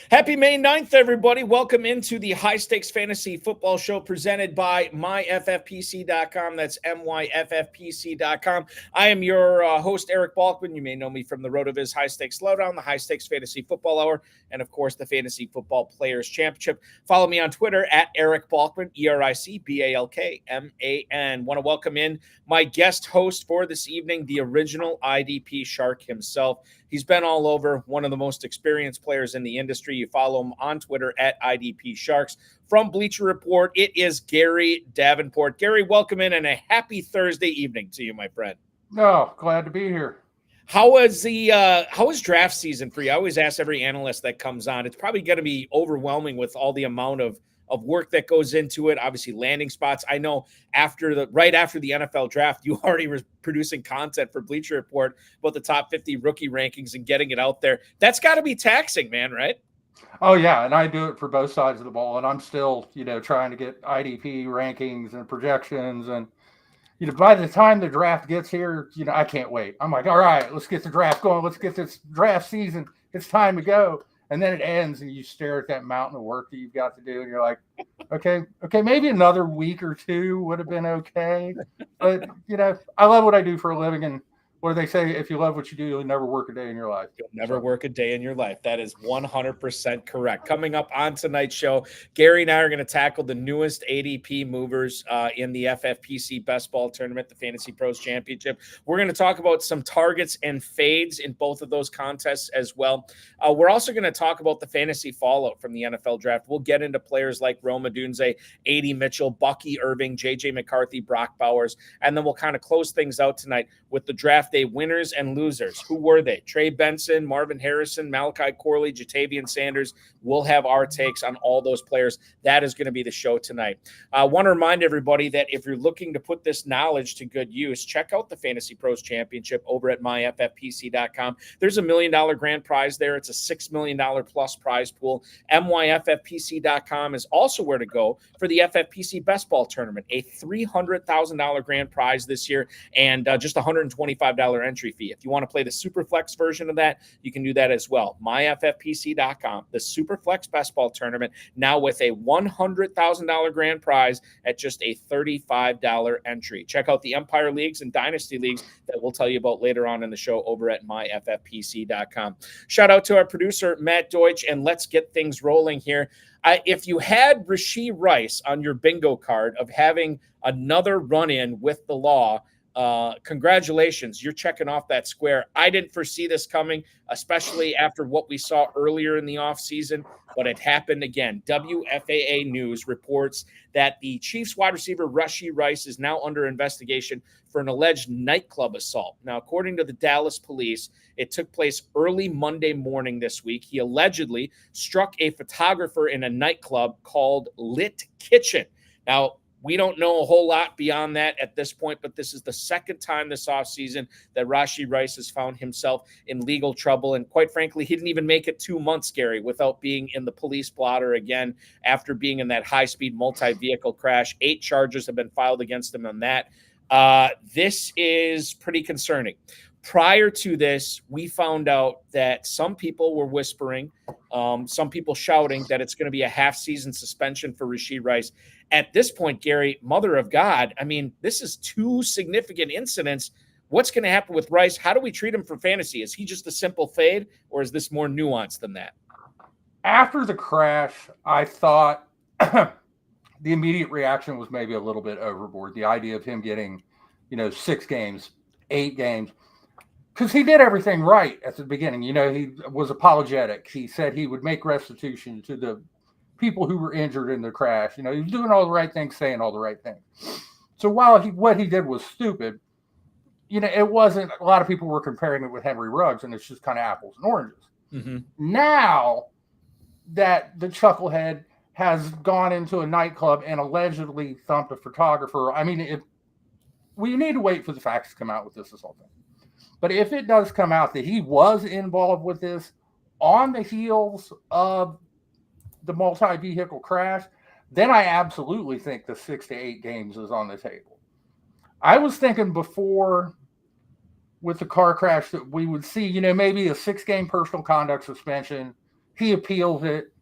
Happy May 9th, everybody. Welcome into the High Stakes Fantasy Football Show presented by myffpc.com. That's myffpc.com. I am your host, Eric Balkman. You may know me from the RotoViz High Stakes Lowdown, the High Stakes Fantasy Football Hour, and, of course, the Fantasy Football Players Championship. Follow me on Twitter at Eric Balkman, EricBalkman. Want to welcome in my guest host for this evening, the original IDP Shark himself. He's been all over, one of the most experienced players in the industry. You follow him on Twitter at IDP Sharks. From Bleacher Report, it is Gary Davenport. Gary, welcome in and a happy Thursday evening to you, my friend. No, glad to be here. How was draft season for you? I always ask every analyst that comes on. It's probably going to be overwhelming with all the amount of work that goes into it. Obviously, landing spots. I know right after the NFL draft, you already were producing content for Bleacher Report about the top 50 rookie rankings and getting it out there. That's got to be taxing, man, right? Oh, yeah, and I do it for both sides of the ball, and I'm still, trying to get IDP rankings and projections, and, by the time the draft gets here, I can't wait. I'm like, all right, let's get the draft going. Let's get this draft season. It's time to go. And then it ends, and you stare at that mountain of work that you've got to do, and you're like, okay, maybe another week or two would have been okay. But, I love what I do for a living, and what do they say? If you love what you do, you'll never work a day in your life. You'll never work a day in your life. That is 100% correct. Coming up on tonight's show, Gary and I are going to tackle the newest ADP movers in the FFPC Best Ball Tournament, the Fantasy Pros Championship. We're going to talk about some targets and fades in both of those contests as well. We're also going to talk about the fantasy fallout from the NFL draft. We'll get into players like Odunze, AD Mitchell, Bucky, Irving, JJ McCarthy, Brock Bowers, and then we'll kind of close things out tonight with the draft day winners and losers. Who were they? Trey, Benson, Marvin Harrison, Malachi Corley, Jatavian Sanders. We'll have our takes on all those players. That is going to be the show tonight. I want to remind everybody that if you're looking to put this knowledge to good use, check out the Fantasy Pros Championship over at myffpc.com. There's $1 million grand prize there. It's a $6 million plus prize pool. myffpc.com is also where to go for the FFPC Best Ball Tournament, a $300,000 grand prize this year and just $125 entry fee. If you want to play the Superflex version of that, you can do that as well. myffpc.com, the Superflex Best Ball Tournament, now with a $100,000 grand prize at just a $35 entry. Check out the Empire Leagues and Dynasty Leagues that we'll tell you about later on in the show over at myffpc.com. Shout out to our producer, Matt Deutsch, and let's get things rolling here. If you had Rashee Rice on your bingo card of having another run-in with the law, congratulations, you're checking off that square. I didn't foresee this coming, especially after what we saw earlier in the offseason, but it happened again. WFAA News reports that the Chiefs wide receiver Rashee Rice is now under investigation for an alleged nightclub assault. Now, according to the Dallas police, it took place early Monday morning this week. He allegedly struck a photographer in a nightclub called Lit Kitchen. Now, we don't know a whole lot beyond that at this point, but this is the second time this offseason that Rashee Rice has found himself in legal trouble. And quite frankly, he didn't even make it 2 months, Gary, without being in the police blotter again after being in that high-speed multi-vehicle crash. 8 charges have been filed against him on that. This is pretty concerning. Prior to this, we found out that some people were whispering, some people shouting that it's going to be a half-season suspension for Rashee Rice. At this point, Gary, mother of God, I mean, this is 2 significant incidents. What's going to happen with Rice? How do we treat him for fantasy? Is he just a simple fade, or is this more nuanced than that? After the crash, I thought the immediate reaction was maybe a little bit overboard. The idea of him getting, 6 games, 8 games, because he did everything right at the beginning. He was apologetic. He said he would make restitution to the people who were injured in the crash. He was doing all the right things, saying all the right things. So while what he did was stupid, it wasn't, a lot of people were comparing it with Henry Ruggs, and it's just kind of apples and oranges. Mm-hmm. Now that the chucklehead has gone into a nightclub and allegedly thumped a photographer, I mean, we need to wait for the facts to come out with this assault thing. But if it does come out that he was involved with this on the heels of the multi-vehicle crash, then I absolutely think the 6 to 8 games is on the table. I was thinking before with the car crash that we would see, maybe a 6-game personal conduct suspension He appeals it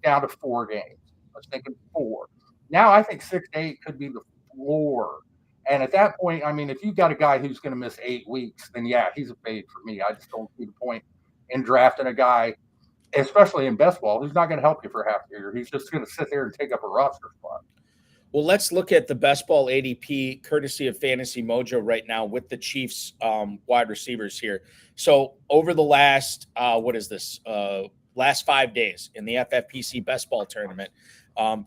down to 4 games. I was thinking 4. Now I think 6 to 8 could be the floor. And at that point, I mean, if you've got a guy who's going to miss 8 weeks, then yeah, he's a fade for me. I just don't see the point in drafting a guy, especially in best ball, who's not going to help you for half the year. He's just going to sit there and take up a roster spot. Well, let's look at the best ball ADP courtesy of Fantasy Mojo right now with the Chiefs wide receivers here. So over the last, last 5 days in the FFPC best ball tournament,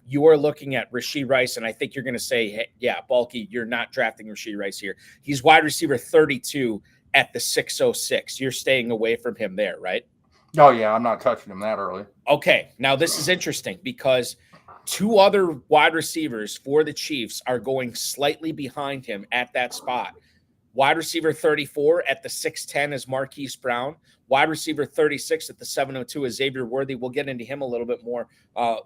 you are looking at Rashee Rice, and I think you're going to say, hey, yeah, Bulky, you're not drafting Rashee Rice here. He's wide receiver 32 at the 606. You're staying away from him there, right? Oh, yeah, I'm not touching him that early. Okay, now this is interesting because 2 other wide receivers for the Chiefs are going slightly behind him at that spot. Wide receiver 34 at the 6'10 is Marquise Brown. Wide receiver 36 at the 702 is Xavier Worthy. We'll get into him a little bit more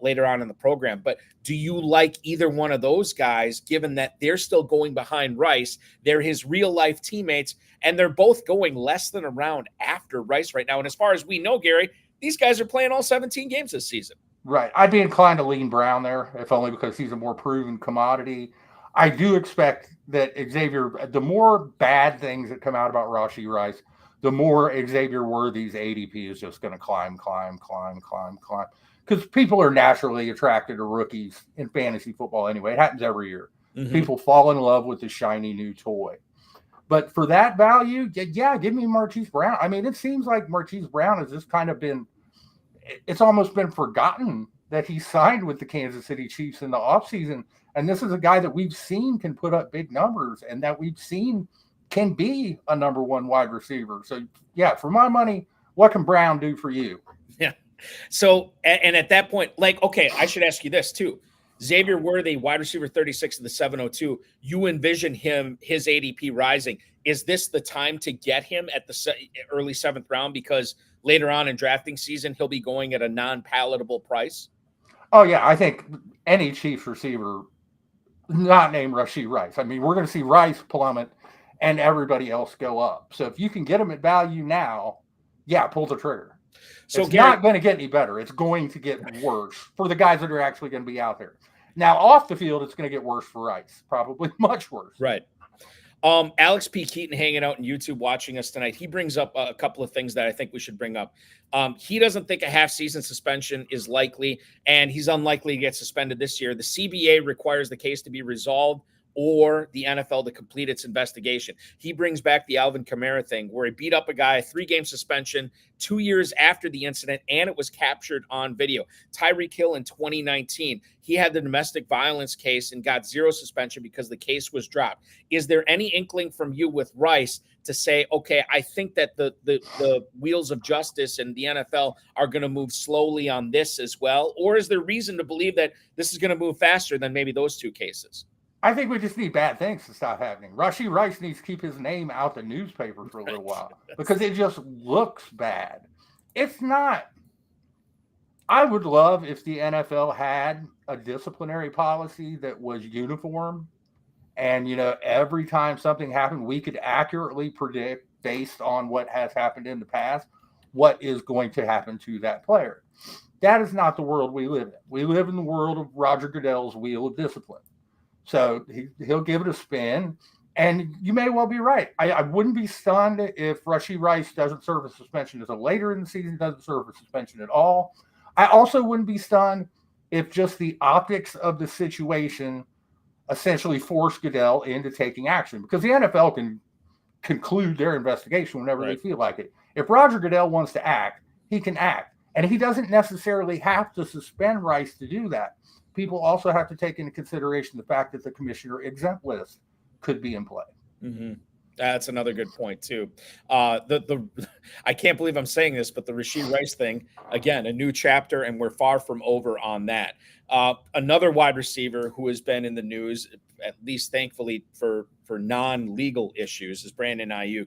later on in the program. But do you like either one of those guys, given that they're still going behind Rice? They're his real-life teammates, and they're both going less than a round after Rice right now. And as far as we know, Gary, these guys are playing all 17 games this season. Right. I'd be inclined to lean Brown there, if only because he's a more proven commodity. I do expect that Xavier, the more bad things that come out about Rashee Rice, the more Xavier Worthy's ADP is just going to climb. Because people are naturally attracted to rookies in fantasy football anyway. It happens every year. Mm-hmm. People fall in love with the shiny new toy. But for that value, yeah, give me Marquise Brown. I mean, it seems like Marquise Brown has just kind of been, it's almost been forgotten that he signed with the Kansas City Chiefs in the offseason. And this is a guy that we've seen can put up big numbers and that we've seen can be a number 1 wide receiver. So, yeah, for my money, what can Brown do for you? Yeah. So, and at that point, like, okay, I should ask you this too. Xavier Worthy, wide receiver 36 of the 702, you envision his ADP rising. Is this the time to get him at the early 7th round? Because later on in drafting season, he'll be going at a non-palatable price. Oh, yeah. I think any Chiefs receiver not named Rashee Rice. I mean, we're going to see Rice plummet and everybody else go up. So if you can get him at value now, yeah, pull the trigger. So it's not going to get any better. It's going to get worse for the guys that are actually going to be out there. Now, off the field, it's going to get worse for Rice, probably much worse. Right. Alex P. Keaton hanging out on YouTube watching us tonight. He brings up a couple of things that I think we should bring up. He doesn't think a half-season suspension is likely, and he's unlikely to get suspended this year. The CBA requires the case to be resolved or the NFL to complete its investigation. He brings back the Alvin Kamara thing where he beat up a guy, 3-game suspension, 2 years after the incident, and it was captured on video. Tyreek Hill in 2019, he had the domestic violence case and got 0 suspension because the case was dropped. Is there any inkling from you with Rice to say, okay, I think that the wheels of justice and the NFL are going to move slowly on this as well? Or is there reason to believe that this is going to move faster than maybe those 2 cases? I think we just need bad things to stop happening. Rashee Rice needs to keep his name out the newspaper for a little while because it just looks bad. It's not. I would love if the NFL had a disciplinary policy that was uniform and, every time something happened, we could accurately predict based on what has happened in the past, what is going to happen to that player. That is not the world we live in. We live in the world of Roger Goodell's wheel of discipline. So he'll give it a spin, and you may well be right. I wouldn't be stunned if Rashee Rice doesn't serve a suspension until later in the season, doesn't serve a suspension at all. I also wouldn't be stunned if just the optics of the situation essentially force Goodell into taking action, because the NFL can conclude their investigation whenever they feel like it. If Roger Goodell wants to act, he can act, and he doesn't necessarily have to suspend Rice to do that. People also have to take into consideration the fact that the commissioner exempt list could be in play. Mm-hmm. That's another good point too. I can't believe I'm saying this, but the Rashee Rice thing, again, a new chapter, and we're far from over on that. Another wide receiver who has been in the news, at least thankfully for non-legal issues, is Brandon Ayuk.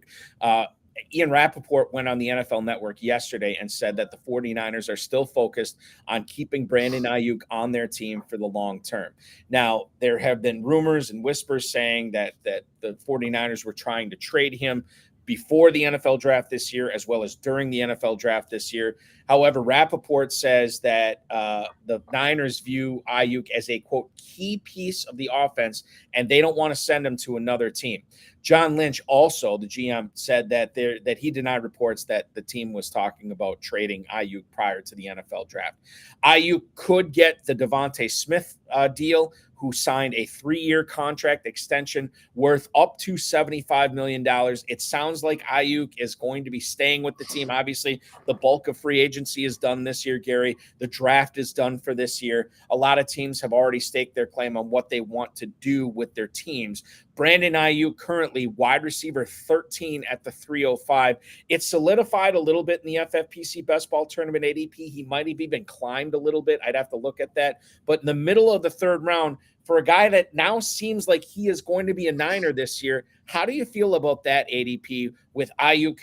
Ian Rappaport went on the NFL Network yesterday and said that the 49ers are still focused on keeping Brandon Ayuk on their team for the long term. Now, there have been rumors and whispers saying that the 49ers were trying to trade him before the NFL draft this year, as well as during the NFL draft this year. However, Rappaport says that the Niners view Ayuk as a, quote, key piece of the offense, and they don't want to send him to another team. John Lynch, also the GM, said that he denied reports that the team was talking about trading Ayuk prior to the NFL draft. Ayuk could get the Devontae Smith deal, who signed a 3-year contract extension worth up to $75 million. It sounds like Ayuk is going to be staying with the team. Obviously, the bulk of free agency is done this year, Gary. The draft is done for this year. A lot of teams have already staked their claim on what they want to do with their teams. Brandon Ayuk, currently wide receiver 13 at the 305. It's solidified a little bit in the FFPC Best Ball Tournament ADP. He might have even climbed a little bit. I'd have to look at that. But in the middle of the third round, for a guy that now seems like he is going to be a Niner this year, how do you feel about that ADP with Ayuk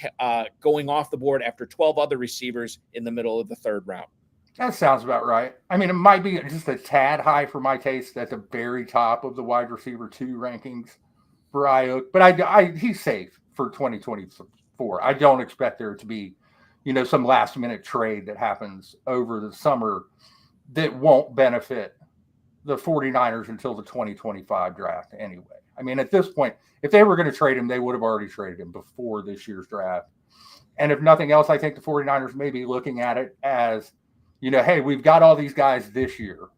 going off the board after 12 other receivers in the middle of the third round? That sounds about right. I mean, it might be just a tad high for my taste at the very top of the wide receiver 2 rankings for Ayuk, but he's safe for 2024. I don't expect there to be, some last minute trade that happens over the summer that won't benefit the 49ers until the 2025 draft anyway. I mean, at this point, if they were going to trade him, they would have already traded him before this year's draft. And if nothing else, I think the 49ers may be looking at it as, hey, we've got all these guys this year.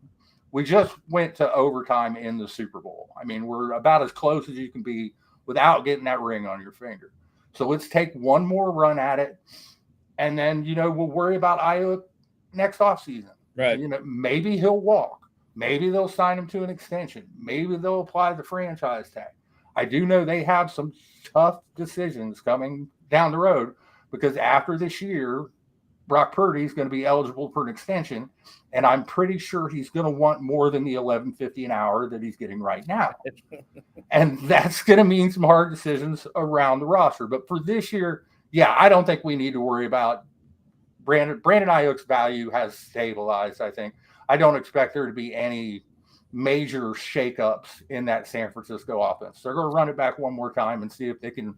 We just went to overtime in the Super Bowl. I mean, we're about as close as you can be without getting that ring on your finger. So let's take one more run at it. And then, we'll worry about Ayuk next offseason. Right. Maybe he'll walk. Maybe they'll sign him to an extension. Maybe they'll apply the franchise tag. I do know they have some tough decisions coming down the road because after this year, Brock Purdy is going to be eligible for an extension, and I'm pretty sure he's going to want more than the $11.50 an hour that he's getting right now. And that's going to mean some hard decisions around the roster. But for this year, yeah, I don't think we need to worry about Brandon Ayuk's value has stabilized, I think. I don't expect there to be any major shakeups in that San Francisco offense. They're going to run it back one more time and see if they can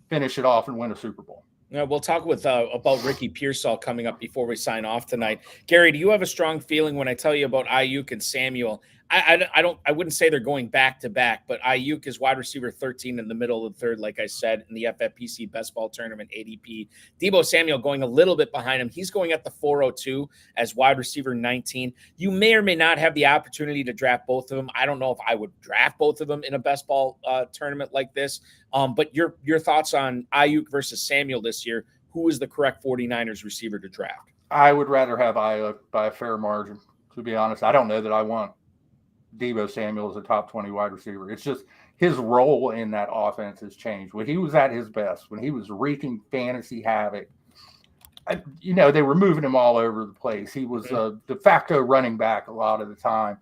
finish it off and win a Super Bowl. We'll talk about Ricky Pearsall coming up before we sign off tonight. Gary, do you have a strong feeling when I tell you about Ayuk and Samuel? I wouldn't say they're going back to back, but Ayuk is wide receiver 13 in the middle of the third, like I said, in the FFPC Best Ball Tournament ADP. Deebo Samuel going a little bit behind him. He's going at the 402 as wide receiver 19. You may or may not have the opportunity to draft both of them. I don't know if I would draft both of them in a Best Ball tournament like this. But your thoughts on Ayuk versus Samuel this year? Who is the correct 49ers receiver to draft? I would rather have Ayuk by a fair margin, to be honest. I don't know that I want Deebo Samuel as a top 20 wide receiver. It's just his role in that offense has changed. When he was at his best, when he was wreaking fantasy havoc, they were moving him all over the place. He was a de facto running back a lot of the time.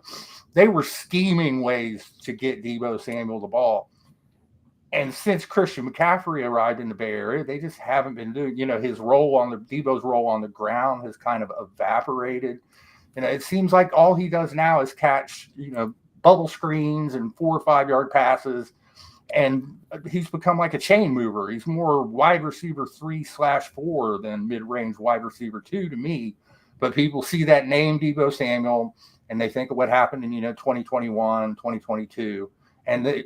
They were scheming ways to get Deebo Samuel the ball. And since Christian McCaffrey arrived in the Bay Area, they just haven't been doing, Deebo's role on the ground has kind of evaporated. It seems like all he does now is catch, bubble screens and 4 or 5 yard passes. And he's become like a chain mover. He's more wide receiver 3/4 than mid-range wide receiver 2 to me. But people see that name, Deebo Samuel, and they think of what happened in, 2021, 2022. And they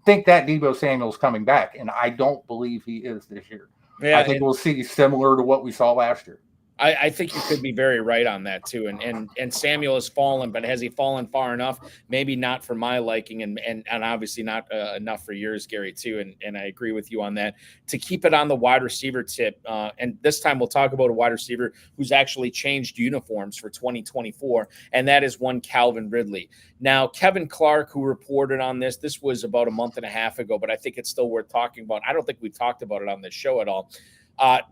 think that Deebo Samuel's coming back. And I don't believe he is this year. Yeah, I think we'll see similar to what we saw last year. I think you could be very right on that too. And Samuel has fallen, but has he fallen far enough? Maybe not for my liking, and obviously not enough for yours, Gary, too. And I agree with you on that. To keep it on the wide receiver tip, and this time we'll talk about a wide receiver who's actually changed uniforms for 2024, and that is one Calvin Ridley. Now, Kevin Clark, who reported on this was about a month and a half ago, but I think it's still worth talking about. I don't think we've talked about it on this show at all.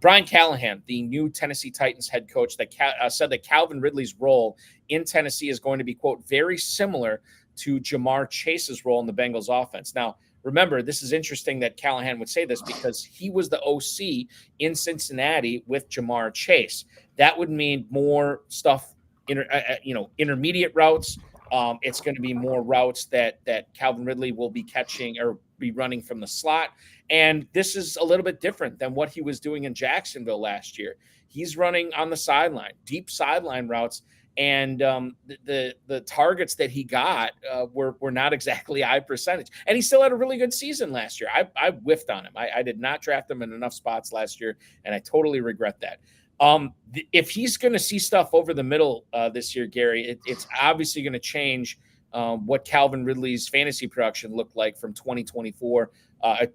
Brian Callahan, the new Tennessee Titans head coach, said that Calvin Ridley's role in Tennessee is going to be, quote, very similar to Jamar Chase's role in the Bengals offense. Now, remember, this is interesting that Callahan would say this because he was the OC in Cincinnati with Jamar Chase. That would mean more stuff, intermediate routes. It's going to be more routes that Calvin Ridley will be catching or be running from the slot. And this is a little bit different than what he was doing in Jacksonville last year. He's running on the sideline, deep sideline routes. And the targets that he got were not exactly high percentage. And he still had a really good season last year. I whiffed on him. I did not draft him in enough spots last year, and I totally regret that. If he's going to see stuff over the middle this year, Gary, it's obviously going to change what Calvin Ridley's fantasy production looked like from 2024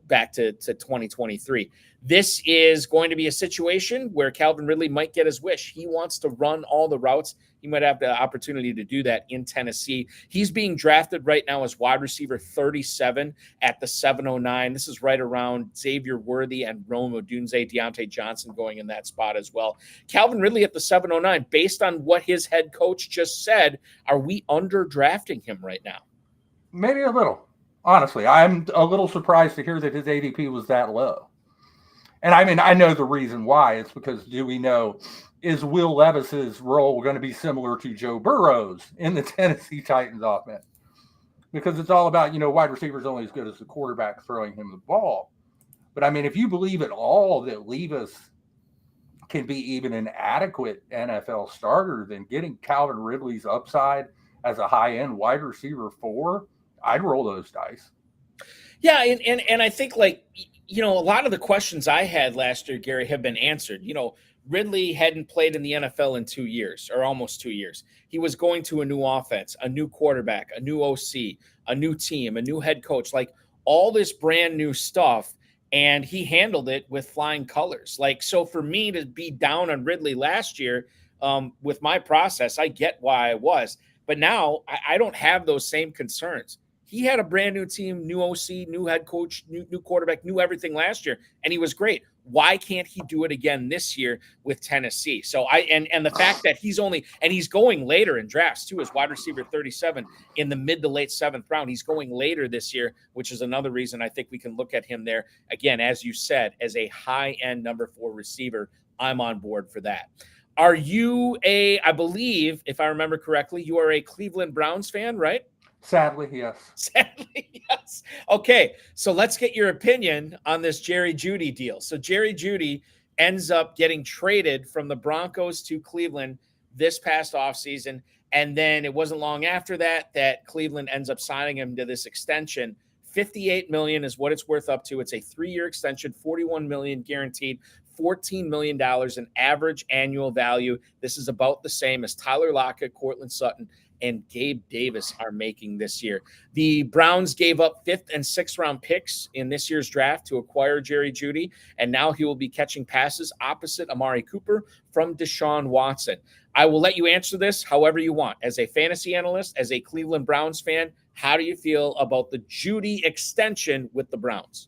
back to 2023. This is going to be a situation where Calvin Ridley might get his wish. He wants to run all the routes. He might have the opportunity to do that in Tennessee. He's being drafted right now as wide receiver 37 at the 709. This is right around Xavier Worthy and Rome Odunze, Deontay Johnson going in that spot as well. Calvin Ridley at the 709, based on what his head coach just said, are we under drafting him right now? Maybe a little. Honestly, I'm a little surprised to hear that his ADP was that low. And I mean, I know the reason why. It's because, do we know, is Will Levis's role going to be similar to Joe Burrow's in the Tennessee Titans offense? Because it's all about, wide receivers only as good as the quarterback throwing him the ball. But I mean, if you believe at all that Levis can be even an adequate NFL starter, then getting Calvin Ridley's upside as a high-end wide receiver 4, I'd roll those dice. Yeah, and I think, a lot of the questions I had last year, Gary, have been answered. Ridley hadn't played in the NFL in 2 years, or almost 2 years. He was going to a new offense, a new quarterback, a new OC, a new team, a new head coach, all this brand new stuff, and he handled it with flying colors. So for me to be down on Ridley last year with my process, I get why I was. But now I don't have those same concerns. He had a brand new team, new OC, new head coach, new quarterback, new everything last year, and he was great. Why can't he do it again this year with Tennessee? So and the fact that he's going later in drafts too, as wide receiver 37 in the mid to late 7th round. He's going later this year, which is another reason I think we can look at him there again, as you said, as a high-end number 4 receiver. I'm on board for that. Are you I believe, if I remember correctly, you are a Cleveland Browns fan, right? Sadly, yes. Sadly, yes. Okay, so let's get your opinion on this Jerry Jeudy deal. So Jerry Jeudy ends up getting traded from the Broncos to Cleveland this past offseason, and then it wasn't long after that Cleveland ends up signing him to this extension. $58 million is what it's worth up to. It's a 3-year extension, $41 million guaranteed, $14 million in average annual value. This is about the same as Tyler Lockett, Courtland Sutton, and Gabe Davis are making this year. The Browns gave up 5th and 6th round picks in this year's draft to acquire Jerry Jeudy, and now he will be catching passes opposite Amari Cooper from Deshaun Watson. I will let you answer this however you want. As a fantasy analyst, as a Cleveland Browns fan, how do you feel about the Jeudy extension with the Browns?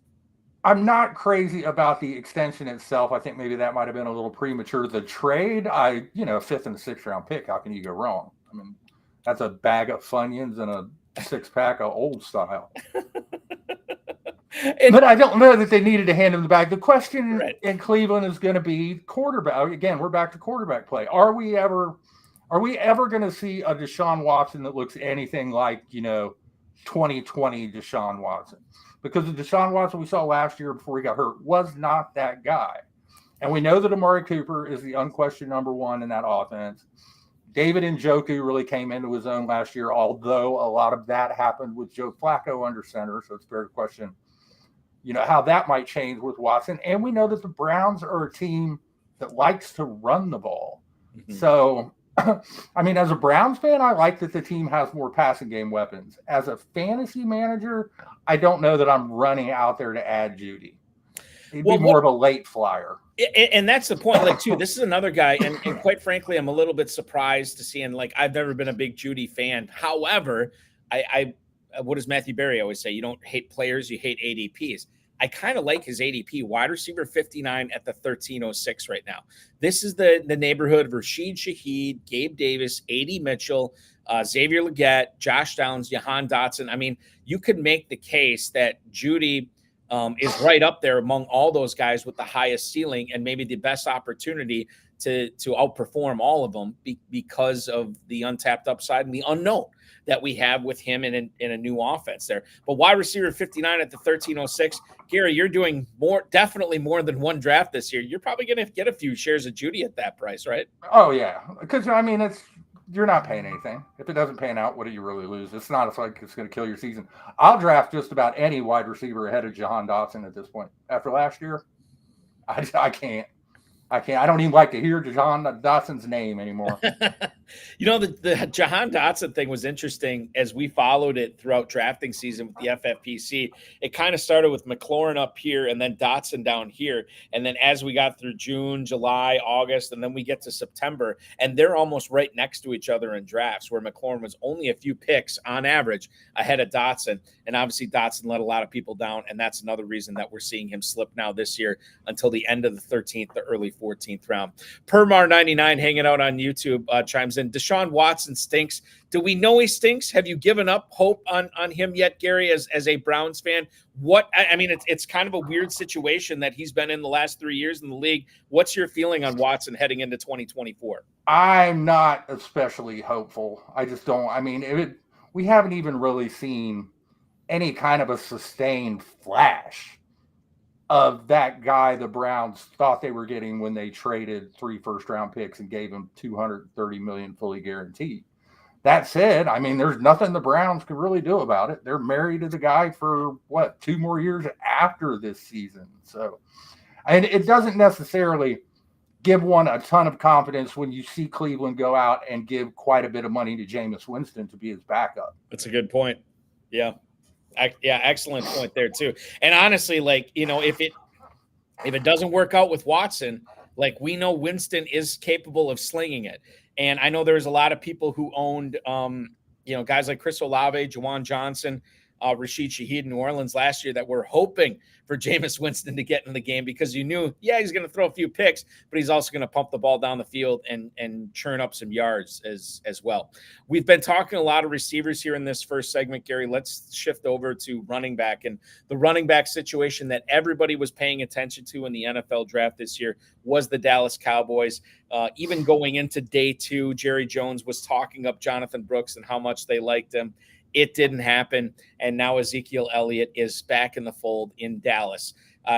I'm not crazy about the extension itself. I think maybe that might have been a little premature. The trade, 5th and 6th round pick, how can you go wrong? I mean, that's a bag of Funyuns and a 6-pack of old style. But I don't know that they needed to hand him the bag. The question in Cleveland is going to be quarterback. Again, we're back to quarterback play. Are we ever going to see a Deshaun Watson that looks anything like, 2020 Deshaun Watson? Because the Deshaun Watson we saw last year before he got hurt was not that guy. And we know that Amari Cooper is the unquestioned number 1 in that offense. David Njoku really came into his own last year, although a lot of that happened with Joe Flacco under center. So it's fair to question, how that might change with Watson. And we know that the Browns are a team that likes to run the ball. Mm-hmm. So, I mean, as a Browns fan, I like that the team has more passing game weapons. As a fantasy manager, I don't know that I'm running out there to add Jeudy. He'd be more of a late flyer. And that's the point, this is another guy, and quite frankly, I'm a little bit surprised to see, and I've never been a big Jeudy fan. However, I what does Matthew Berry always say? You don't hate players, you hate ADPs. I kind of like his ADP, wide receiver 59 at the 1306 right now. This is the neighborhood of Rashid Shaheed, Gabe Davis, A.D. Mitchell, Xavier Legette, Josh Downs, Jahan Dotson. I mean, you could make the case that Jeudy is right up there among all those guys with the highest ceiling and maybe the best opportunity to outperform all of them because of the untapped upside and the unknown that we have with him in a new offense there. But wide receiver 59 at the 1306, Gary, you're doing definitely more than one draft this year. You're probably going to get a few shares of Judy at that price, right? Oh yeah, because I mean you're not paying anything. If it doesn't pan out, what do you really lose? It's not like it's going to kill your season. I'll draft just about any wide receiver ahead of Jahan Dotson at this point. After last year, I can't. I don't even like to hear Jahan Dotson's name anymore. The Jahan Dotson thing was interesting as we followed it throughout drafting season with the FFPC. It kind of started with McLaurin up here and then Dotson down here. And then as we got through June, July, August, and then we get to September, and they're almost right next to each other in drafts where McLaurin was only a few picks on average ahead of Dotson. And obviously Dotson let a lot of people down. And that's another reason that we're seeing him slip now this year until the end of the 13th, the early 14th round. Permar99 hanging out on YouTube chimes in. Deshaun Watson stinks. Do we know he stinks? Have you given up hope on him yet, Gary, as a Browns fan? It's kind of a weird situation that he's been in the last 3 years in the league. What's your feeling on Watson heading into 2024? I'm not especially hopeful. I just don't. I mean, we haven't even really seen any kind of a sustained flash of that guy the Browns thought they were getting when they traded 3 first-round picks and gave him $230 million fully guaranteed. That said, I mean, there's nothing the Browns could really do about it. They're married to the guy for 2 more years after this season. So, and it doesn't necessarily give one a ton of confidence when you see Cleveland go out and give quite a bit of money to Jameis Winston to be his backup. That's a good point. Yeah. Yeah, excellent point there too. And honestly, if it doesn't work out with Watson, we know Winston is capable of slinging it. And I know there's a lot of people who owned, guys like Chris Olave, Juwan Johnson, Rashid Shaheed in New Orleans last year that were hoping for Jameis Winston to get in the game because you knew, he's going to throw a few picks, but he's also going to pump the ball down the field and churn up some yards as well. We've been talking a lot of receivers here in this first segment, Gary. Let's shift over to running back. And the running back situation that everybody was paying attention to in the NFL draft this year was the Dallas Cowboys. Even going into day 2, Jerry Jones was talking up Jonathan Brooks and how much they liked him. It didn't happen, and now Ezekiel Elliott is back in the fold in Dallas.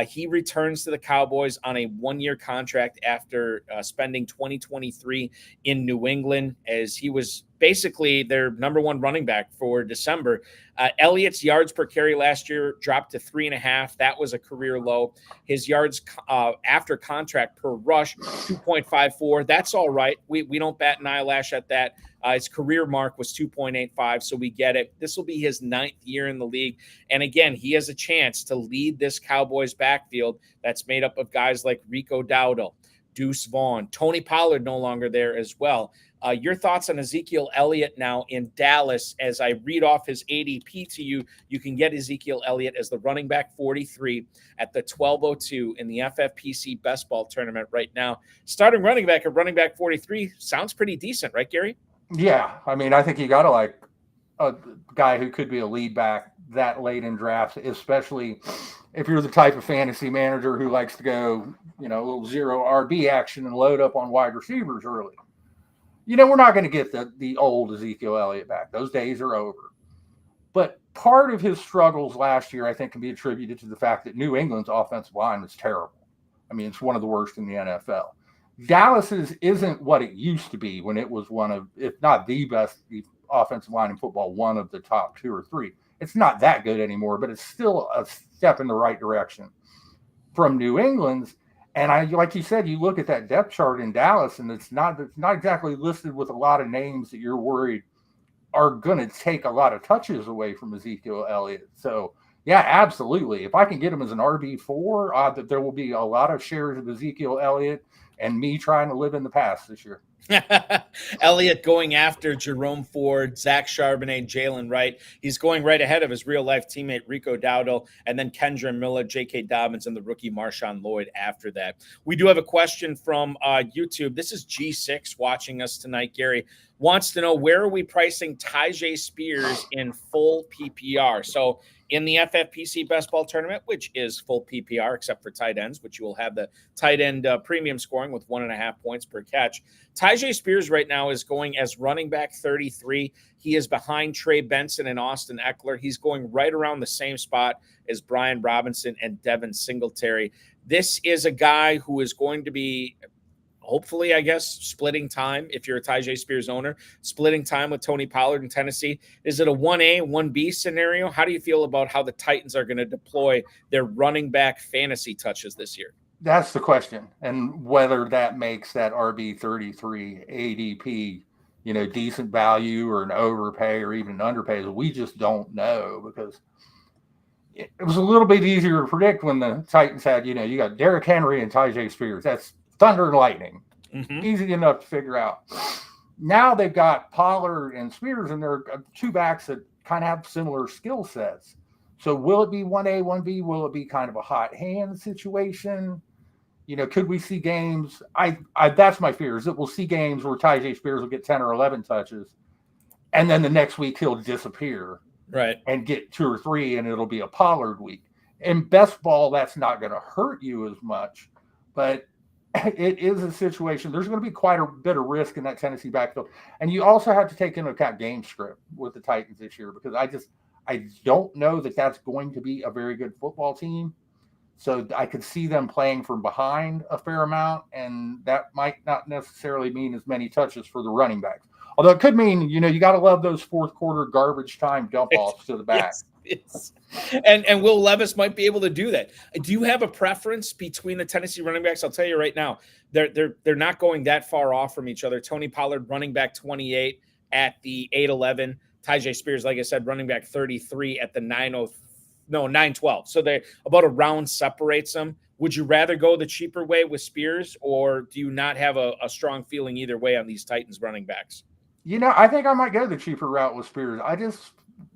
He returns to the Cowboys on a 1-year contract after spending 2023 in New England, as he was basically their number 1 running back for December. Elliott's yards per carry last year dropped to 3.5. That was a career low. His yards after contract per rush, 2.54. That's all right. We don't bat an eyelash at that. His career mark was 2.85, so we get it. This will be his 9th year in the league. And again, he has a chance to lead this Cowboys backfield that's made up of guys like Rico Dowdle, Deuce Vaughn, Tony Pollard no longer there as well. Your thoughts on Ezekiel Elliott now in Dallas? As I read off his ADP to you, you can get Ezekiel Elliott as the running back 43 at the 1202 in the FFPC best ball tournament right now. Starting running back at running back 43 sounds pretty decent, right, Gary? Yeah, I mean, I think you got to like a guy who could be a lead back that late in drafts, especially if you're the type of fantasy manager who likes to go, a little zero RB action and load up on wide receivers early. We're not going to get the old Ezekiel Elliott back. Those days are over. But part of his struggles last year, I think, can be attributed to the fact that New England's offensive line was terrible. I mean, it's one of the worst in the NFL. Dallas's isn't what it used to be when it was one of, if not the best offensive line in football, one of the top 2 or 3. It's not that good anymore, but it's still a step in the right direction from New England's. And like you said, you look at that depth chart in Dallas, and it's not exactly listed with a lot of names that you're worried are going to take a lot of touches away from Ezekiel Elliott. So, yeah, absolutely. If I can get him as an RB4, that there will be a lot of shares of Ezekiel Elliott and me trying to live in the past this year. Elliott going after Jerome Ford, Zach Charbonnet, Jalen Wright. He's going right ahead of his real-life teammate Rico Dowdle, and then Kendra Miller, J.K. Dobbins, and the rookie MarShawn Lloyd after that. We do have a question from YouTube. This is G6 watching us tonight. Gary wants to know, where are we pricing Tyjae Spears in full PPR? So in the FFPC best ball tournament, which is full PPR except for tight ends, which you will have the tight end premium scoring with 1.5 points per catch. Tyjae Spears right now is going as running back 33. He is behind Trey Benson and Austin Eckler. He's going right around the same spot as Brian Robinson and Devin Singletary. This is a guy who is going to be, hopefully, I guess, splitting time, if you're a Tyjae Spears owner, splitting time with Tony Pollard in Tennessee. Is it a 1A, 1B scenario? How do you feel about how the Titans are going to deploy their running back fantasy touches this year? That's the question. And whether that makes that RB33 ADP, decent value or an overpay or even an underpay, we just don't know, because it was a little bit easier to predict when the Titans had, you got Derrick Henry and Tyjae Spears. That's thunder and lightning. Mm-hmm. Easy enough to figure out. Now they've got Pollard and Spears, and they're two backs that kind of have similar skill sets. So will it be 1A, 1B? Will it be kind of a hot hand situation? Could we see games? I that's my fear, is that we'll see games where Tyjae Spears will get 10 or 11 touches, and then the next week he'll disappear, right, and get 2 or 3, and it'll be a Pollard week. In best ball, that's not going to hurt you as much, but it is a situation. There's going to be quite a bit of risk in that Tennessee backfield, and you also have to take into account game script with the Titans this year, because I don't know that that's going to be a very good football team. So I could see them playing from behind a fair amount, and that might not necessarily mean as many touches for the running backs. Although it could mean, you got to love those fourth quarter garbage time dump offs to the back. Yes. And Will Levis might be able to do that. Do you have a preference between the Tennessee running backs? I'll tell you right now, they're not going that far off from each other. Tony Pollard, running back 28 at the 8-11. Tyjae Spears, like I said, running back 33 at the 9-12. So they about a round separates them. Would you rather go the cheaper way with Spears, or do you not have a strong feeling either way on these Titans running backs? I think I might go the cheaper route with Spears.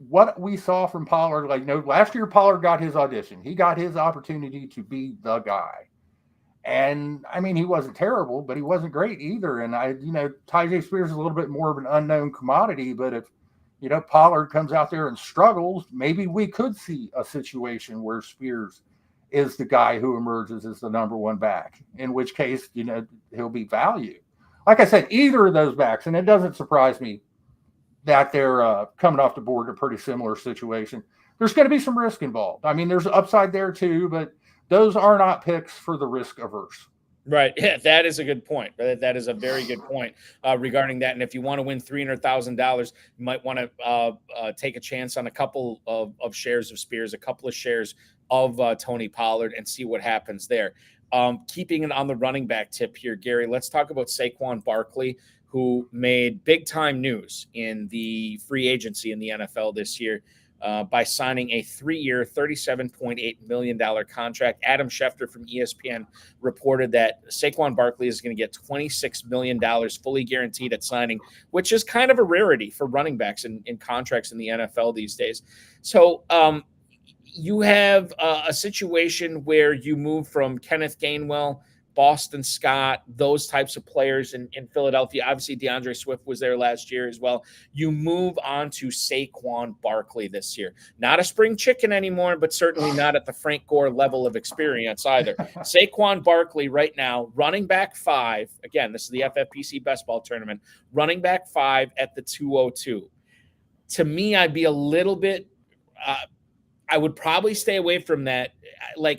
What we saw from Pollard, last year Pollard got his audition. He got his opportunity to be the guy. And I mean, he wasn't terrible, but he wasn't great either. And Tyjae Spears is a little bit more of an unknown commodity, but if Pollard comes out there and struggles, maybe we could see a situation where Spears is the guy who emerges as the number one back, in which case, he'll be value. Like I said, either of those backs, and it doesn't surprise me that they're coming off the board in a pretty similar situation. There's going to be some risk involved. I mean, there's upside there too, but those are not picks for the risk averse. Right. Yeah, that is a good point. That is a very good point regarding that. And if you want to win $300,000, you might want to take a chance on a couple of shares of Spears, a couple of shares of Tony Pollard, and see what happens there. Keeping it on the running back tip here, Gary, let's talk about Saquon Barkley, who made big-time news in the free agency in the NFL this year by signing a 3-year, $37.8 million contract. Adam Schefter from ESPN reported that Saquon Barkley is going to get $26 million fully guaranteed at signing, which is kind of a rarity for running backs in contracts in the NFL these days. So you have a situation where you move from Kenneth Gainwell, Boston Scott, those types of players in Philadelphia. Obviously, DeAndre Swift was there last year as well. You move on to Saquon Barkley this year. Not a spring chicken anymore, but certainly not at the Frank Gore level of experience either. Saquon Barkley right now, running back 5. Again, this is the FFPC best ball tournament. Running back 5 at the 202. To me, I'd be a little bit I would probably stay away from that.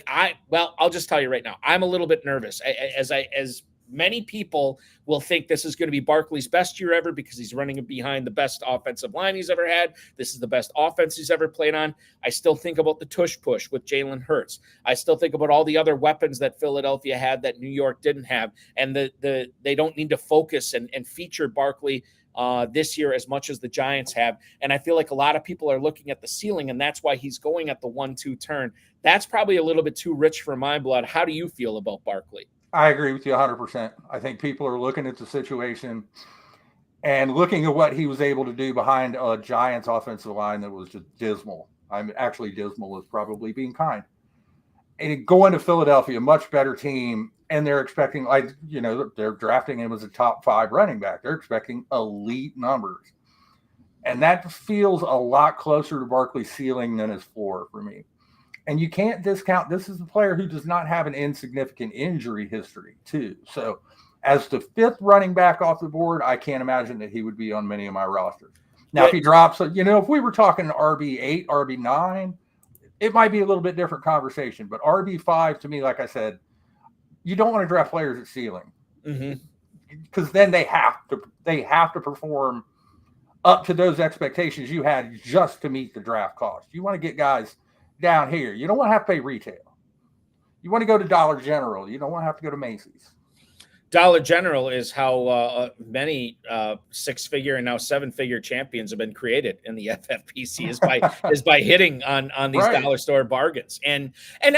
I'll just tell you right now, I'm a little bit nervous. As many people will think this is going to be Barkley's best year ever because he's running behind the best offensive line he's ever had. This is the best offense he's ever played on. I still think about the tush push with Jalen Hurts. I still think about all the other weapons that Philadelphia had that New York didn't have, and they don't need to focus and feature Barkley this year as much as the Giants have. And I feel like a lot of people are looking at the ceiling, and that's why he's going at the 1-2 turn. That's probably a little bit too rich for my blood. How do you feel about Barkley? I agree with you 100%. I think people are looking at the situation and looking at what he was able to do behind a Giants offensive line that was just dismal. I'm actually dismal is probably being kind. And going to Philadelphia, a much better team, and they're expecting, they're drafting him as a top 5 running back. They're expecting elite numbers. And that feels a lot closer to Barkley's ceiling than his floor for me. And you can't discount, this is a player who does not have an insignificant injury history, too. So as the 5th running back off the board, I can't imagine that he would be on many of my rosters. Now, if he drops, if we were talking RB8, RB9, it might be a little bit different conversation. But RB5, to me, like I said, you don't want to draft players at ceiling. Because then they have to perform up to those expectations you had just to meet the draft cost. You want to get guys down here. You don't want to have to pay retail. You want to go to Dollar General. You don't want to have to go to Macy's. Dollar General is how many 6-figure and now 7-figure champions have been created in the FFPC is by hitting on these dollar store bargains. And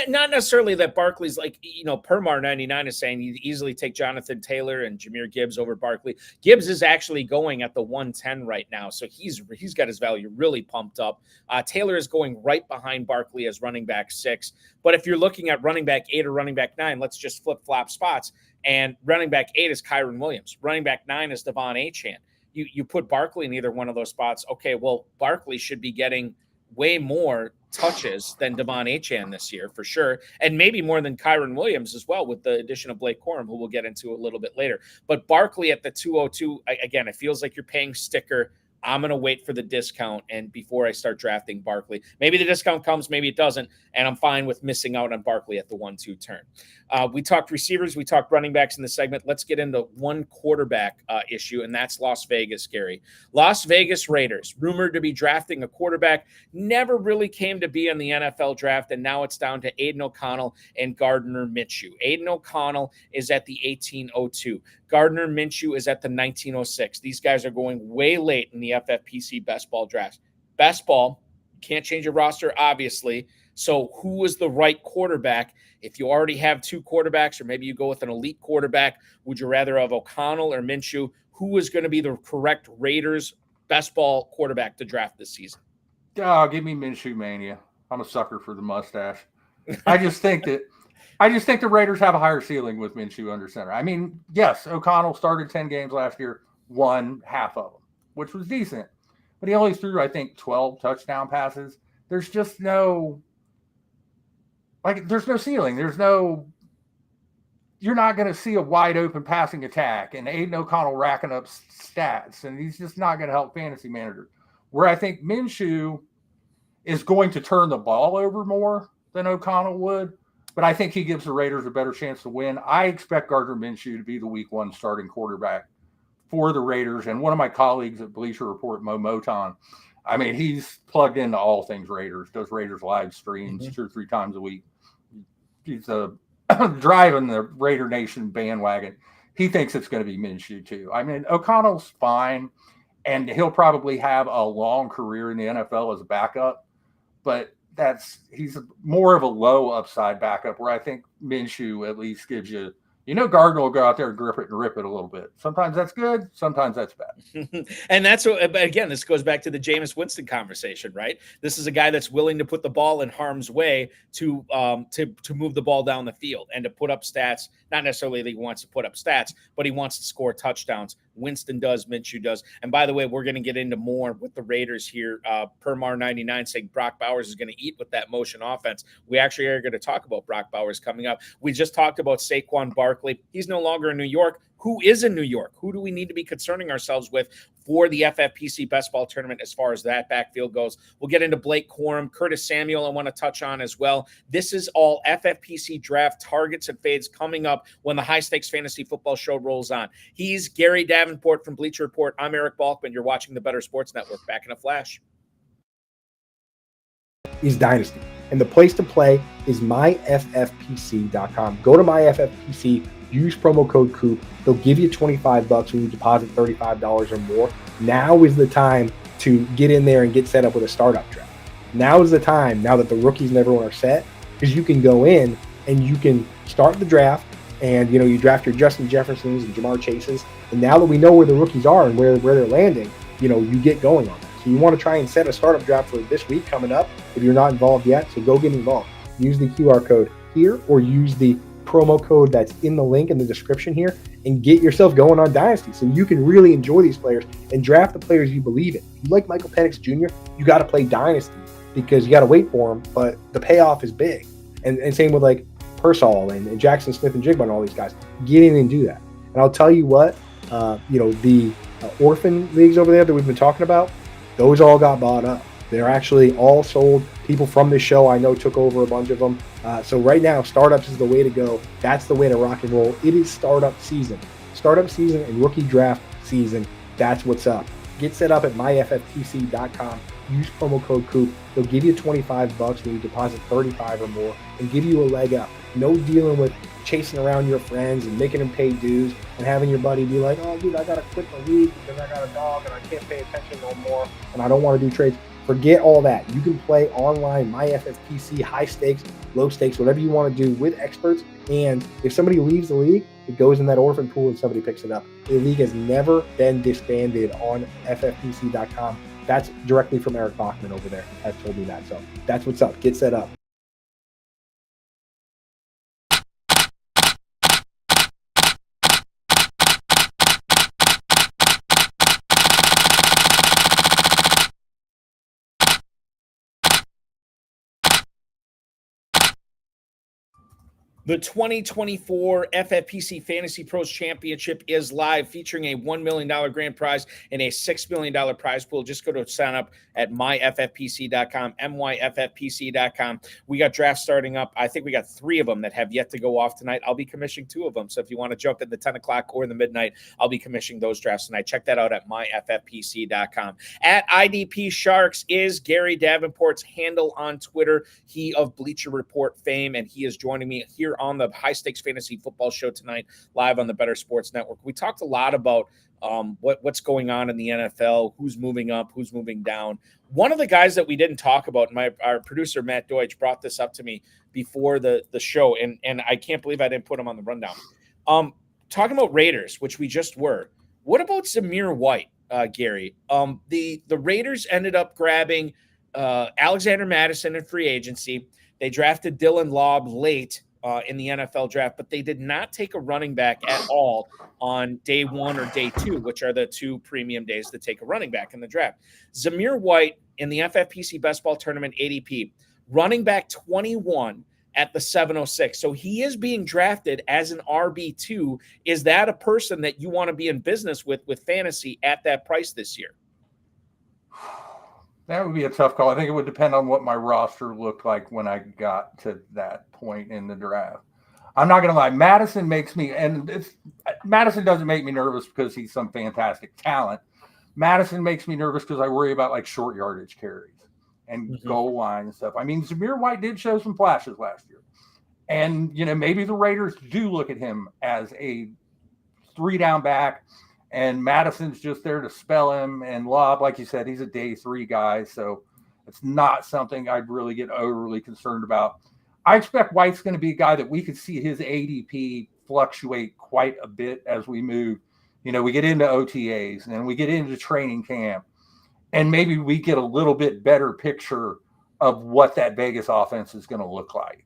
not necessarily that Barkley's Permar 99 is saying you easily take Jonathan Taylor and Jahmyr Gibbs over Barkley. Gibbs is actually going at the 110 right now, so he's got his value really pumped up. Taylor is going right behind Barkley as running back 6. But if you're looking at running back 8 or running back 9, let's just flip-flop spots. And running back 8 is Kyron Williams. Running back 9 is Devon Achane. You put Barkley in either one of those spots. Okay, well, Barkley should be getting way more touches than Devon Achane this year for sure, and maybe more than Kyron Williams as well with the addition of Blake Corum, who we'll get into a little bit later. But Barkley at the 202, again, it feels like you're paying sticker. I'm going to wait for the discount and before I start drafting Barkley. Maybe the discount comes, maybe it doesn't, and I'm fine with missing out on Barkley at the 1-2 turn. We talked receivers, we talked running backs in the segment. Let's get into one quarterback issue, and that's Las Vegas, Gary. Las Vegas Raiders, rumored to be drafting a quarterback, never really came to be in the NFL draft, and now it's down to Aiden O'Connell and Gardner Minshew. Aiden O'Connell is at the 1802. Gardner Minshew is at the 1906. These guys are going way late in the FFPC best ball drafts. Best ball, can't change your roster, obviously. So who is the right quarterback? If you already have 2 quarterbacks, or maybe you go with an elite quarterback, would you rather have O'Connell or Minshew? Who is going to be the correct Raiders best ball quarterback to draft this season? Oh, give me Minshew mania. I'm a sucker for the mustache. I just think the Raiders have a higher ceiling with Minshew under center. I mean, yes, O'Connell started 10 games last year, won half of them, which was decent. But he only threw, I think, 12 touchdown passes. There's just no ceiling. You're not going to see a wide open passing attack and Aiden O'Connell racking up stats, and he's just not going to help fantasy managers. Where I think Minshew is going to turn the ball over more than O'Connell would, but I think he gives the Raiders a better chance to win. I expect Gardner Minshew to be the week 1 starting quarterback for the Raiders. And one of my colleagues at Bleacher Report, Moton, I mean, he's plugged into all things Raiders, does Raiders live streams 2 or 3 times a week. He's driving the Raider Nation bandwagon. He thinks it's going to be Minshew too. I mean, O'Connell's fine, and he'll probably have a long career in the NFL as a backup, but he's more of a low upside backup, where I think Minshew at least gives you, Gardner will go out there and grip it and rip it a little bit. Sometimes that's good. Sometimes that's bad. And that's what, again, this goes back to the Jameis Winston conversation, right? This is a guy that's willing to put the ball in harm's way to move the ball down the field and to put up stats. Not necessarily that he wants to put up stats, but he wants to score touchdowns. Winston does, Minshew does. And by the way, we're going to get into more with the Raiders here. Permar 99 saying Brock Bowers is going to eat with that motion offense. We actually are going to talk about Brock Bowers coming up. We just talked about Saquon Barkley. He's no longer in New York. Who is in New York? Who do we need to be concerning ourselves with for the FFPC best ball tournament as far as that backfield goes? We'll get into Blake Corum, Curtis Samuel I want to touch on as well. This is all FFPC draft targets and fades coming up when the High Stakes Fantasy Football Show rolls on. He's Gary Davenport from Bleacher Report. I'm Eric Balkman. You're watching the Better Sports Network. Back in a flash. Is Dynasty. And the place to play is myffpc.com. Go to myffpc, use promo code COOP. They'll give you $25 when you deposit $35 or more. Now is the time to get in there and get set up with a startup draft. Now is the time, now that the rookies and everyone are set, because you can go in and you can start the draft, and you draft your Justin Jeffersons and Jamar Chases, and now that we know where the rookies are and where they're landing, you get going on that. So you want to try and set a startup draft for this week coming up if you're not involved yet. So go get involved. Use the QR code here or use the promo code that's in the link in the description here and get yourself going on Dynasty so you can really enjoy these players and draft the players you believe in. If you like Michael Penix Jr., you got to play Dynasty because you got to wait for him, but the payoff is big. And same with like Pearsall and Jackson Smith and Jigba and all these guys. Get in and do that. And I'll tell you what, the orphan leagues over there that we've been talking about, those all got bought up. They're actually all sold. People from this show I know took over a bunch of them. So right now, startups is the way to go. That's the way to rock and roll. It is startup season. Startup season and rookie draft season. That's what's up. Get set up at myffpc.com. Use promo code COOP. They'll give you $25 when you deposit $35 or more and give you a leg up. No dealing with chasing around your friends and making them pay dues and having your buddy be like, oh, dude, I got to quit the league because I got a dog and I can't pay attention no more and I don't want to do trades. Forget all that. You can play online, MyFFPC, high stakes, low stakes, whatever you want to do with experts. And if somebody leaves the league, it goes in that orphan pool and somebody picks it up. The league has never been disbanded on FFPC.com. That's directly from Eric Balkman over there has told me that. So that's what's up. Get set up. The 2024 FFPC Fantasy Pros Championship is live, featuring a $1 million grand prize and a $6 million prize pool. Just go to sign up at myffpc.com, myffpc.com. We got drafts starting up. I think we got 3 of them that have yet to go off tonight. I'll be commissioning 2 of them. So if you want to jump at the 10 o'clock or in the midnight, I'll be commissioning those drafts tonight. Check that out at myffpc.com. At IDP Sharks is Gary Davenport's handle on Twitter. He of Bleacher Report fame, and he is joining me here on the High Stakes Fantasy Football Show tonight, live on the Better Sports Network. We talked a lot about what's going on in the NFL, who's moving up, who's moving down. One of the guys that we didn't talk about, our producer Matt Deutsch brought this up to me before the show, and I can't believe I didn't put him on the rundown. Talking about Raiders, which we just were. What about Zamir White, Gary? The Raiders ended up grabbing Alexander Mattison in free agency. They drafted Dylan Lobb late in the NFL draft, but they did not take a running back at all on day 1 or day 2, which are the 2 premium days to take a running back in the draft. Zamir White in the FFPC Best Ball Tournament ADP, running back 21 at the 706. So he is being drafted as an RB2. Is that a person that you want to be in business with fantasy at that price this year? That would be a tough call. I think it would depend on what my roster looked like when I got to that point in the draft. I'm not going to lie. Madison makes me, Madison doesn't make me nervous because he's some fantastic talent. Madison makes me nervous because I worry about like short yardage carries and goal line and stuff. I mean, Zamir White did show some flashes last year. And, maybe the Raiders do look at him as a 3-down back. And Madison's just there to spell him. And Lobb, like you said, he's a day 3 guy. So it's not something I'd really get overly concerned about. I expect White's going to be a guy that we could see his ADP fluctuate quite a bit as we move. We get into OTAs and we get into training camp. And maybe we get a little bit better picture of what that Vegas offense is going to look like.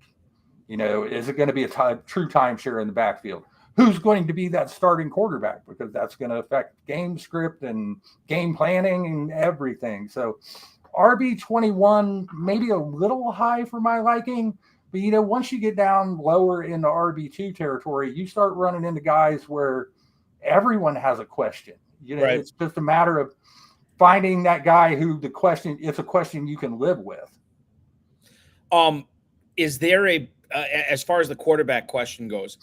Is it going to be a true timeshare in the backfield? Who's going to be that starting quarterback? Because that's going to affect game script and game planning and everything. So RB21, maybe a little high for my liking. But, once you get down lower into RB2 territory, you start running into guys where everyone has a question. Right. It's just a matter of finding that guy who it's a question you can live with. Is there as far as the quarterback question goes,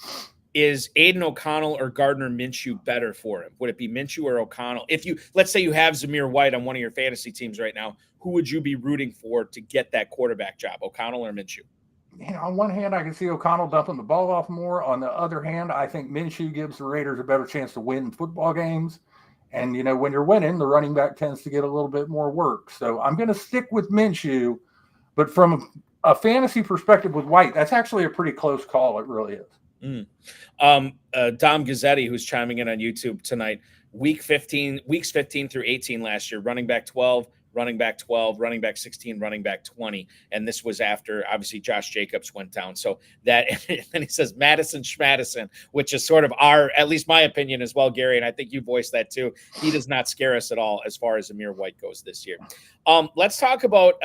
is Aiden O'Connell or Gardner Minshew better for him? Would it be Minshew or O'Connell? Let's say you have Zamir White on one of your fantasy teams right now, who would you be rooting for to get that quarterback job, O'Connell or Minshew? On one hand, I can see O'Connell dumping the ball off more. On the other hand, I think Minshew gives the Raiders a better chance to win football games. And, when you're winning, the running back tends to get a little bit more work. So I'm going to stick with Minshew. But from a fantasy perspective with White, that's actually a pretty close call. It really is. Dom Gazzetti, who's chiming in on YouTube tonight, weeks 15 through 18 last year, running back 12, running back 12, running back 16, running back 20. And this was after, obviously, Josh Jacobs went down. So that, and he says Madison Schmadison, which is sort of at least my opinion as well, Gary, and I think you voiced that too. He does not scare us at all as far as Zamir White goes this year. Let's talk about,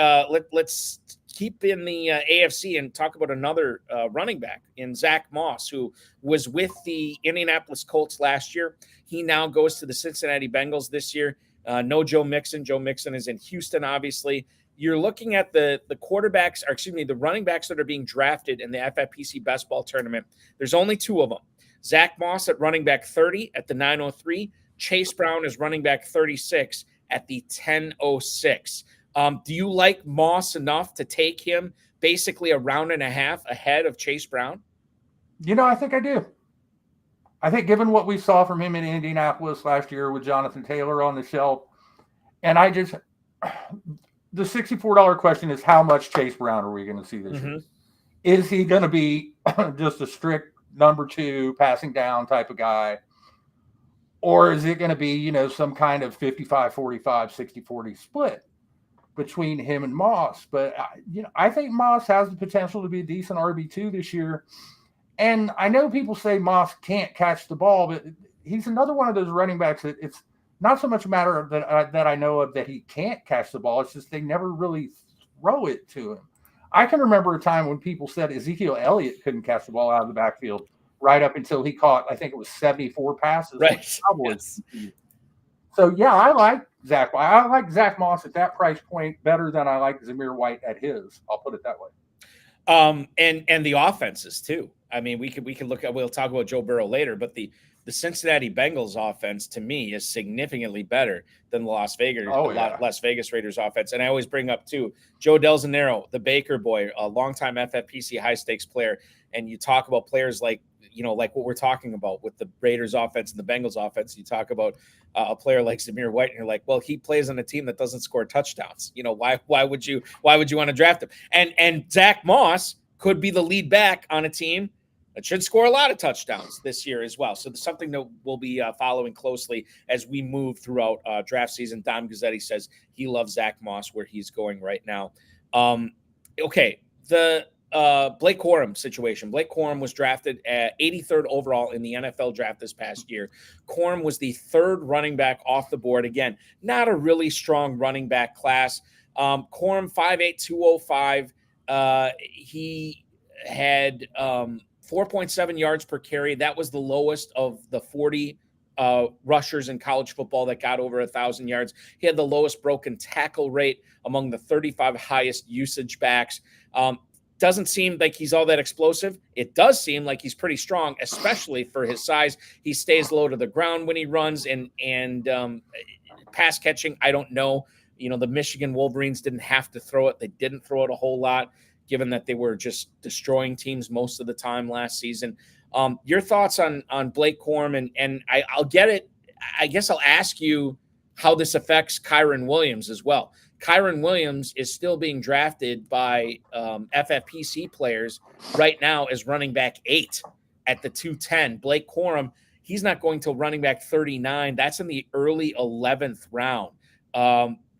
let's keep in the AFC and talk about another running back in Zach Moss, who was with the Indianapolis Colts last year. He now goes to the Cincinnati Bengals this year. No Joe Mixon. Joe Mixon is in Houston, obviously. You're looking at the quarterbacks, or excuse me, the running backs that are being drafted in the FFPC best ball tournament. There's only two of them. Zach Moss at running back 30 at the 903. Chase Brown is running back 36 at the 1006. Do you like Moss enough to take him basically a round and a half ahead of Chase Brown? I think I do. I think given what we saw from him in Indianapolis last year with Jonathan Taylor on the shelf, and the $64 question is, how much Chase Brown are we going to see this year? Is he going to be just a strict number 2 passing down type of guy? Or is it going to be, some kind of 55-45, 60-40 split between him and Moss? But, I think Moss has the potential to be a decent RB2 this year. And I know people say Moss can't catch the ball, but he's another one of those running backs that it's not so much a matter that I know of that he can't catch the ball. It's just they never really throw it to him. I can remember a time when people said Ezekiel Elliott couldn't catch the ball out of the backfield right up until he caught, I think it was 74 passes. Right. Yes. So, yeah, I like Zach. I like Zach Moss at that price point better than I like Zamir White at his. I'll put it that way. And the offenses too. I mean, we could look at, we'll talk about Joe Burrow later, but the Cincinnati Bengals offense to me is significantly better than the Las Vegas Raiders offense. And I always bring up too, Joe Del Zanero, the Baker boy, a longtime FFPC high stakes player. And you talk about players like what we're talking about with the Raiders offense and the Bengals offense. You talk about a player like Zamir White, and you're like, well, he plays on a team that doesn't score touchdowns. Why would you want to draft him? And Zach Moss could be the lead back on a team that should score a lot of touchdowns this year as well. So there's something that we'll be following closely as we move throughout draft season. Dom Gazzetti says he loves Zach Moss where he's going right now. Okay, the Blake Corum situation. Blake Corum was drafted at 83rd overall in the NFL draft this past year. Corum was the 3rd running back off the board. Again, not a really strong running back class. Corum 5'8", 205. He had 4.7 yards per carry. That was the lowest of the 40 rushers in college football that got over 1,000 yards. He had the lowest broken tackle rate among the 35 highest usage backs. Doesn't seem like he's all that explosive. It does seem like he's pretty strong, especially for his size. He stays low to the ground when he runs, and pass catching, I don't know. The Michigan Wolverines didn't have to throw it. They didn't throw it a whole lot, given that they were just destroying teams most of the time last season. Your thoughts on Blake Corum, and I'll get it. I guess I'll ask you how this affects Kyren Williams as well. Kyren Williams is still being drafted by FFPC players right now as running back 8 at the 210. Blake Corum, he's not going till running back 39. That's in the early 11th round.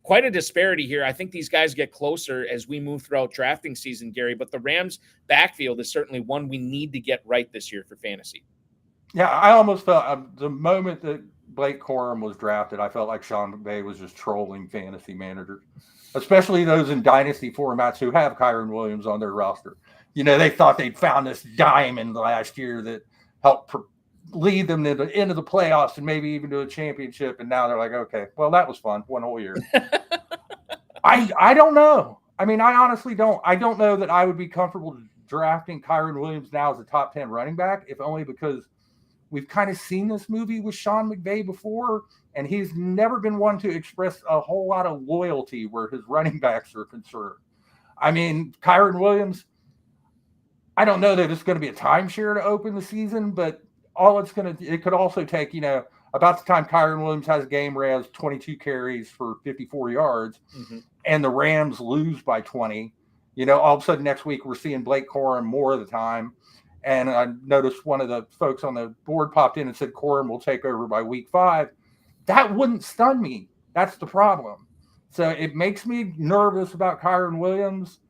Quite a disparity here. I think these guys get closer as we move throughout drafting season, Gary, but the Rams backfield is certainly one we need to get right this year for fantasy. Yeah, I almost felt the moment that Blake Corum was drafted, I felt like Sean McVay was just trolling fantasy managers, especially those in dynasty formats who have Kyren Williams on their roster. They thought they'd found this diamond last year that helped lead them into the playoffs and maybe even to a championship. And now they're like, okay, well, that was fun. One whole year. I don't know. I mean, I honestly don't. I don't know that I would be comfortable drafting Kyren Williams now as a top 10 running back, if only because we've kind of seen this movie with Sean McVay before, and he's never been one to express a whole lot of loyalty where his running backs are concerned. I mean, Kyren Williams, I don't know that it's going to be a timeshare to open the season, but it could also take, about the time Kyren Williams has a game where he has 22 carries for 54 yards and the Rams lose by 20, all of a sudden next week we're seeing Blake Corum more of the time. And I noticed one of the folks on the board popped in and said Corum will take over by week 5. That wouldn't stun me. That's the problem. So it makes me nervous about Kyren Williams.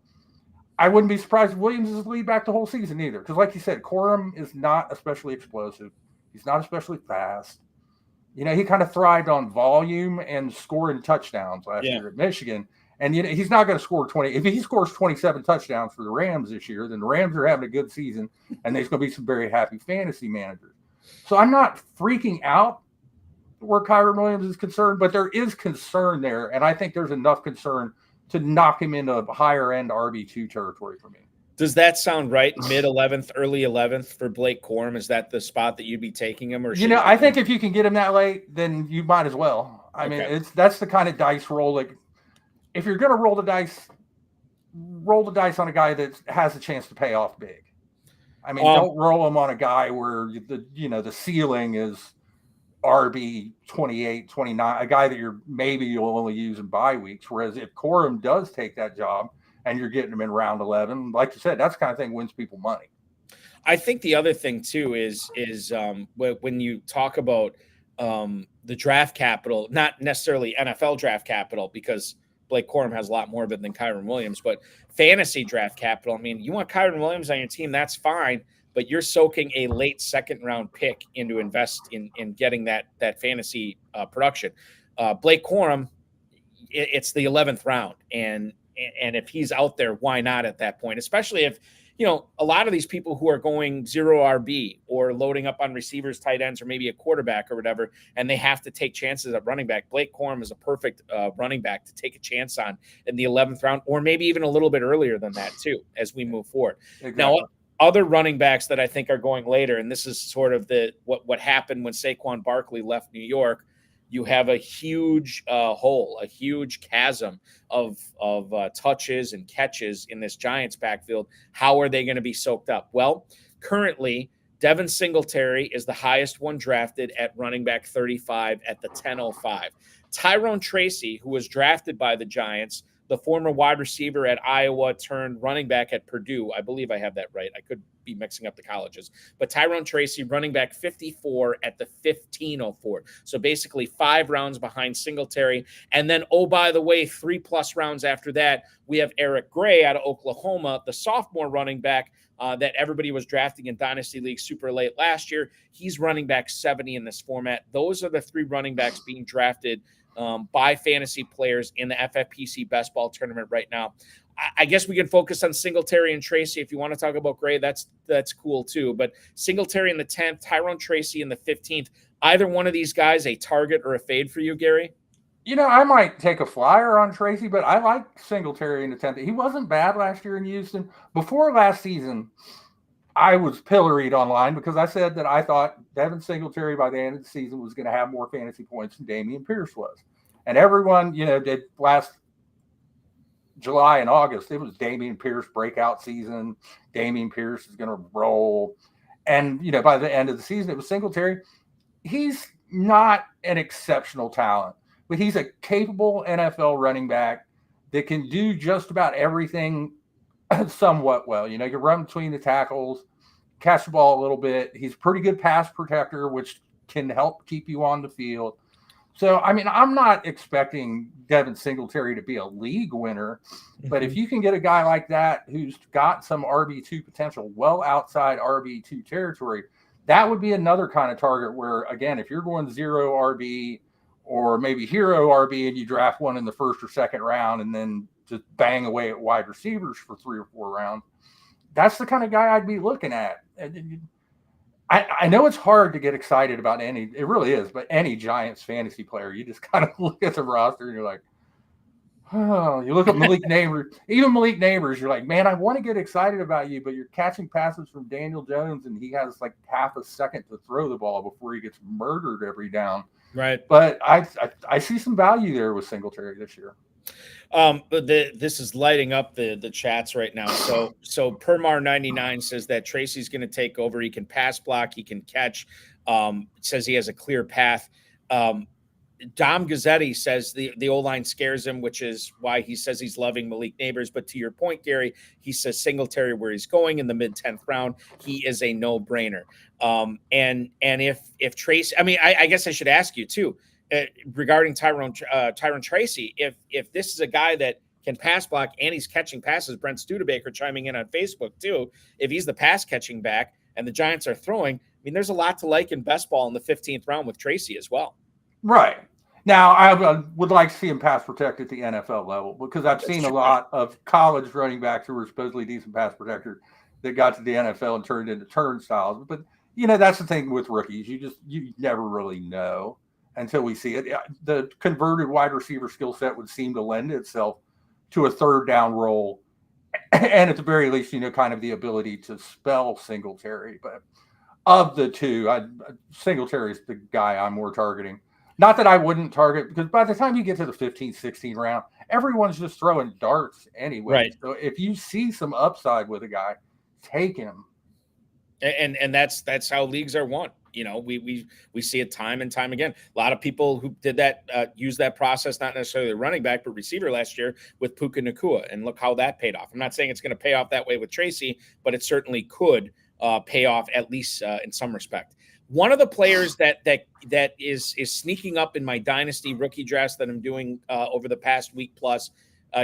I wouldn't be surprised if Williams is the lead back the whole season either. Because like you said, Corum is not especially explosive. He's not especially fast. You know, he kind of thrived on volume and scoring touchdowns last year at Michigan. And you know, he's not going to score 20. If he scores 27 touchdowns for the Rams this year, then the Rams are having a good season, and there's going to be some very happy fantasy managers. So I'm not freaking out where Kyren Williams is concerned, but there is concern there, and I think there's enough concern to knock him into higher-end RB2 territory for me. Does that sound right? Mid-11th, early 11th for Blake Corum? Is that the spot that you'd be taking him? Or you know, I think if you can get him that late, then you might as well. I mean, that's the kind of dice roll that if you're going to roll the dice on a guy that has a chance to pay off big. I mean, don't roll them on a guy where the ceiling is RB 28, 29, a guy that you'll only use in bye weeks. Whereas if Corum does take that job and you're getting him in round 11, like you said, that's the kind of thing wins people money. I think the other thing too is when you talk about the draft capital, not necessarily NFL draft capital, because Blake Corum has a lot more of it than Kyren Williams, but fantasy draft capital. I mean, you want Kyren Williams on your team, that's fine, but you're soaking a late second round pick into invest in getting that fantasy production. Blake Corum, it's the 11th round, and if he's out there, why not at that point? Especially if, you know, a lot of these people who are going 0 RB or loading up on receivers, tight ends, or maybe a quarterback or whatever, and they have to take chances at running back. Blake Corum is a perfect running back to take a chance on in the 11th round, or maybe even a little bit earlier than that too, as we move forward. Exactly. Now, other running backs that I think are going later, and this is sort of what happened when Saquon Barkley left New York. You have a huge hole, a huge chasm of touches and catches in this Giants backfield. How are they going to be soaked up? Well, currently, Devin Singletary is the highest one drafted at running back 35 at the 10:05. Tyrone Tracy, who was drafted by the Giants, the former wide receiver at Iowa turned running back at Purdue. I believe I have that right. I could be mixing up the colleges. But Tyrone Tracy, running back 54 at the 15:04. So basically 5 rounds behind Singletary. And then, oh, by the way, 3+ rounds after that, we have Eric Gray out of Oklahoma, the sophomore running back that everybody was drafting in Dynasty League super late last year. He's running back 70 in this format. Those are the 3 running backs being drafted by fantasy players in the FFPC best ball tournament right now. I guess we can focus on Singletary and Tracy. If you want to talk about Gray, that's cool too. But Singletary in the 10th, Tyrone Tracy in the 15th. Either one of these guys a target or a fade for you, Gary? You know, I might take a flyer on Tracy, but I like Singletary in the 10th. He wasn't bad last year in Houston. Before last season, I was pilloried online because I said that I thought Devin Singletary by the end of the season was going to have more fantasy points than Dameon Pierce was. And everyone, did last July and August, it was Dameon Pierce breakout season. Dameon Pierce is going to roll. And, by the end of the season, it was Singletary. He's not an exceptional talent, but he's a capable NFL running back that can do just about everything somewhat well. You can run between the tackles, catch the ball a little bit. He's a pretty good pass protector, which can help keep you on the field. So, I mean, I'm not expecting Devin Singletary to be a league winner, but if you can get a guy like that who's got some RB2 potential well outside RB2 territory, that would be another kind of target where, again, if you're going 0 RB or maybe hero RB and you draft one in the first or second round and then just bang away at wide receivers for 3 or 4 rounds, that's the kind of guy I'd be looking at. I know it's hard to get excited about it really is, but any Giants fantasy player, you just kind of look at the roster and you're like, oh, you look at Malik Neighbors, even Malik Neighbors, you're like, man, I want to get excited about you, but you're catching passes from Daniel Jones and he has like half a second to throw the ball before he gets murdered every down. Right. But I see some value there with Singletary this year. But this is lighting up the chats right now. So Permar99 says that Tracy's going to take over. He can pass block. He can catch. Says he has a clear path. Dom Gazzetti says the O-line scares him, which is why he says he's loving Malik Neighbors. But to your point, Gary, he says Singletary where he's going in the mid-10th round, he is a no-brainer. And if Tracy, I mean, I guess I should ask you too, regarding Tyrone Tracy, if this is a guy that can pass block and he's catching passes, Brent Studebaker chiming in on Facebook too, if he's the pass catching back and the Giants are throwing, I mean, there's a lot to like in best ball in the 15th round with Tracy as well. Right. Now, I would like to see him pass protect at the NFL level because I've seen a lot of college running backs who were supposedly decent pass protectors that got to the NFL and turned into turnstiles. But, that's the thing with rookies. You never really know until we see it. The converted wide receiver skill set would seem to lend itself to a third down role. And at the very least, kind of the ability to spell Singletary. But of the two, Singletary is the guy I'm more targeting. Not that I wouldn't target, because by the time you get to the 15, 16 round, everyone's just throwing darts anyway. Right. So if you see some upside with a guy, take him. And that's how leagues are won. We see it time and time again. A lot of people who did that use that process, not necessarily running back, but receiver last year with Puka Nacua, and look how that paid off. I'm not saying it's going to pay off that way with Tracy, but it certainly could pay off at least in some respect. One of the players that is sneaking up in my Dynasty rookie drafts that I'm doing over the past week plus,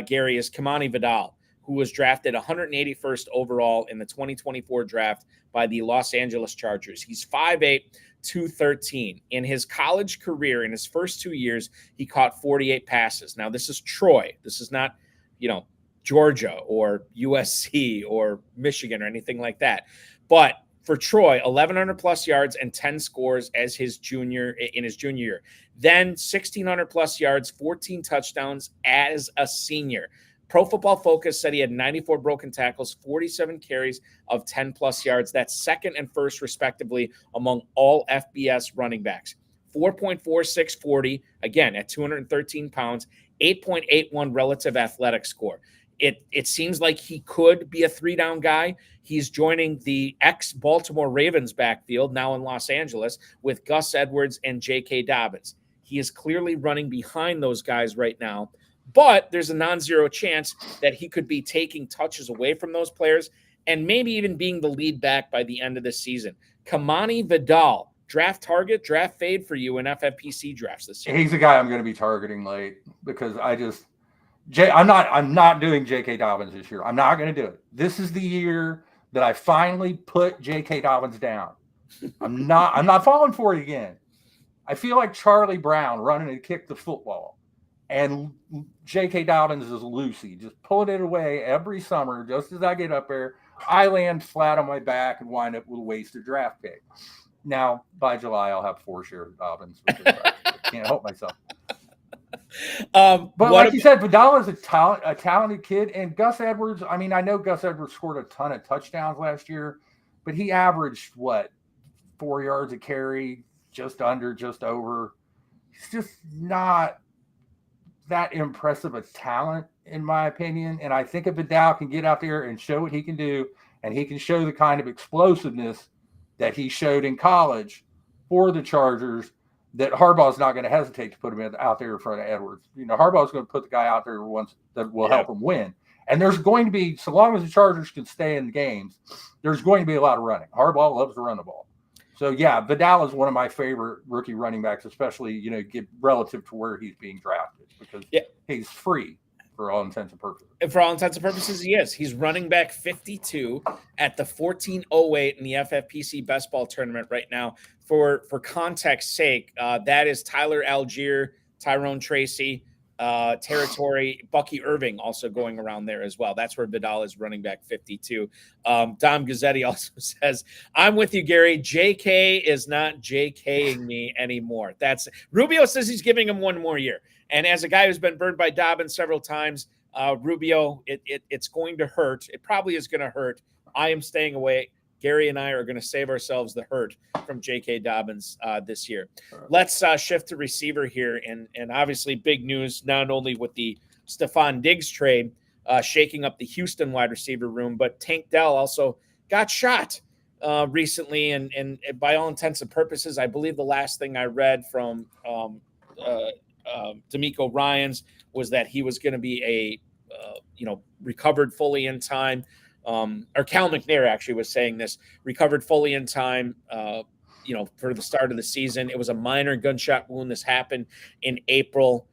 Gary, is Kimani Vidal, who was drafted 181st overall in the 2024 draft by the Los Angeles Chargers. He's 5'8", 213. In his college career, in his first 2 years, he caught 48 passes. Now, this is Troy. This is not, Georgia or USC or Michigan or anything like that. But for Troy, 1,100 plus yards and 10 scores in his junior year. Then 1,600 plus yards, 14 touchdowns as a senior. Pro Football Focus said he had 94 broken tackles, 47 carries of 10 plus yards. That's second and first, respectively, among all FBS running backs. 4.46 40, again, at 213 pounds, 8.81 relative athletic score. It seems like he could be a 3-down guy. He's joining the ex-Baltimore Ravens backfield now in Los Angeles with Gus Edwards and J.K. Dobbins. He is clearly running behind those guys right now, but there's a non-zero chance that he could be taking touches away from those players and maybe even being the lead back by the end of the season. Kimani Vidal, draft target, draft fade for you in FFPC drafts this year. He's a guy I'm going to be targeting late because I'm not doing J.K. Dobbins this year. I'm not going to do it. This is the year that I finally put J.K. Dobbins down. I'm not falling for it again. I feel like Charlie Brown running to kick the football, and J.K. Dobbins is Lucy, just pulling it away every summer. Just as I get up there, I land flat on my back and wind up with a wasted draft pick. Now, by July, I'll have 4 shares of Dobbins because I can't help myself. But like you said, Vidal is a talented kid, and Gus Edwards. I mean, I know Gus Edwards scored a ton of touchdowns last year, but he averaged 4 yards a carry, just under, just over. He's just not that impressive a talent, in my opinion. And I think if Vidal can get out there and show what he can do, and he can show the kind of explosiveness that he showed in college for the Chargers, that Harbaugh's not going to hesitate to put him out there in front of Edwards. Harbaugh's going to put the guy out there once that will help him win. And there's going to be, so long as the Chargers can stay in the games, there's going to be a lot of running. Harbaugh loves to run the ball. So, yeah, Vidal is one of my favorite rookie running backs, especially, relative to where he's being drafted, because he's free for all intents and purposes. And for all intents and purposes, he is. He's running back 52 at the 1408 in the FFPC best ball tournament right now. For context's sake, that is Tyler Algier, Tyrone Tracy, territory, Bucky Irving also going around there as well. That's where Vidal is running back 52. Dom Gazzetti also says, I'm with you, Gary. JK is not JKing me anymore. Rubio says he's giving him 1 more year. And as a guy who's been burned by Dobbins several times, Rubio, it's going to hurt. It probably is going to hurt. I am staying away. Gary and I are going to save ourselves the hurt from J.K. Dobbins this year. Let's shift to receiver here. And obviously big news, not only with the Stephon Diggs trade shaking up the Houston wide receiver room, but Tank Dell also got shot recently. And by all intents and purposes, I believe the last thing I read from D'Amico Ryans was that he was going to be recovered fully in time. Or Cal McNair actually was saying this, recovered fully in time, for the start of the season. It was a minor gunshot wound. This happened in April.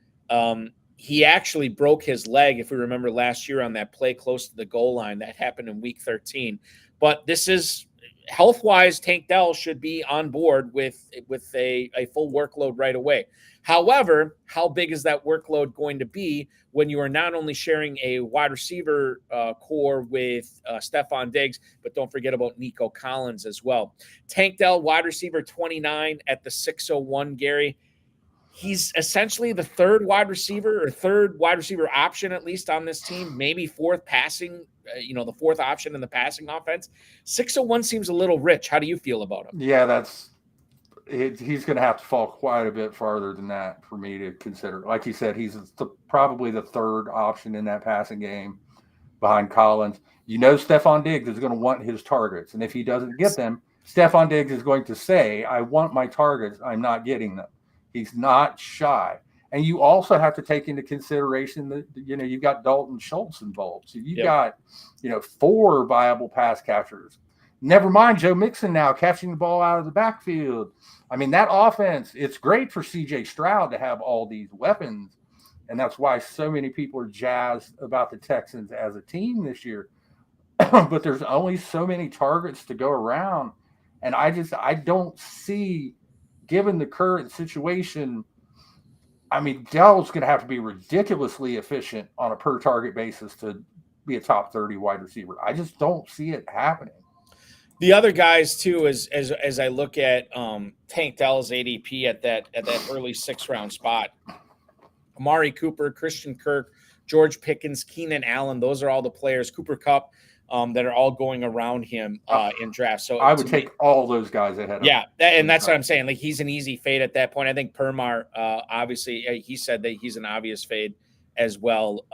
He actually broke his leg, if we remember last year, on that play close to the goal line. That happened in week 13. But this is health-wise, Tank Dell should be on board with a full workload right away. However, how big is that workload going to be when you are not only sharing a wide receiver core with Stephon Diggs, but don't forget about Nico Collins as well. Tank Dell, wide receiver 29 at the 601, Gary. He's essentially the third wide receiver option, at least on this team, maybe fourth passing, the fourth option in the passing offense. 601 seems a little rich. How do you feel about him? Yeah, he's going to have to fall quite a bit farther than that for me to consider. Like you said, he's probably the third option in that passing game behind Collins. Stephon Diggs is going to want his targets. And if he doesn't get them, Stephon Diggs is going to say, I want my targets. I'm not getting them. He's not shy. And you also have to take into consideration that, you've got Dalton Schultz involved. So you've got, 4 viable pass catchers. Never mind Joe Mixon now catching the ball out of the backfield. I mean, that offense, it's great for C.J. Stroud to have all these weapons. And that's why so many people are jazzed about the Texans as a team this year. But there's only so many targets to go around. And I don't see, given the current situation, I mean, Dell's going to have to be ridiculously efficient on a per target basis to be a top 30 wide receiver. I just don't see it happening. The other guys too, as I look at Tank Dell's ADP at that early 6th round spot, Amari Cooper, Christian Kirk, George Pickens, Keenan Allen, those are all the players, Cooper Kupp, that are all going around him in drafts. So I would take all those guys ahead of him. And that's what I'm saying. Like, he's an easy fade at that point. I think Permar, obviously, he said that he's an obvious fade as well.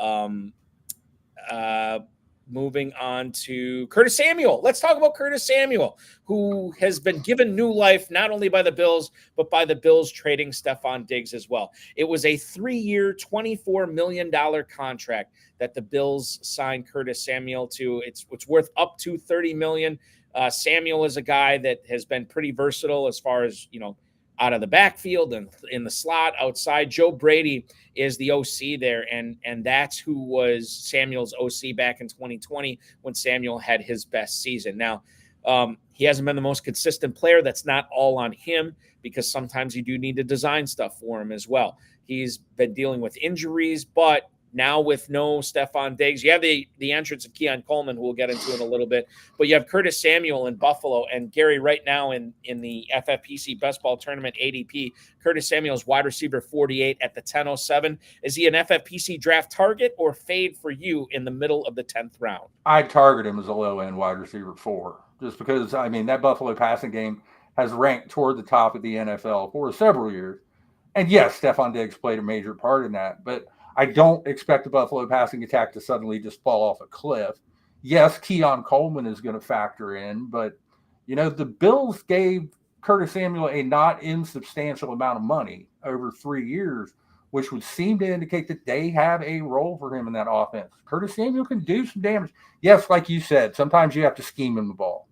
Moving on to Curtis Samuel. Let's talk about Curtis Samuel, who has been given new life not only by the Bills, but by the Bills trading Stephon Diggs as well. It was a 3-year, $24 million contract that the Bills signed Curtis Samuel to. It's worth up to $30 million. Samuel is a guy that has been pretty versatile as far as, out of the backfield and in the slot outside. Joe Brady is the OC there, and that's who was Samuel's OC back in 2020 when Samuel had his best season. Now, he hasn't been the most consistent player. That's not all on him, because sometimes you do need to design stuff for him as well. He's been dealing with injuries, but now with no Stephon Diggs, you have the entrance of Keon Coleman, who we'll get into in a little bit, but you have Curtis Samuel in Buffalo. And Gary, right now in the FFPC Best Ball Tournament ADP, Curtis Samuel's wide receiver 48 at the 10:07. Is he an FFPC draft target or fade for you in the middle of the 10th round? I'd target him as a low-end wide receiver 4, just because, I mean, that Buffalo passing game has ranked toward the top of the NFL for several years. And yes, Stephon Diggs played a major part in that, but I don't expect the Buffalo passing attack to suddenly just fall off a cliff. Yes, Keon Coleman is going to factor in, but, the Bills gave Curtis Samuel a not insubstantial amount of money over 3 years, which would seem to indicate that they have a role for him in that offense. Curtis Samuel can do some damage. Yes, like you said, sometimes you have to scheme him the ball.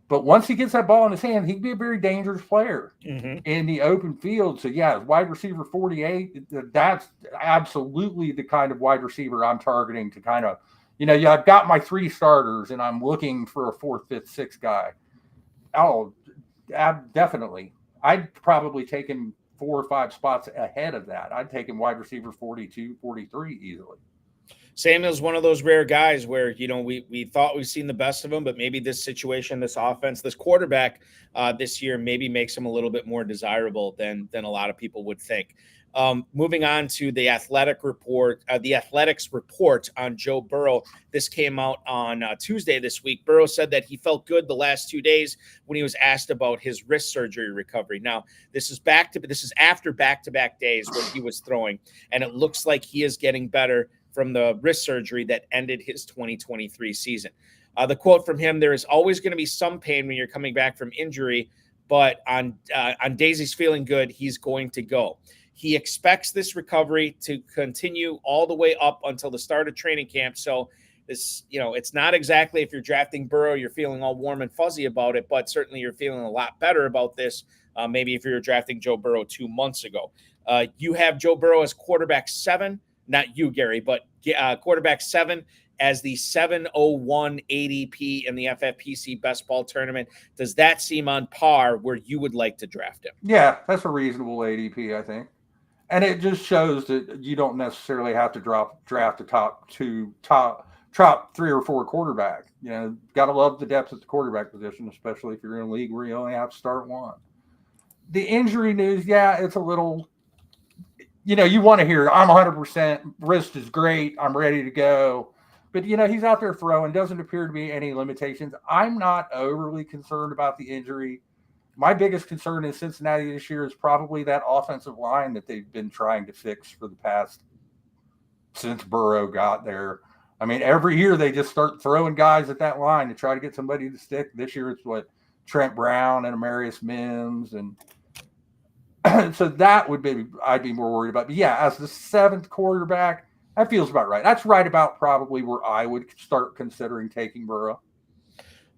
But once he gets that ball in his hand, he can be a very dangerous player in the open field. So, yeah, wide receiver 48, that's absolutely the kind of wide receiver I'm targeting to kind of, I've got my 3 starters and I'm looking for a 4th, 5th, 6th guy. Oh, definitely. I'd probably take him 4 or 5 spots ahead of that. I'd take him wide receiver 42, 43 easily. Samuel's one of those rare guys where, we thought we've seen the best of him, but maybe this situation, this offense, this quarterback this year maybe makes him a little bit more desirable than a lot of people would think. Moving on to the Athletics report on Joe Burrow. This came out on Tuesday this week. Burrow said that he felt good the last 2 days when he was asked about his wrist surgery recovery. Now, this is after back-to-back days when he was throwing, and it looks like he is getting better from the wrist surgery that ended his 2023 season. The quote from him: "There is always going to be some pain when you're coming back from injury, but on days he's feeling good, he's going to go. He expects this recovery to continue all the way up until the start of training camp. So this, it's not exactly, if you're drafting Burrow, you're feeling all warm and fuzzy about it, but certainly you're feeling a lot better about this. Maybe if you were drafting Joe Burrow 2 months ago. You have Joe Burrow as quarterback 7, not you, Gary, but quarterback 7 as the 701 ADP in the FFPC best ball tournament. Does that seem on par where you would like to draft him? Yeah, that's a reasonable ADP, I think. And it just shows that you don't necessarily have to draft a top 3 or 4 quarterback. Got to love the depth at the quarterback position, especially if you're in a league where you only have to start one. The injury news, yeah, it's a little, you want to hear, I'm 100%, wrist is great, I'm ready to go. But, he's out there throwing, doesn't appear to be any limitations. I'm not overly concerned about the injury. My biggest concern in Cincinnati this year is probably that offensive line that they've been trying to fix for the past, since Burrow got there. I mean, every year they just start throwing guys at that line to try to get somebody to stick. This year it's Trent Brown and Amarius Mims. And so that would be, I'd be more worried about. But yeah, as the 7th quarterback, that feels about right. That's right about probably where I would start considering taking Burrow.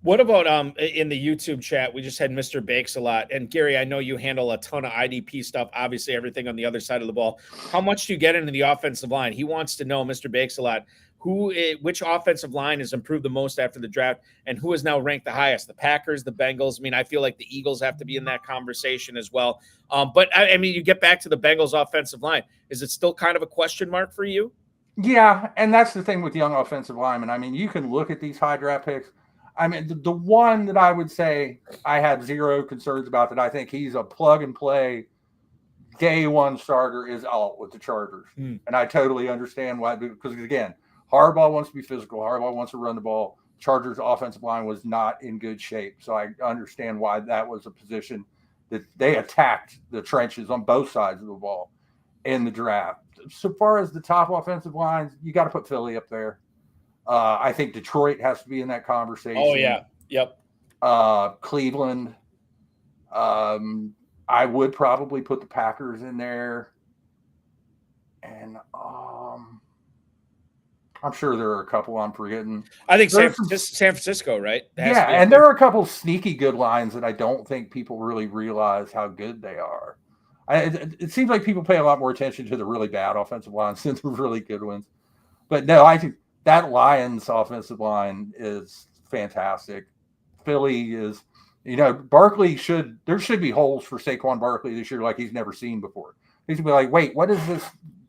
What about in the YouTube chat? We just had Mr. Bakes a lot. And Gary, I know you handle a ton of IDP stuff, obviously everything on the other side of the ball. How much do you get into the offensive line? He wants to know, Mr. Bakes a lot, which offensive line has improved the most after the draft and who is now ranked the highest? The Packers, the Bengals. I mean, I feel like the Eagles have to be in that conversation as well. But I mean, you get back to the Bengals offensive line. Is it still kind of a question mark for you? Yeah, and that's the thing with young offensive linemen. I mean, you can look at these high draft picks. I mean, the one that I would say I have zero concerns about, that I think he's a plug and play day one starter, is Alt with the Chargers. And I totally understand why, because again, Harbaugh wants to be physical. Harbaugh wants to run the ball. Chargers offensive line was not in good shape. So I understand why that was a position that they attacked the trenches on both sides of the ball in the draft. So far as the top offensive lines, you got to put Philly up there. I think Detroit has to be in that conversation. Oh, yeah. Yep. Cleveland. I would probably put the Packers in there. And I'm sure there are a couple I'm forgetting. I think San Francisco, right? Yeah, and there are a couple sneaky good lines that I don't think people really realize how good they are. It seems like people pay a lot more attention to the really bad offensive lines than the really good ones. But no, I think that Lions offensive line is fantastic. Philly is, Barkley there should be holes for Saquon Barkley this year like he's never seen before. He's going to be like, wait, what is this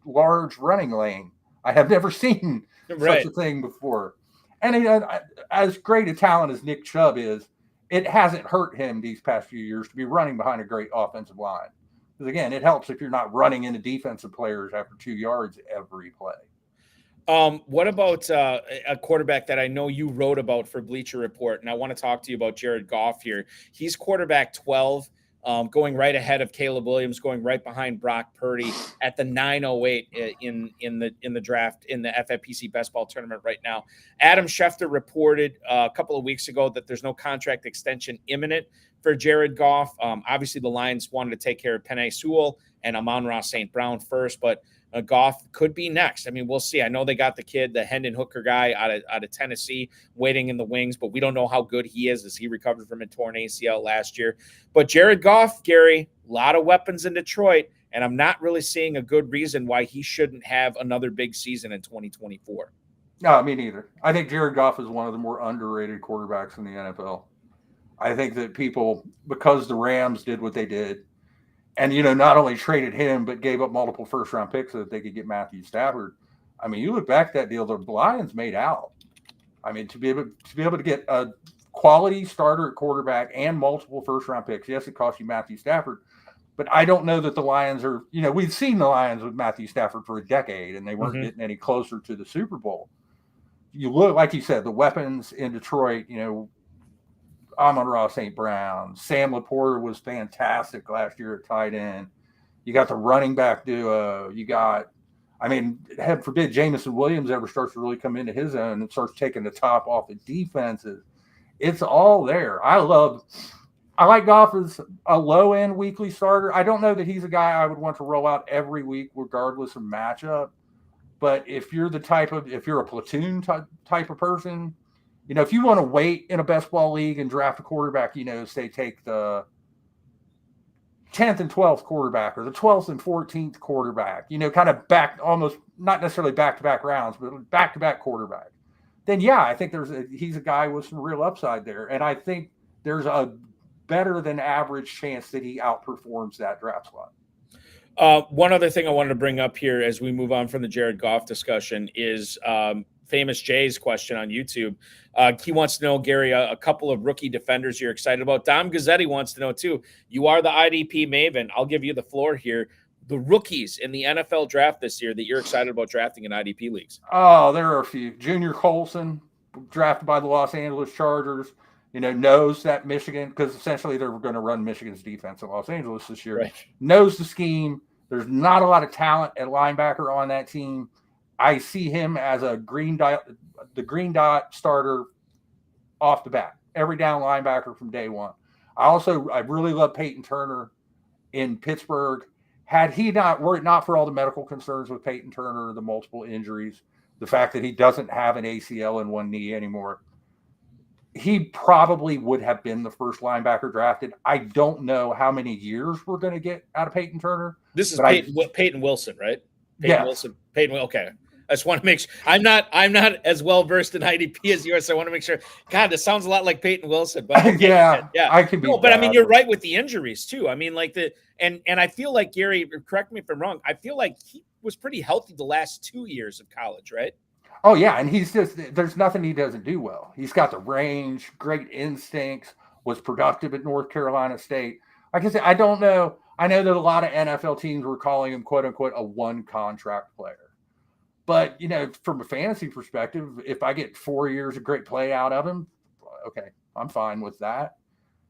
large running lane? I have never seen such a thing before. And as great a talent as Nick Chubb is, it hasn't hurt him these past few years to be running behind a great offensive line. Because again, it helps if you're not running into defensive players after 2 yards every play. What about a quarterback that I know you wrote about for Bleacher Report, and I want to talk to you about Jared Goff here. He's quarterback 12, going right ahead of Caleb Williams, going right behind Brock Purdy at the 908 in the draft in the FFPC best ball tournament right now. Adam Schefter reported a couple of weeks ago that there's no contract extension imminent for Jared Goff. Obviously, the Lions wanted to take care of Penix and Amon-Ra St. Brown first, but Goff could be next. I mean, we'll see. I know they got the kid, the Hendon Hooker guy out of Tennessee, waiting in the wings, but we don't know how good he is as he recovered from a torn ACL last year. But Jared Goff, Gary, a lot of weapons in Detroit, and I'm not really seeing a good reason why he shouldn't have another big season in 2024. No, me neither. I think Jared Goff is one of the more underrated quarterbacks in the NFL. I think that people, because the Rams did what they did, and, not only traded him, but gave up multiple first-round picks so that they could get Matthew Stafford. I mean, you look back at that deal, the Lions made out. I mean, to be able to get a quality starter at quarterback and multiple first-round picks, yes, it cost you Matthew Stafford, but I don't know that the Lions are, we've seen the Lions with Matthew Stafford for a decade, and they weren't getting any closer to the Super Bowl. You look, like you said, the weapons in Detroit, Amon-Ra St. Brown, Sam Laporta was fantastic last year at tight end. You got the running back duo. You got, heaven forbid Jamison Williams ever starts to really come into his own and starts taking the top off the defenses. It's all there. I love I like Goff as a low-end weekly starter. I don't know that he's a guy I would want to roll out every week, regardless of matchup. But if you're a platoon type of person, if you want to wait in a best ball league and draft a quarterback, say take the 10th and 12th quarterback or the 12th and 14th quarterback, kind of back, almost not necessarily back-to-back rounds, but back-to-back quarterback, then yeah, I think he's a guy with some real upside there. And I think there's a better than average chance that he outperforms that draft slot. One other thing I wanted to bring up here as we move on from the Jared Goff discussion is Famous Jay's question on YouTube. He wants to know, Gary, a couple of rookie defenders you're excited about. Dom Gazzetti wants to know, too. You are the IDP maven. I'll give you the floor here. The rookies in the NFL draft this year that you're excited about drafting in IDP leagues. Oh, there are a few. Junior Colson, drafted by the Los Angeles Chargers, knows that Michigan, because essentially they're going to run Michigan's defense in Los Angeles this year, right. Knows the scheme. There's not a lot of talent at linebacker on that team. I see him as the green dot starter off the bat, every down linebacker from day one. I really love Peyton Turner in Pittsburgh. Were it not for all the medical concerns with Peyton Turner, the multiple injuries, the fact that he doesn't have an ACL in one knee anymore, he probably would have been the first linebacker drafted. I don't know how many years we're going to get out of Peyton Turner. This is Peyton Wilson, right? Peyton, okay. I just want to make sure. I'm not as well versed in IDP as you are, so I want to make sure. God, this sounds a lot like Peyton Wilson, but okay, yeah, I could be. No, but I mean, you're right with the injuries too. I mean, and I feel like Gary. Correct me if I'm wrong. I feel like he was pretty healthy the last 2 years of college, right? Oh yeah, and there's nothing he doesn't do well. He's got the range, great instincts. Was productive at North Carolina State. Like I said, I don't know. I know that a lot of NFL teams were calling him "quote unquote" a one contract player. But, from a fantasy perspective, if I get 4 years of great play out of him, okay, I'm fine with that.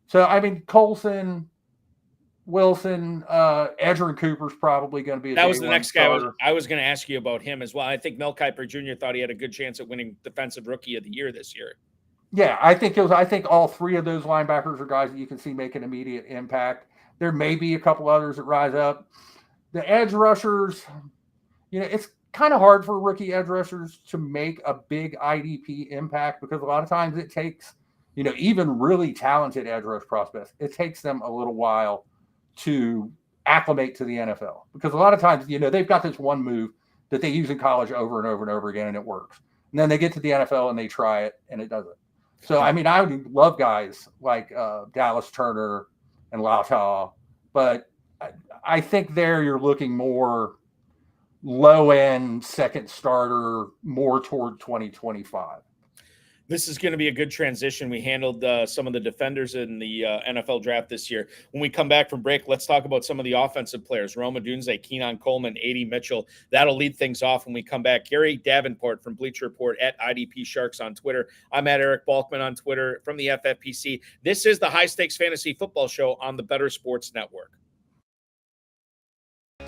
So, I mean, Colson, Wilson, Edgerrin Cooper's probably going to be that was the next guy I was going to ask you about him as well. I think Mel Kiper Jr. thought he had a good chance at winning Defensive Rookie of the Year this year. Yeah, I think all three of those linebackers are guys that you can see make an immediate impact. There may be a couple others that rise up. The edge rushers, it's kind of hard for rookie edge rushers to make a big IDP impact because a lot of times it takes, even really talented edge rush prospects, it takes them a little while to acclimate to the NFL because a lot of times, they've got this one move that they use in college over and over and over again and it works. And then they get to the NFL and they try it and it doesn't. So, I mean, I would love guys like Dallas Turner and Lautau, but I think there you're looking more low-end second starter, more toward 2025. This is going to be a good transition. We handled some of the defenders in the NFL draft this year. When we come back from break, let's talk about some of the offensive players. Odunze, Keon, Coleman, A.D. Mitchell. That'll lead things off when we come back. Gary Davenport from Bleacher Report at IDP Sharks on Twitter. I'm at Eric Balkman on Twitter from the FFPC. This is the High Stakes Fantasy Football Show on the Better Sports Network.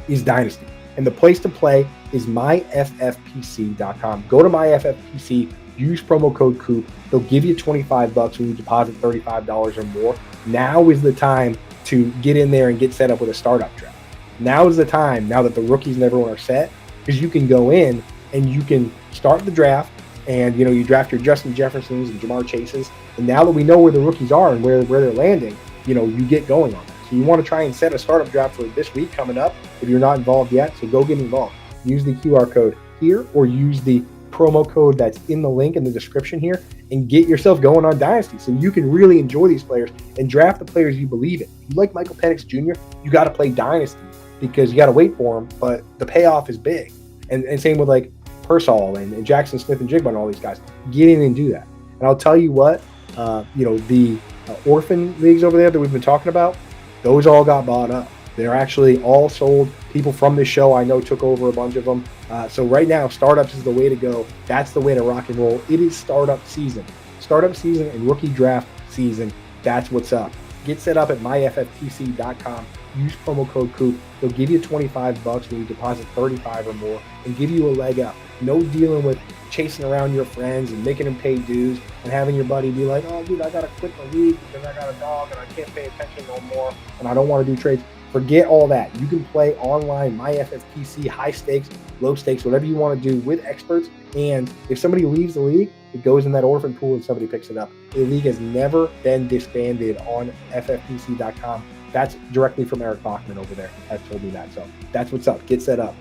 Is Dynasty. And the place to play is myffpc.com. Go to myffpc, use promo code COOP. They'll give you $25 when you deposit $35 or more. Now is the time to get in there and get set up with a startup draft. Now is the time, now that the rookies and everyone are set, because you can go in and you can start the draft and, you draft your Justin Jeffersons and Jamar Chases. And now that we know where the rookies are and where they're landing, you get going on that. So you want to try and set a startup draft for this week coming up if you're not involved yet. So go get involved. Use the QR code here or use the promo code that's in the link in the description here and get yourself going on Dynasty so you can really enjoy these players and draft the players you believe in. If you like Michael Penix Jr., you got to play Dynasty because you got to wait for him, but the payoff is big. And same with like Pearsall and Jackson Smith and Jigba and all these guys. Get in and do that. And I'll tell you what, the orphan leagues over there that we've been talking about, those all got bought up. They're actually all sold. People from this show I know took over a bunch of them. So right now, startups is the way to go. That's the way to rock and roll. It is startup season. Startup season and rookie draft season. That's what's up. Get set up at myffpc.com. Use promo code COOP. They'll give you $25 when you deposit $35 or more and give you a leg up. No dealing with chasing around your friends and making them pay dues and having your buddy be like, oh, dude, I got to quit the league because I got a dog and I can't pay attention no more and I don't want to do trades. Forget all that. You can play online, my FFPC, high stakes, low stakes, whatever you want to do with experts. And if somebody leaves the league, it goes in that orphan pool and somebody picks it up. The league has never been disbanded on FFPC.com. That's directly from Eric Balkman over there. Has told me that. So that's what's up. Get set up.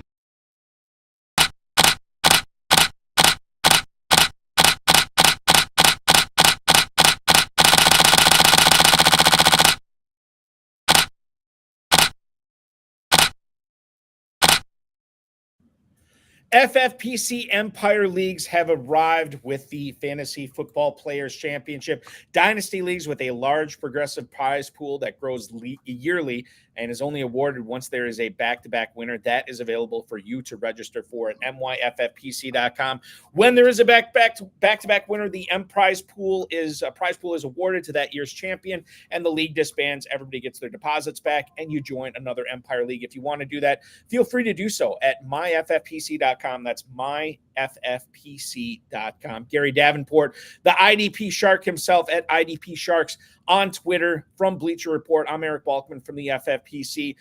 FFPC Empire Leagues have arrived with the Fantasy Football Players Championship. Dynasty Leagues with a large progressive prize pool that grows yearly and is only awarded once there is a back-to-back winner. That is available for you to register for at myffpc.com. When there is a back-to-back winner, the prize pool is awarded to that year's champion, and the league disbands. Everybody gets their deposits back, and you join another Empire League. If you want to do that, feel free to do so at myffpc.com. That's myffpc.com. Gary Davenport, the IDP Shark himself at IDP Sharks on Twitter. From Bleacher Report, I'm Eric Balkman from the FFPC.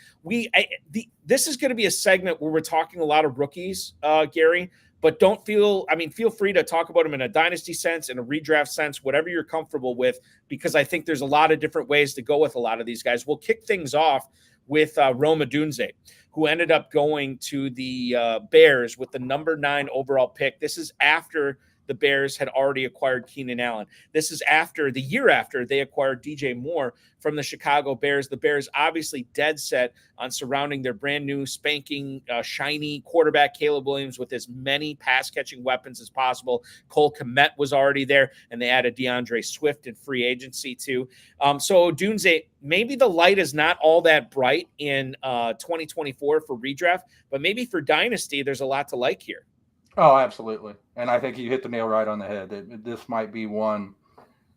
This is going to be a segment where we're talking a lot of rookies, Gary, but feel free to talk about them in a dynasty sense, in a redraft sense, whatever you're comfortable with, because I think there's a lot of different ways to go with a lot of these guys. We'll kick things off with Odunze, who ended up going to the Bears with the number 9 overall pick. This is after the Bears had already acquired Keenan Allen. This is the year after they acquired DJ Moore from the Chicago Bears. The Bears obviously dead set on surrounding their brand new spanking shiny quarterback Caleb Williams with as many pass catching weapons as possible. Cole Kmet was already there, and they added DeAndre Swift in free agency too. So Odunze, maybe the light is not all that bright in 2024 for redraft, but maybe for dynasty, there's a lot to like here. Oh, absolutely. And I think you hit the nail right on the head. This might be one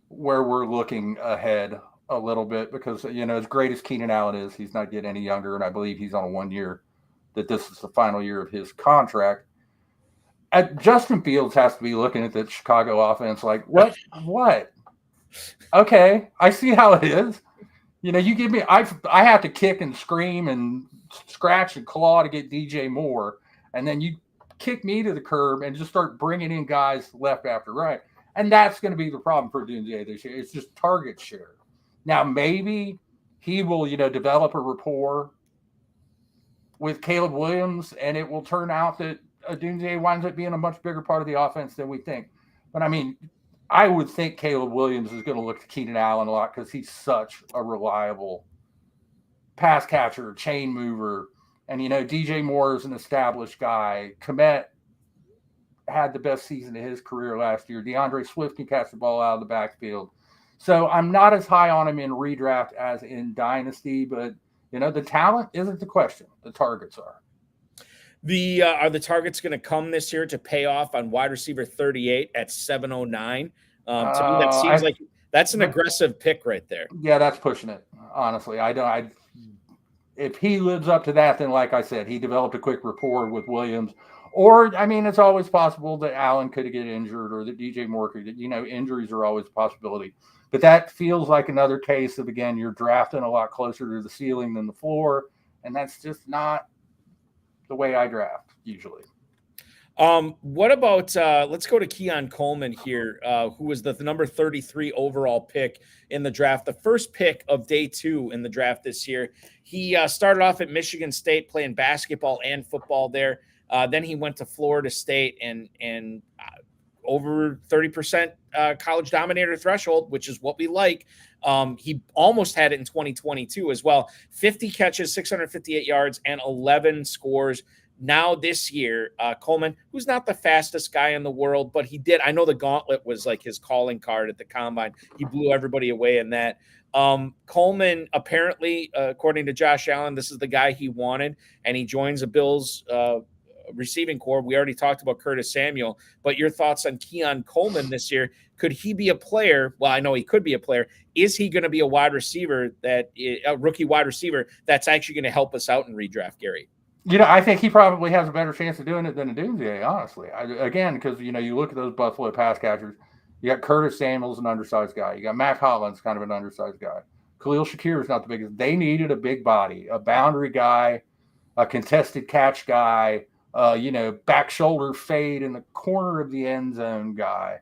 where we're looking ahead a little bit because, as great as Keenan Allen is, he's not getting any younger. And I believe he's on a 1 year, that this is the final year of his contract. Justin Fields has to be looking at the Chicago offense like, what? Okay, I see how it is. You give me, I have to kick and scream and scratch and claw to get DJ Moore. And then you kick me to the curb and just start bringing in guys left after right. And that's going to be the problem for Odunze this year. It's just target share. Now, maybe he will, develop a rapport with Caleb Williams, and it will turn out that Odunze winds up being a much bigger part of the offense than we think. But, I would think Caleb Williams is going to look to Keenan Allen a lot because he's such a reliable pass catcher, chain mover. And, DJ Moore is an established guy. Kmet had the best season of his career last year. DeAndre Swift can catch the ball out of the backfield. So I'm not as high on him in redraft as in dynasty, but, the talent isn't the question. The targets are. Are the targets going to come this year to pay off on wide receiver 38 at 709? To me, that seems like that's an aggressive pick right there. Yeah, that's pushing it. Honestly, if he lives up to that, then like I said, he developed a quick rapport with Williams. Or, it's always possible that Allen could get injured or that DJ Moore could get, injuries are always a possibility. But that feels like another case of, again, you're drafting a lot closer to the ceiling than the floor. And that's just not the way I draft usually. What about let's go to Keon Coleman here, who was the number 33 overall pick in the draft, the first pick of day 2 in the draft this year. He started off at Michigan State playing basketball and football there. Then he went to Florida State and over 30% college dominator threshold, which is what we like. He almost had it in 2022 as well. 50 catches, 658 yards, and 11 scores. Now this year, Coleman, who's not the fastest guy in the world, but he did. I know the gauntlet was like his calling card at the combine. He blew everybody away in that. Coleman, apparently, according to Josh Allen, this is the guy he wanted, and he joins the Bills receiving corps. We already talked about Curtis Samuel, but your thoughts on Keon Coleman this year? Could he be a player? Well, I know he could be a player. Is he going to be a wide receiver, a rookie wide receiver that's actually going to help us out in redraft, Gary? I think he probably has a better chance of doing it than Odunze, honestly. Because, you look at those Buffalo pass catchers. You got Curtis Samuel's an undersized guy. You got Mac Hollins, kind of an undersized guy. Khalil Shakir is not the biggest. They needed a big body, a boundary guy, a contested catch guy, back shoulder fade in the corner of the end zone guy.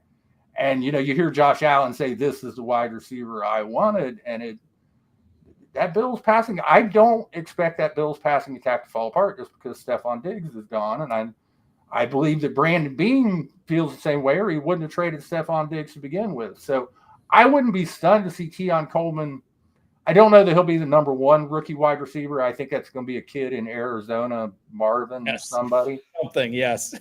And, you hear Josh Allen say, this is the wide receiver I wanted. And that Bills passing, I don't expect that Bills passing attack to fall apart just because Stephon Diggs is gone. And I believe that Brandon Beane feels the same way, or he wouldn't have traded Stephon Diggs to begin with. So I wouldn't be stunned to see Keon Coleman. I don't know that he'll be the number one rookie wide receiver. I think that's going to be a kid in Arizona, Marvin, somebody. Something, yes.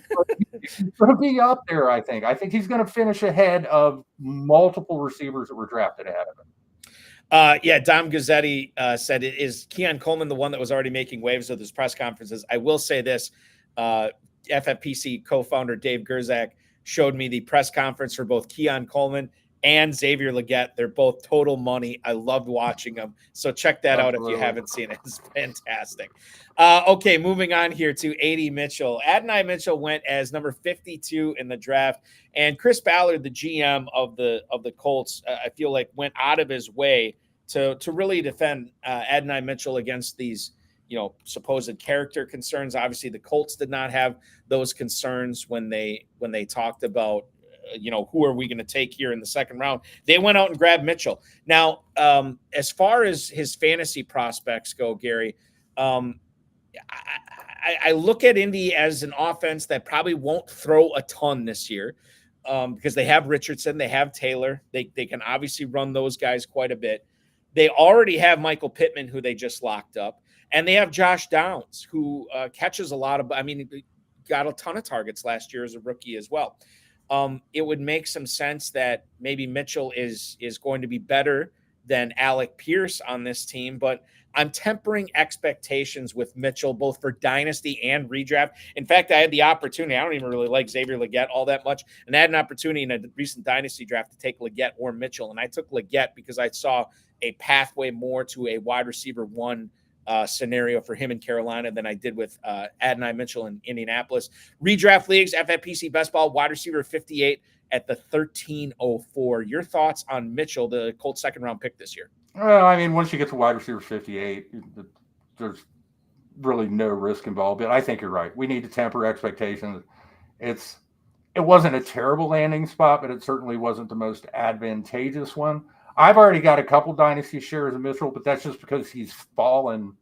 He's going to be up there, I think. I think he's going to finish ahead of multiple receivers that were drafted ahead of him. Dom Gazzetti said, is Keon Coleman the one that was already making waves with his press conferences? I will say this, FFPC co-founder Dave Gerzak showed me the press conference for both Keon Coleman and Xavier Legette. They're both total money. I loved watching them. So check that out if you haven't seen it. It's fantastic. Okay, moving on here to A.D. Mitchell. Adonai Mitchell went as number 52 in the draft. And Chris Ballard, the GM of the Colts, I feel like went out of his way to really defend Adonai Mitchell against these supposed character concerns. Obviously, the Colts did not have those concerns when they talked about who are we going to take here in the second round. They went out and grabbed Mitchell. Now, as far as his fantasy prospects go, Gary, I look at Indy as an offense that probably won't throw a ton this year because they have Richardson, they have Taylor. They can obviously run those guys quite a bit. They already have Michael Pittman, who they just locked up, and they have Josh Downs, who catches a lot of. Got a ton of targets last year as a rookie as well. It would make some sense that maybe Mitchell is going to be better than Alec Pierce on this team, but I'm tempering expectations with Mitchell, both for dynasty and redraft. In fact, I had the opportunity. I don't even really like Xavier Legette all that much, and I had an opportunity in a recent dynasty draft to take Legette or Mitchell, and I took Legette because I saw a pathway more to a wide receiver one scenario for him in Carolina than I did with Adonai Mitchell in Indianapolis. Redraft leagues, FFPC best ball, wide receiver 58 at the 1304. Your thoughts on Mitchell, the Colts second round pick this year? Well, once you get to wide receiver 58, there's really no risk involved. But I think you're right. We need to temper expectations. It wasn't a terrible landing spot, but it certainly wasn't the most advantageous one. I've already got a couple dynasty shares of Mitchell, but that's just because he's fallen,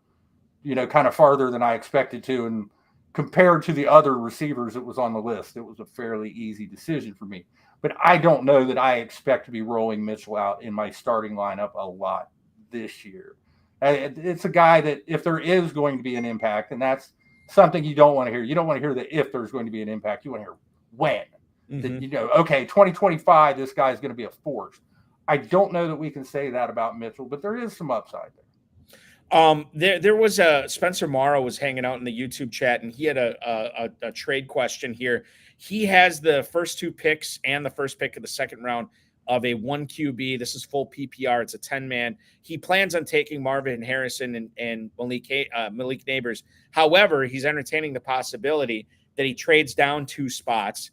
kind of farther than I expected to. And compared to the other receivers that was on the list, it was a fairly easy decision for me. But I don't know that I expect to be rolling Mitchell out in my starting lineup a lot this year. It's a guy that if there is going to be an impact, and that's something you don't want to hear. You don't want to hear that if there's going to be an impact. You want to hear when. Mm-hmm. That, okay, 2025, this guy's going to be a force. I don't know that we can say that about Mitchell, but there is some upside there. There was Spencer Morrow was hanging out in the YouTube chat, and he had a trade question here. He has the first two picks and the first pick of the second round of a 1 QB. This is full PPR. It's a 10-man. He plans on taking Marvin Harrison and Malik Neighbors. However, he's entertaining the possibility that he trades down 2 spots,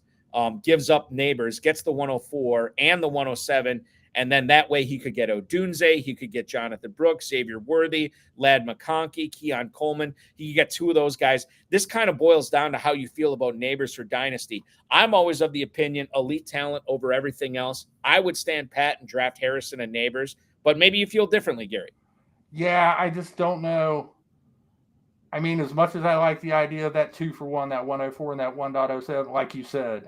gives up Neighbors, gets the 104 and the 107. And then that way he could get Odunze, he could get Jonathan Brooks, Xavier Worthy, Ladd McConkey, Keon Coleman. He could get 2 of those guys. This kind of boils down to how you feel about Neighbors for Dynasty. I'm always of the opinion, elite talent over everything else. I would stand pat and draft Harrison and Neighbors, but maybe you feel differently, Gary. Yeah, I just don't know. As much as I like the idea of that 2-for-1, that 104 and that 1.07, like you said,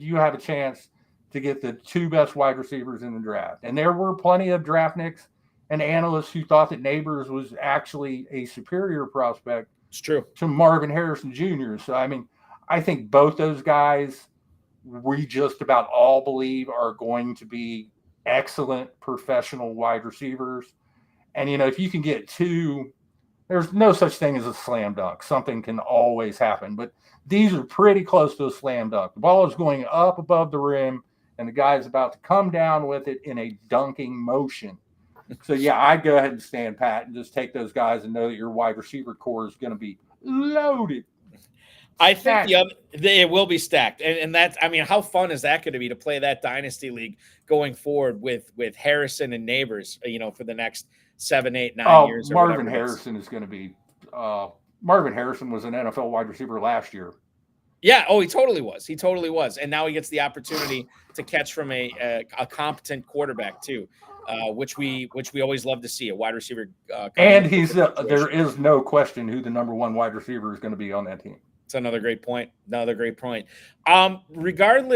you have a chance to get the 2 best wide receivers in the draft. And there were plenty of draftniks and analysts who thought that Neighbors was actually a superior prospect. It's true. To Marvin Harrison Jr. So, I think both those guys, we just about all believe are going to be excellent professional wide receivers. And, if you can get 2, there's no such thing as a slam dunk. Something can always happen. But these are pretty close to a slam dunk. The ball is going up above the rim, and the guy is about to come down with it in a dunking motion. So, yeah, I'd go ahead and stand pat and just take those guys and know that your wide receiver core is going to be loaded. I think it will be stacked. And that's, I mean, how fun is that going to be to play that Dynasty League going forward with Harrison and Neighbors, for the next 7, 8, 9 years? Marvin Harrison is going to be Marvin Harrison was an NFL wide receiver last year. Yeah. Oh, he totally was. And now he gets the opportunity to catch from a competent quarterback too, which we always love to see, a wide receiver. And there is no question who the number one wide receiver is going to be on that team. It's another great point. Regarding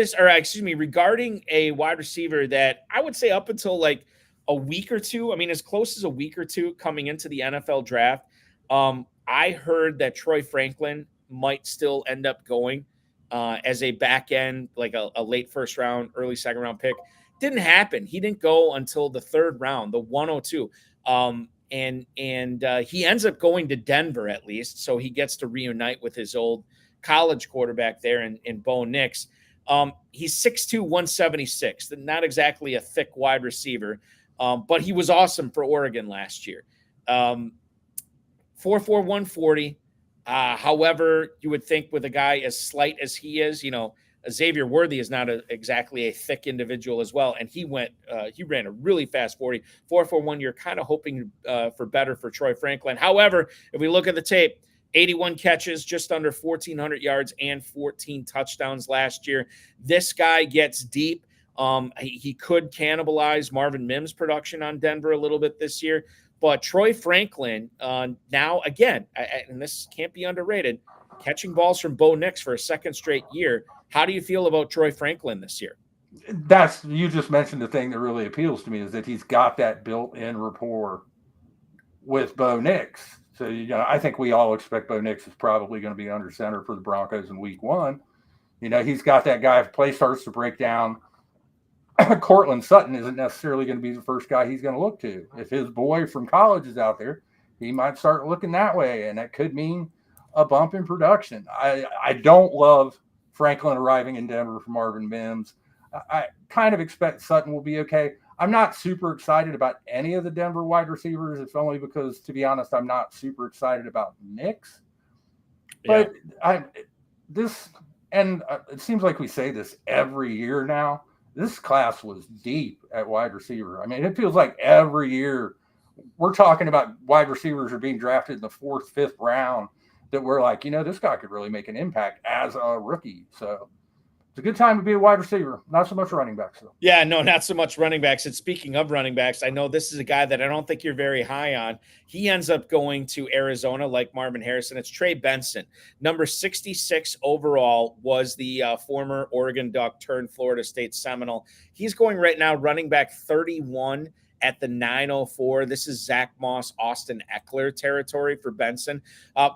a wide receiver that I would say up until like a week or two, I mean, as close as a week or two coming into the NFL draft, I heard that Troy Franklin might still end up going as a back end, like a late first round, early second round pick. Didn't happen. He didn't go until the third round, the 102. And he ends up going to Denver at least, so he gets to reunite with his old college quarterback there in Bo Nix. He's 6'2", 176, not exactly a thick wide receiver, but he was awesome for Oregon last year. 4'4", 140. However, you would think with a guy as slight as he is, Xavier Worthy is not exactly a thick individual as well. And he ran a really fast 40, 4.41. You're kind of hoping for better for Troy Franklin. However, if we look at the tape, 81 catches, just under 1,400 yards and 14 touchdowns last year. This guy gets deep. He could cannibalize Marvin Mims' production on Denver a little bit this year. But Troy Franklin, now again, and this can't be underrated, catching balls from Bo Nix for a second straight year. How do you feel about Troy Franklin this year? You just mentioned the thing that really appeals to me is that he's got that built-in rapport with Bo Nix. So, I think we all expect Bo Nix is probably going to be under center for the Broncos in week 1. He's got that guy, if play starts to break down, Cortland Sutton isn't necessarily going to be the first guy he's going to look to. If his boy from college is out there, he might start looking that way, and that could mean a bump in production. I don't love Franklin arriving in Denver for Marvin Mims. I kind of expect Sutton will be okay. I'm not super excited about any of the Denver wide receivers. It's only because, to be honest, I'm not super excited about Nix. But it seems like we say this every year now. This class was deep at wide receiver. I mean, it feels like every year we're talking about wide receivers are being drafted in the 4th, 5th round that we're like, this guy could really make an impact as a rookie. So it's a good time to be a wide receiver. Not so much running backs, though. Yeah, no, not so much running backs. And speaking of running backs, I know this is a guy that I don't think you're very high on. He ends up going to Arizona like Marvin Harrison. It's Trey Benson. Number 66 overall, was the former Oregon Duck turned Florida State Seminole. He's going right now running back 31 at the 904. This is Zach Moss, Austin Eckler territory for Benson.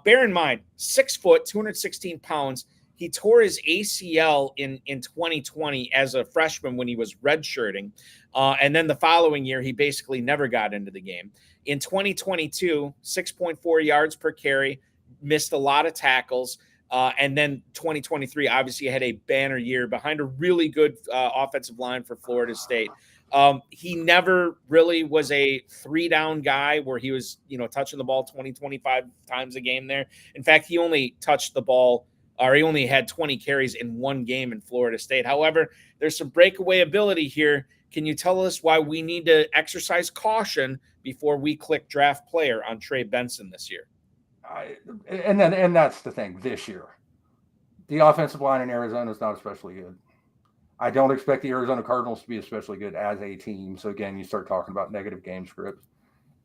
Bear in mind, 6 foot, 216 pounds. He tore his ACL in 2020 as a freshman when he was redshirting. And then the following year, he basically never got into the game. In 2022, 6.4 yards per carry, missed a lot of tackles. And then 2023, obviously had a banner year behind a really good offensive line for Florida State. He never really was a 3-down guy where he was, touching the ball 20, 25 times a game there. In fact, he only touched the ball, or he only had 20 carries in one game in Florida State. However, there's some breakaway ability here. Can you tell us why we need to exercise caution before we click draft player on Trey Benson this year? And that's the thing this year. The offensive line in Arizona is not especially good. I don't expect the Arizona Cardinals to be especially good as a team. So, again, you start talking about negative game scripts.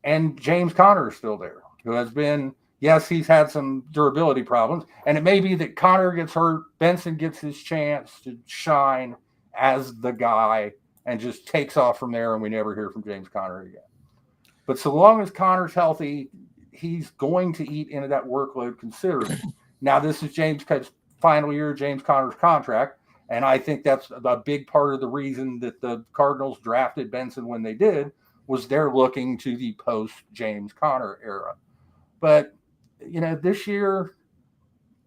And James Conner is still there, who has been – yes, he's had some durability problems, and it may be that Conner gets hurt, Benson gets his chance to shine as the guy and just takes off from there, and we never hear from James Conner again. But so long as Conner's healthy, he's going to eat into that workload considerably. Now, this is final year of James Conner's contract, and I think that's a big part of the reason that the Cardinals drafted Benson when they did, was they're looking to the post-James Conner era. But this year,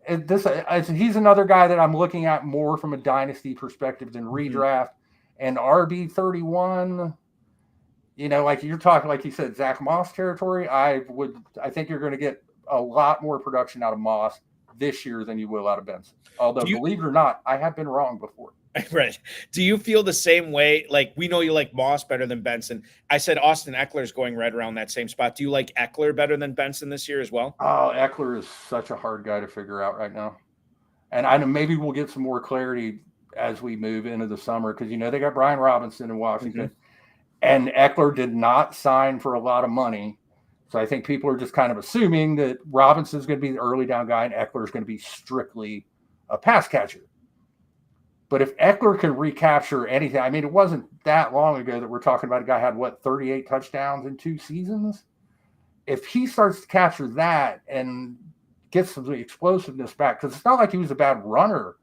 he's another guy that I'm looking at more from a dynasty perspective than redraft. And RB31, like you're talking, like you said, Zach Moss territory. I think you're going to get a lot more production out of Moss this year than you will out of Benson. Although, believe it or not, I have been wrong before. Right. Do you feel the same way? Like, we know you like Moss better than Benson. I said Austin Eckler's going right around that same spot. Do you like Eckler better than Benson this year as well? Oh, Eckler is such a hard guy to figure out right now. And I know maybe we'll get some more clarity as we move into the summer because, they got Brian Robinson in Washington. And Eckler did not sign for a lot of money. So I think people are just kind of assuming that Robinson's going to be the early down guy and Eckler is going to be strictly a pass catcher. But if Eckler can recapture anything, it wasn't that long ago that we're talking about a guy had 38 touchdowns in 2 seasons. If he starts to capture that and gets some explosiveness back, because it's not like he was a bad runner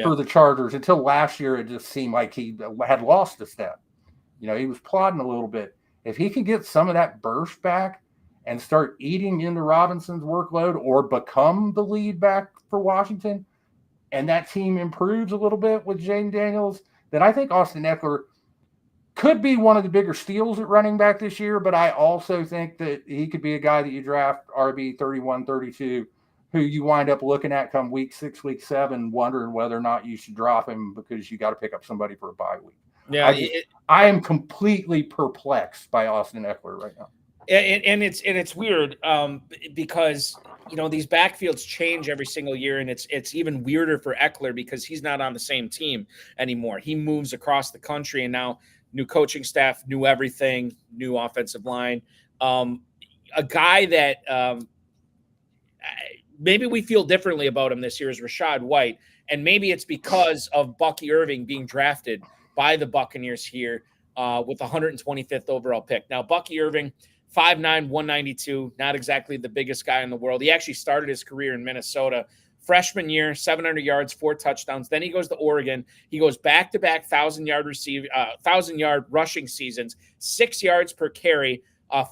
for the Chargers until last year. It just seemed like he had lost a step. He was plodding a little bit. If he can get some of that burst back and start eating into Robinson's workload or become the lead back for Washington, and that team improves a little bit with Jaden Daniels, then I think Austin Eckler could be one of the bigger steals at running back this year, but I also think that he could be a guy that you draft RB 31, 32, who you wind up looking at come week 6, week 7, wondering whether or not you should drop him because you got to pick up somebody for a bye week. Yeah, I am completely perplexed by Austin Eckler right now. And it's weird because these backfields change every single year, and it's even weirder for Eckler because he's not on the same team anymore. He moves across the country, and now new coaching staff, new everything, new offensive line. A guy that maybe we feel differently about him this year is Rachaad White, and maybe it's because of Bucky Irving being drafted by the Buccaneers here with the 125th overall pick. Now, Bucky Irving, 5'9", 192, not exactly the biggest guy in the world. He actually started his career in Minnesota. Freshman year, 700 yards, 4 touchdowns. Then he goes to Oregon. He goes back-to-back 1,000-yard rushing seasons, 6 yards per carry,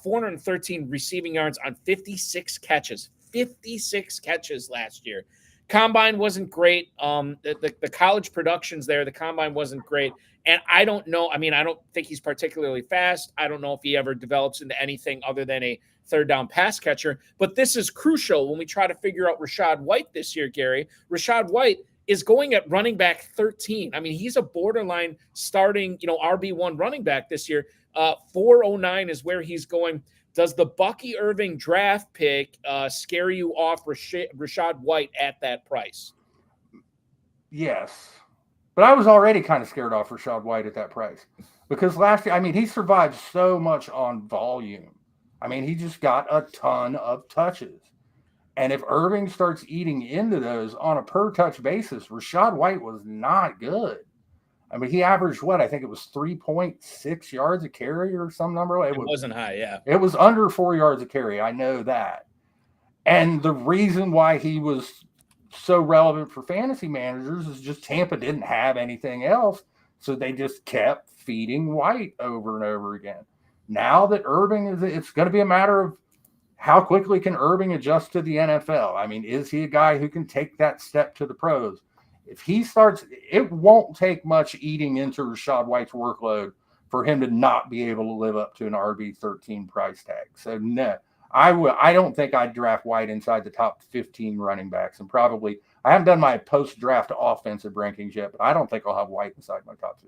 413 receiving yards on 56 catches. 56 catches last year. Combine wasn't great. The college production's there. The combine wasn't great. And I don't know. I don't think he's particularly fast. I don't know if he ever develops into anything other than a third down pass catcher. But this is crucial when we try to figure out Rachaad White this year, Gary. Rachaad White is going at running back 13. He's a borderline starting, RB1 running back this year. 409 is where he's going. Does the Bucky Irving draft pick scare you off Rachaad White at that price? Yes. But I was already kind of scared off Rachaad White at that price because last year, he survived so much on volume. He just got a ton of touches. And if Irving starts eating into those on a per-touch basis, Rachaad White was not good. He averaged what? I think it was 3.6 yards a carry or some number. It wasn't high, yeah. It was under 4 yards a carry. I know that. And the reason why he was so relevant for fantasy managers is just Tampa didn't have anything else. So they just kept feeding White over and over again. Now that Irving it's going to be a matter of how quickly can Irving adjust to the NFL? Is he a guy who can take that step to the pros? If he starts, it won't take much eating into Rachaad White's workload for him to not be able to live up to an RB13 price tag. So no, I don't think I'd draft White inside the top 15 running backs, and probably I haven't done my post-draft offensive rankings yet, but I don't think I'll have White inside my top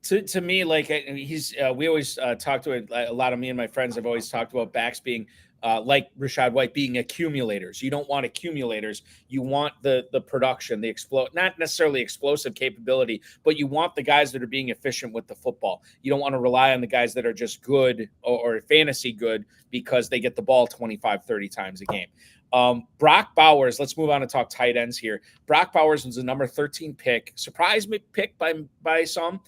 15. To me, he's we always talk to it. A lot of me and my friends have always talked about backs being like Rachaad White being accumulators. You don't want accumulators. You want the production, the not necessarily explosive capability, but you want the guys that are being efficient with the football. You don't want to rely on the guys that are just good or fantasy good because they get the ball 25, 30 times a game. Brock Bowers, let's move on to talk tight ends here. Brock Bowers was the number 13 pick. Surprise pick by some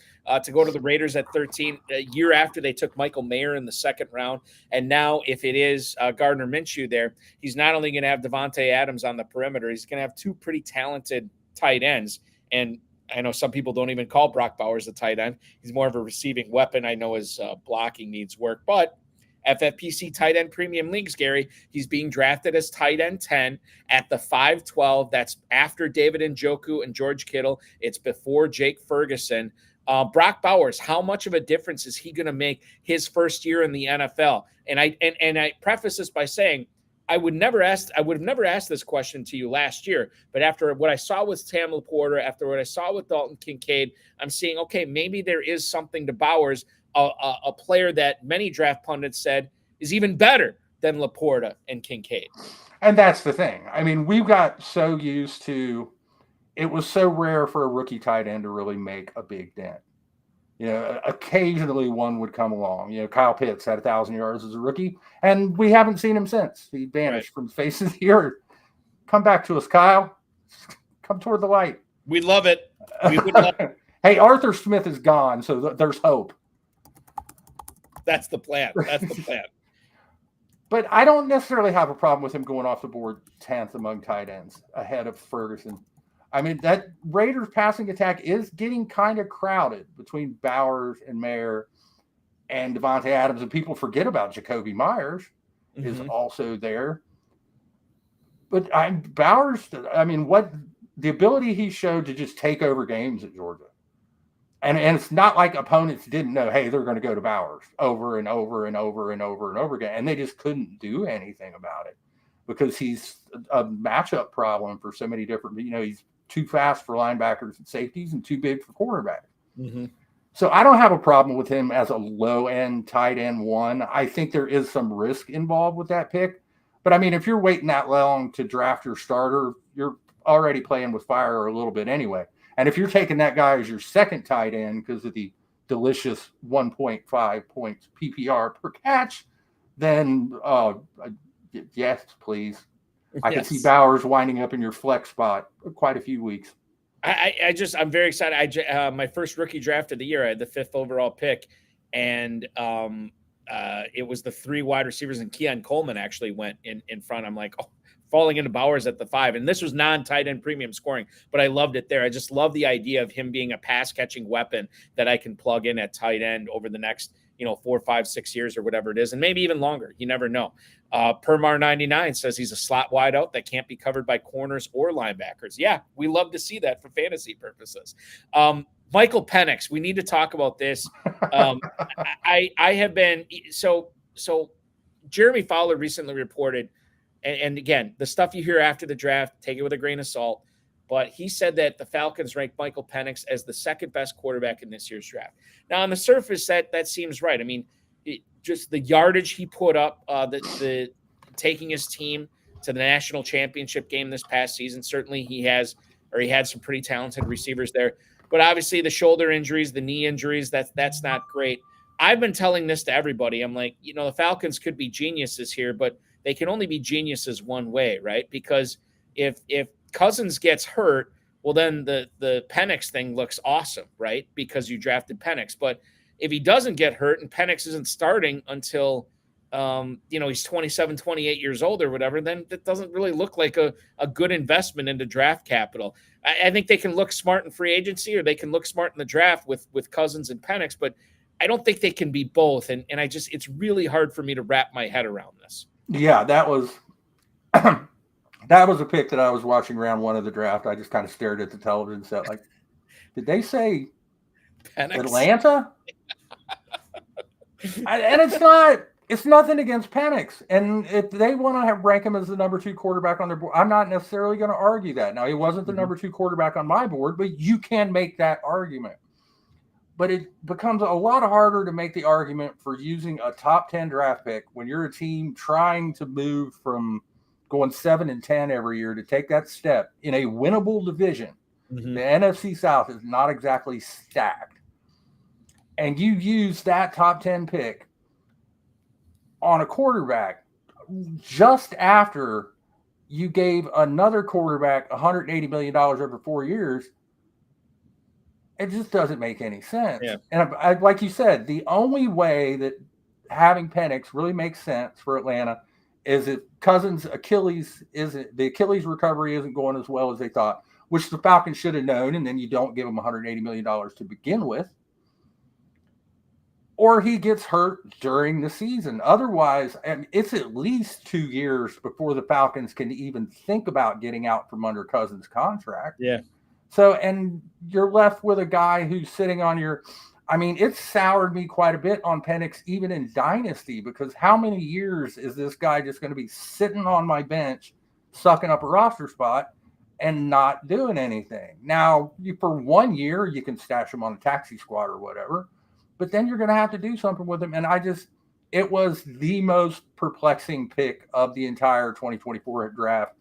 to go to the Raiders at 13, a year after they took Michael Mayer in the second round. And now if it is Gardner Minshew there, he's not only going to have Devontae Adams on the perimeter, he's going to have 2 pretty talented tight ends. And I know some people don't even call Brock Bowers a tight end. He's more of a receiving weapon. I know his blocking needs work, but FFPC tight end premium leagues, Gary, he's being drafted as tight end 10 at the 512. That's after David Njoku and George Kittle. It's before Jake Ferguson. Brock Bowers, how much of a difference is he going to make his first year in the NFL? And I preface this by saying I would have never asked this question to you last year, but after what I saw with Sam Laporta, after what I saw with Dalton Kincaid, I'm seeing, okay, maybe there is something to Bowers, a player that many draft pundits said is even better than Laporta and Kincaid. And that's the thing. I mean, we've got so used to, it was so rare for a rookie tight end to really make a big dent. Occasionally one would come along. Kyle Pitts had 1,000 yards as a rookie, and we haven't seen him since. He vanished from the face of the earth. Come back to us, Kyle. Come toward the light. We'd love it. We would love it. Hey, Arthur Smith is gone, so there's hope. That's the plan. But I don't necessarily have a problem with him going off the board 10th among tight ends ahead of Ferguson. I mean, that Raiders passing attack is getting kind of crowded between Bowers and Mayer and Devontae Adams, and people forget about Jacoby Myers is also there. But Bowers, I mean, what the ability he showed to just take over games at Georgia. And it's not like opponents didn't know, hey, they're going to go to Bowers over and over and over and over and over again. And they just couldn't do anything about it because he's a matchup problem for so many different, he's too fast for linebackers and safeties and too big for quarterbacks. Mm-hmm. So I don't have a problem with him as a low-end tight end one. I think there is some risk involved with that pick. But, I mean, if you're waiting that long to draft your starter, you're already playing with fire a little bit anyway. And if you're taking that guy as your second tight end because of the delicious 1.5 points PPR per catch, then yes, please. I can see Bowers winding up in your flex spot quite a few weeks. I'm very excited. My first rookie draft of the year, I had the 5th overall pick, and it was the 3 wide receivers, and Keon Coleman actually went in front. I'm like, falling into Bowers at the 5, and this was non-tight end premium scoring, but I loved it there. I just love the idea of him being a pass-catching weapon that I can plug in at tight end over the next 4, 5, 6 years or whatever it is, and maybe even longer. You never know. Permar99 says he's a slot wideout that can't be covered by corners or linebackers. Yeah, we love to see that for fantasy purposes. Michael Penix, we need to talk about this. I have been so Jeremy Fowler recently reported, and again, the stuff you hear after the draft, take it with a grain of salt. But he said that the Falcons ranked Michael Penix as the second best quarterback in this year's draft. Now, on the surface, that seems right. I mean, just the yardage he put up, the taking his team to the national championship game this past season. Certainly, he had some pretty talented receivers there. But obviously, the shoulder injuries, the knee injuries, that's not great. I've been telling this to everybody. I'm like, the Falcons could be geniuses here, but they can only be geniuses one way, right? Because if Cousins gets hurt, well, then the Penix thing looks awesome, right? Because you drafted Penix. But if he doesn't get hurt and Penix isn't starting until, he's 27, 28 years old or whatever, then that doesn't really look like a good investment into draft capital. I think they can look smart in free agency, or they can look smart in the draft with Cousins and Penix, but I don't think they can be both. And it's really hard for me to wrap my head around this. Yeah, that was a pick that I was watching round 1 of the draft. I just kind of stared at the television set like, did they say Penix? Atlanta? And it's nothing against Penix. And if they want to rank him as the number 2 quarterback on their board, I'm not necessarily going to argue that. Now, he wasn't the number 2 quarterback on my board, but you can make that argument. But it becomes a lot harder to make the argument for using a top 10 draft pick when you're a team trying to move from going 7-10 every year to take that step in a winnable division. Mm-hmm. The NFC South is not exactly stacked. And you use that top 10 pick on a quarterback just after you gave another quarterback $180 million over 4 years. It just doesn't make any sense. Yeah. And I, like you said, the only way that having Penix really makes sense for Atlanta is if Cousins' the Achilles recovery isn't going as well as they thought, which the Falcons should have known, and then you don't give him $180 million to begin with. Or he gets hurt during the season. Otherwise, it's at least 2 years before the Falcons can even think about getting out from under Cousins' contract. Yeah. So, and you're left with a guy who's sitting on your, I mean, it's soured me quite a bit on Penix, even in Dynasty, because how many years is this guy just going to be sitting on my bench, sucking up a roster spot and not doing anything? Now, for 1 year, you can stash him on a taxi squad or whatever, but then you're going to have to do something with him. And it was the most perplexing pick of the entire 2024 draft,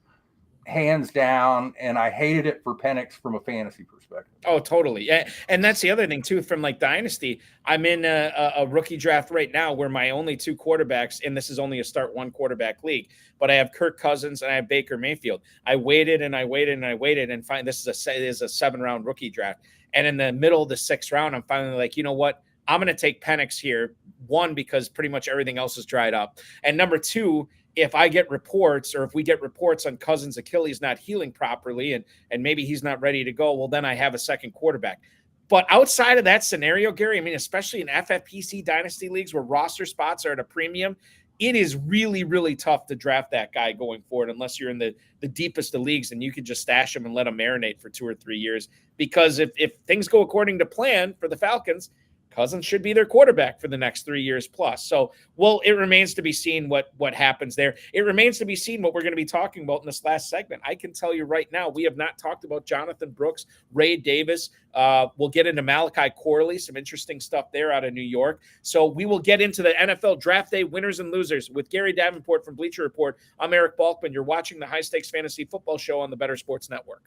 hands down, and I hated it for Penix from a fantasy perspective. Oh, totally. Yeah. And that's the other thing too, from like Dynasty. I'm in a rookie draft right now where my only two quarterbacks, and this is only a start one quarterback league, but I have Kirk Cousins and I have Baker Mayfield. I waited and I waited and I waited and find this is a 7-round rookie draft. And in the middle of the 6th round, I'm finally like, you know what? I'm going to take Penix here. One, because pretty much everything else is dried up. And number two, if I get reports, or if we get reports on Cousins' Achilles not healing properly and maybe he's not ready to go, well, then I have a second quarterback. But outside of that scenario, Gary, I mean, especially in FFPC dynasty leagues where roster spots are at a premium, it is really, really tough to draft that guy going forward unless you're in the deepest of leagues and you can just stash him and let him marinate for 2 or 3 years. Because if things go according to plan for the Falcons, Cousins should be their quarterback for the next 3 years plus. So, well, it remains to be seen what happens there. It remains to be seen what we're going to be talking about in this last segment. I can tell you right now, we have not talked about Jonathon Brooks, Ray Davis. We'll get into Malachi Corley, some interesting stuff there out of New York. So we will get into the NFL Draft Day winners and losers with Gary Davenport from Bleacher Report. I'm Eric Balkman. You're watching the High Stakes Fantasy Football Show on the Better Sports Network.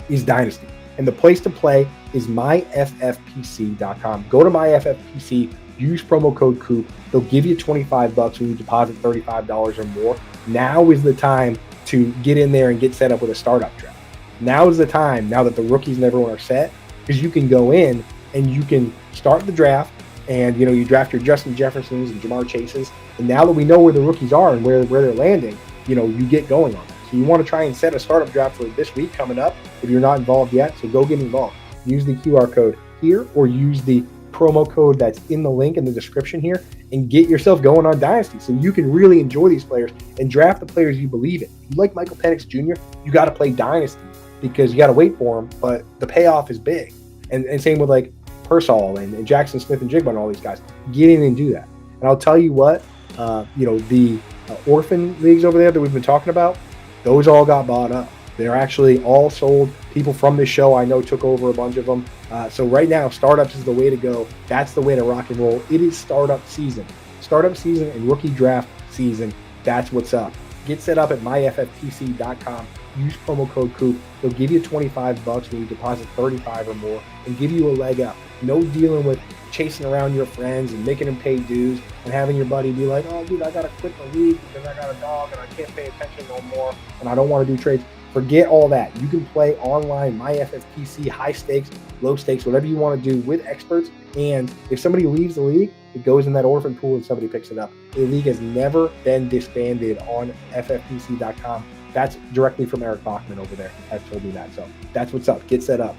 Is Dynasty. And the place to play is myffpc.com. Go to myffpc, use promo code COOP. They'll give you $25 when you deposit $35 or more. Now is the time to get in there and get set up with a startup draft. Now is the time, now that the rookies and everyone are set, because you can go in and you can start the draft and, you know, you draft your Justin Jeffersons and Jamar Chases. And now that we know where the rookies are and where they're landing, you know, you get going on that. So you want to try and set a startup draft for this week coming up if you're not involved yet. So go get involved. Use the QR code here or use the promo code that's in the link in the description here and get yourself going on Dynasty so you can really enjoy these players and draft the players you believe in. If you like Michael Penix Jr., you got to play Dynasty because you got to wait for him, but the payoff is big. And same with like Pearsall and Jackson Smith and Jigba and all these guys. Get in and do that. And I'll tell you what, the orphan leagues over there that we've been talking about, those all got bought up. They're actually all sold. People from this show I know took over a bunch of them. So right now, startups is the way to go. That's the way to rock and roll. It is startup season. Startup season and rookie draft season. That's what's up. Get set up at myffpc.com. Use promo code COOP. They'll give you $25 when you deposit $35 or more and give you a leg up. No dealing with chasing around your friends and making them pay dues and having your buddy be like, oh, dude, I got to quit the league because I got a dog and I can't pay attention no more and I don't want to do trades. Forget all that. You can play online, MyFFPC, high stakes, low stakes, whatever you want to do with experts. And if somebody leaves the league, it goes in that orphan pool and somebody picks it up. The league has never been disbanded on FFPC.com. That's directly from Eric Bachman over there has told me that. So that's what's up. Get set up.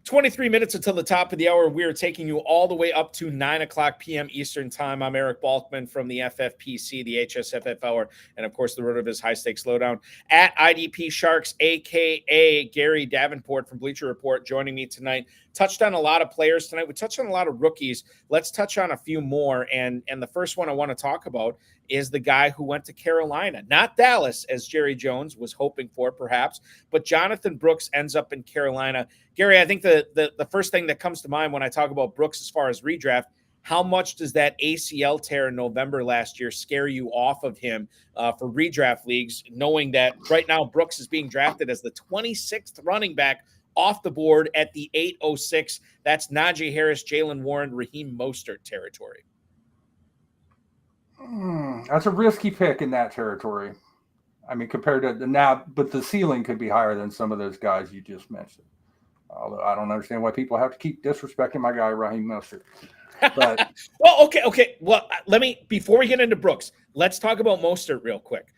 23 minutes until the top of the hour. We are taking you all the way up to 9 o'clock p.m. Eastern time. I'm Eric Balkman from the FFPC, the HSFF Hour, and of course the Road of his High Stakes Lowdown at IDP Sharks, a.k.a. Gary Davenport from Bleacher Report, joining me tonight. Touched on a lot of players tonight. We touched on a lot of rookies. Let's touch on a few more. And the first one I want to talk about is the guy who went to Carolina, not Dallas, as Jerry Jones was hoping for, perhaps, but Jonathon Brooks ends up in Carolina. Gary, I think the first thing that comes to mind when I talk about Brooks as far as redraft, how much does that ACL tear in November last year scare you off of him for redraft leagues, knowing that right now Brooks is being drafted as the 26th running back off the board at the 806. That's Najee Harris, Jalen Warren, Raheem Mostert territory. That's a risky pick in that territory. I mean, compared to now, but the ceiling could be higher than some of those guys you just mentioned. Although I don't understand why people have to keep disrespecting my guy, Raheem Mostert. But well, okay. Well, let me, before we get into Brooks, let's talk about Mostert real quick.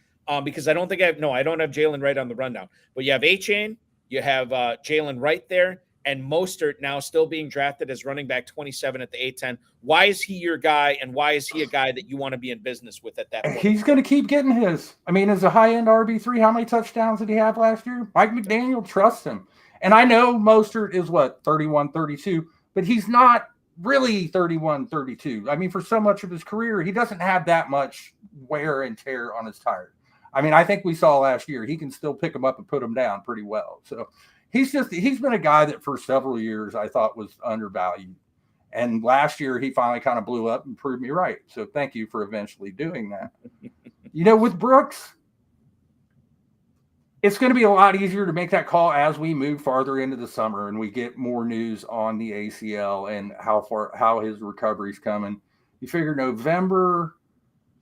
because I don't have Jalen Wright on the rundown, but you have A-Chain, you have Jalen Wright there, and Mostert now still being drafted as running back 27 at the A-10. Why is he your guy, and why is he a guy that you want to be in business with at that point? He's going to keep getting his. I mean, as a high-end RB3, how many touchdowns did he have last year? Mike McDaniel trusts him. And I know Mostert is, 31, 32, but he's not really 31, 32. I mean, for so much of his career, he doesn't have that much wear and tear on his tires. I mean, I think we saw last year, he can still pick him up and put him down pretty well. So he's been a guy that for several years I thought was undervalued. And last year he finally kind of blew up and proved me right. So thank you for eventually doing that. With Brooks, it's going to be a lot easier to make that call as we move farther into the summer and we get more news on the ACL and how his recovery's coming. You figure November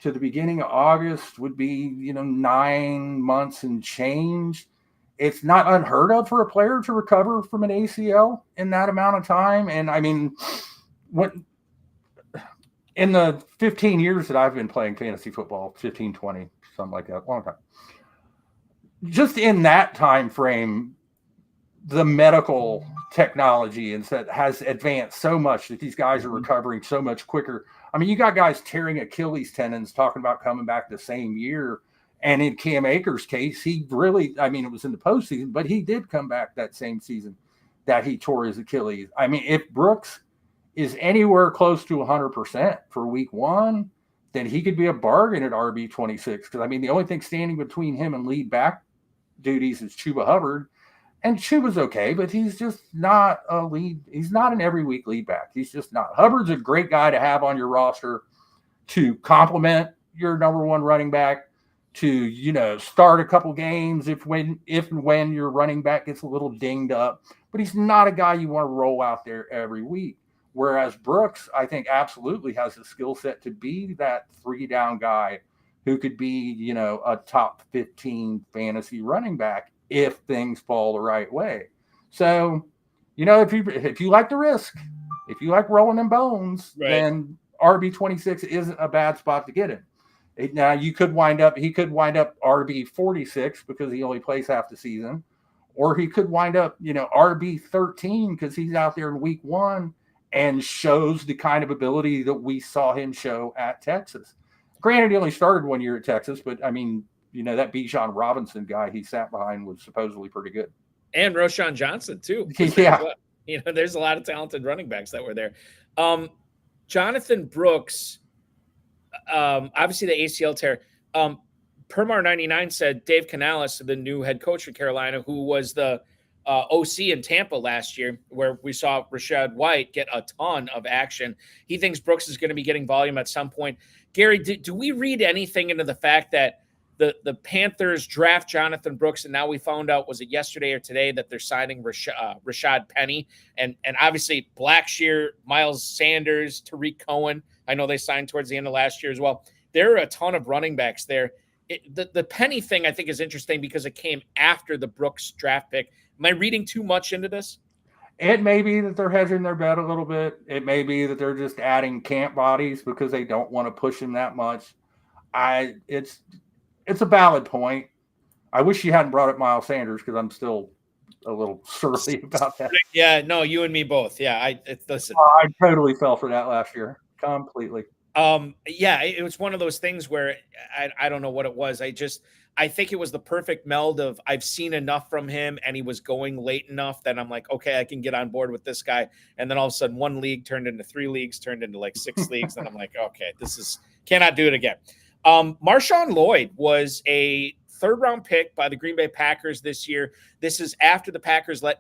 to the beginning of August would be, 9 months and change. It's not unheard of for a player to recover from an ACL in that amount of time. And I mean, in the 15 years that I've been playing fantasy football, 15, 20, something like that, long time, just in that time frame, the medical technology has advanced so much that these guys are recovering so much quicker. I mean, you got guys tearing Achilles tendons talking about coming back the same year. And in Cam Akers' case, it was in the postseason, but he did come back that same season that he tore his Achilles. I mean, if Brooks is anywhere close to 100% for week 1, then he could be a bargain at RB 26. Because, I mean, the only thing standing between him and lead back duties is Chuba Hubbard. And Chuba's okay, but he's just not a lead. He's not an every week lead back. He's just not. Hubbard's a great guy to have on your roster to complement your number one running back, to, start a couple games if and when your running back gets a little dinged up. But he's not a guy you want to roll out there every week. Whereas Brooks, I think, absolutely has the skill set to be that 3-down guy who could be, a top 15 fantasy running back if things fall the right way. So, if you like the risk, if you like rolling them bones, right, then RB 26 isn't a bad spot to get in. Now he could wind up RB 46 because he only plays half the season, or he could wind up, RB 13 because he's out there in week 1 and shows the kind of ability that we saw him show at Texas. Granted, he only started 1 year at Texas, but I mean, that Bijan Robinson guy he sat behind was supposedly pretty good. And Roschon Johnson too. Yeah. There's a lot of talented running backs that were there. Jonathan Brooks, obviously the ACL tear. Permar99 said Dave Canales, the new head coach for Carolina, who was the OC in Tampa last year, where we saw Rachaad White get a ton of action. He thinks Brooks is going to be getting volume at some point. Gary, do we read anything into the fact that the Panthers draft Jonathan Brooks, and now we found out, was it yesterday or today, that they're signing Rashad Penny, and obviously Blackshear, Miles Sanders, Tariq Cohen. I know they signed towards the end of last year as well. There are a ton of running backs there. The Penny thing I think is interesting because it came after the Brooks draft pick. Am I reading too much into this? It may be that they're hedging their bet a little bit. It may be that they're just adding camp bodies because they don't want to push him that much. It's a valid point. I wish you hadn't brought up Miles Sanders because I'm still a little surly about that. Yeah, no, you and me both. Yeah, listen. I totally fell for that last year, completely. It was one of those things where I don't know what it was. I think it was the perfect meld of I've seen enough from him and he was going late enough that I'm like, okay, I can get on board with this guy. And then all of a sudden 1 league turned into 3 leagues, turned into like 6 leagues. And I'm like, okay, cannot do it again. MarShawn Lloyd was a 3rd-round pick by the Green Bay Packers this year. This is after the Packers they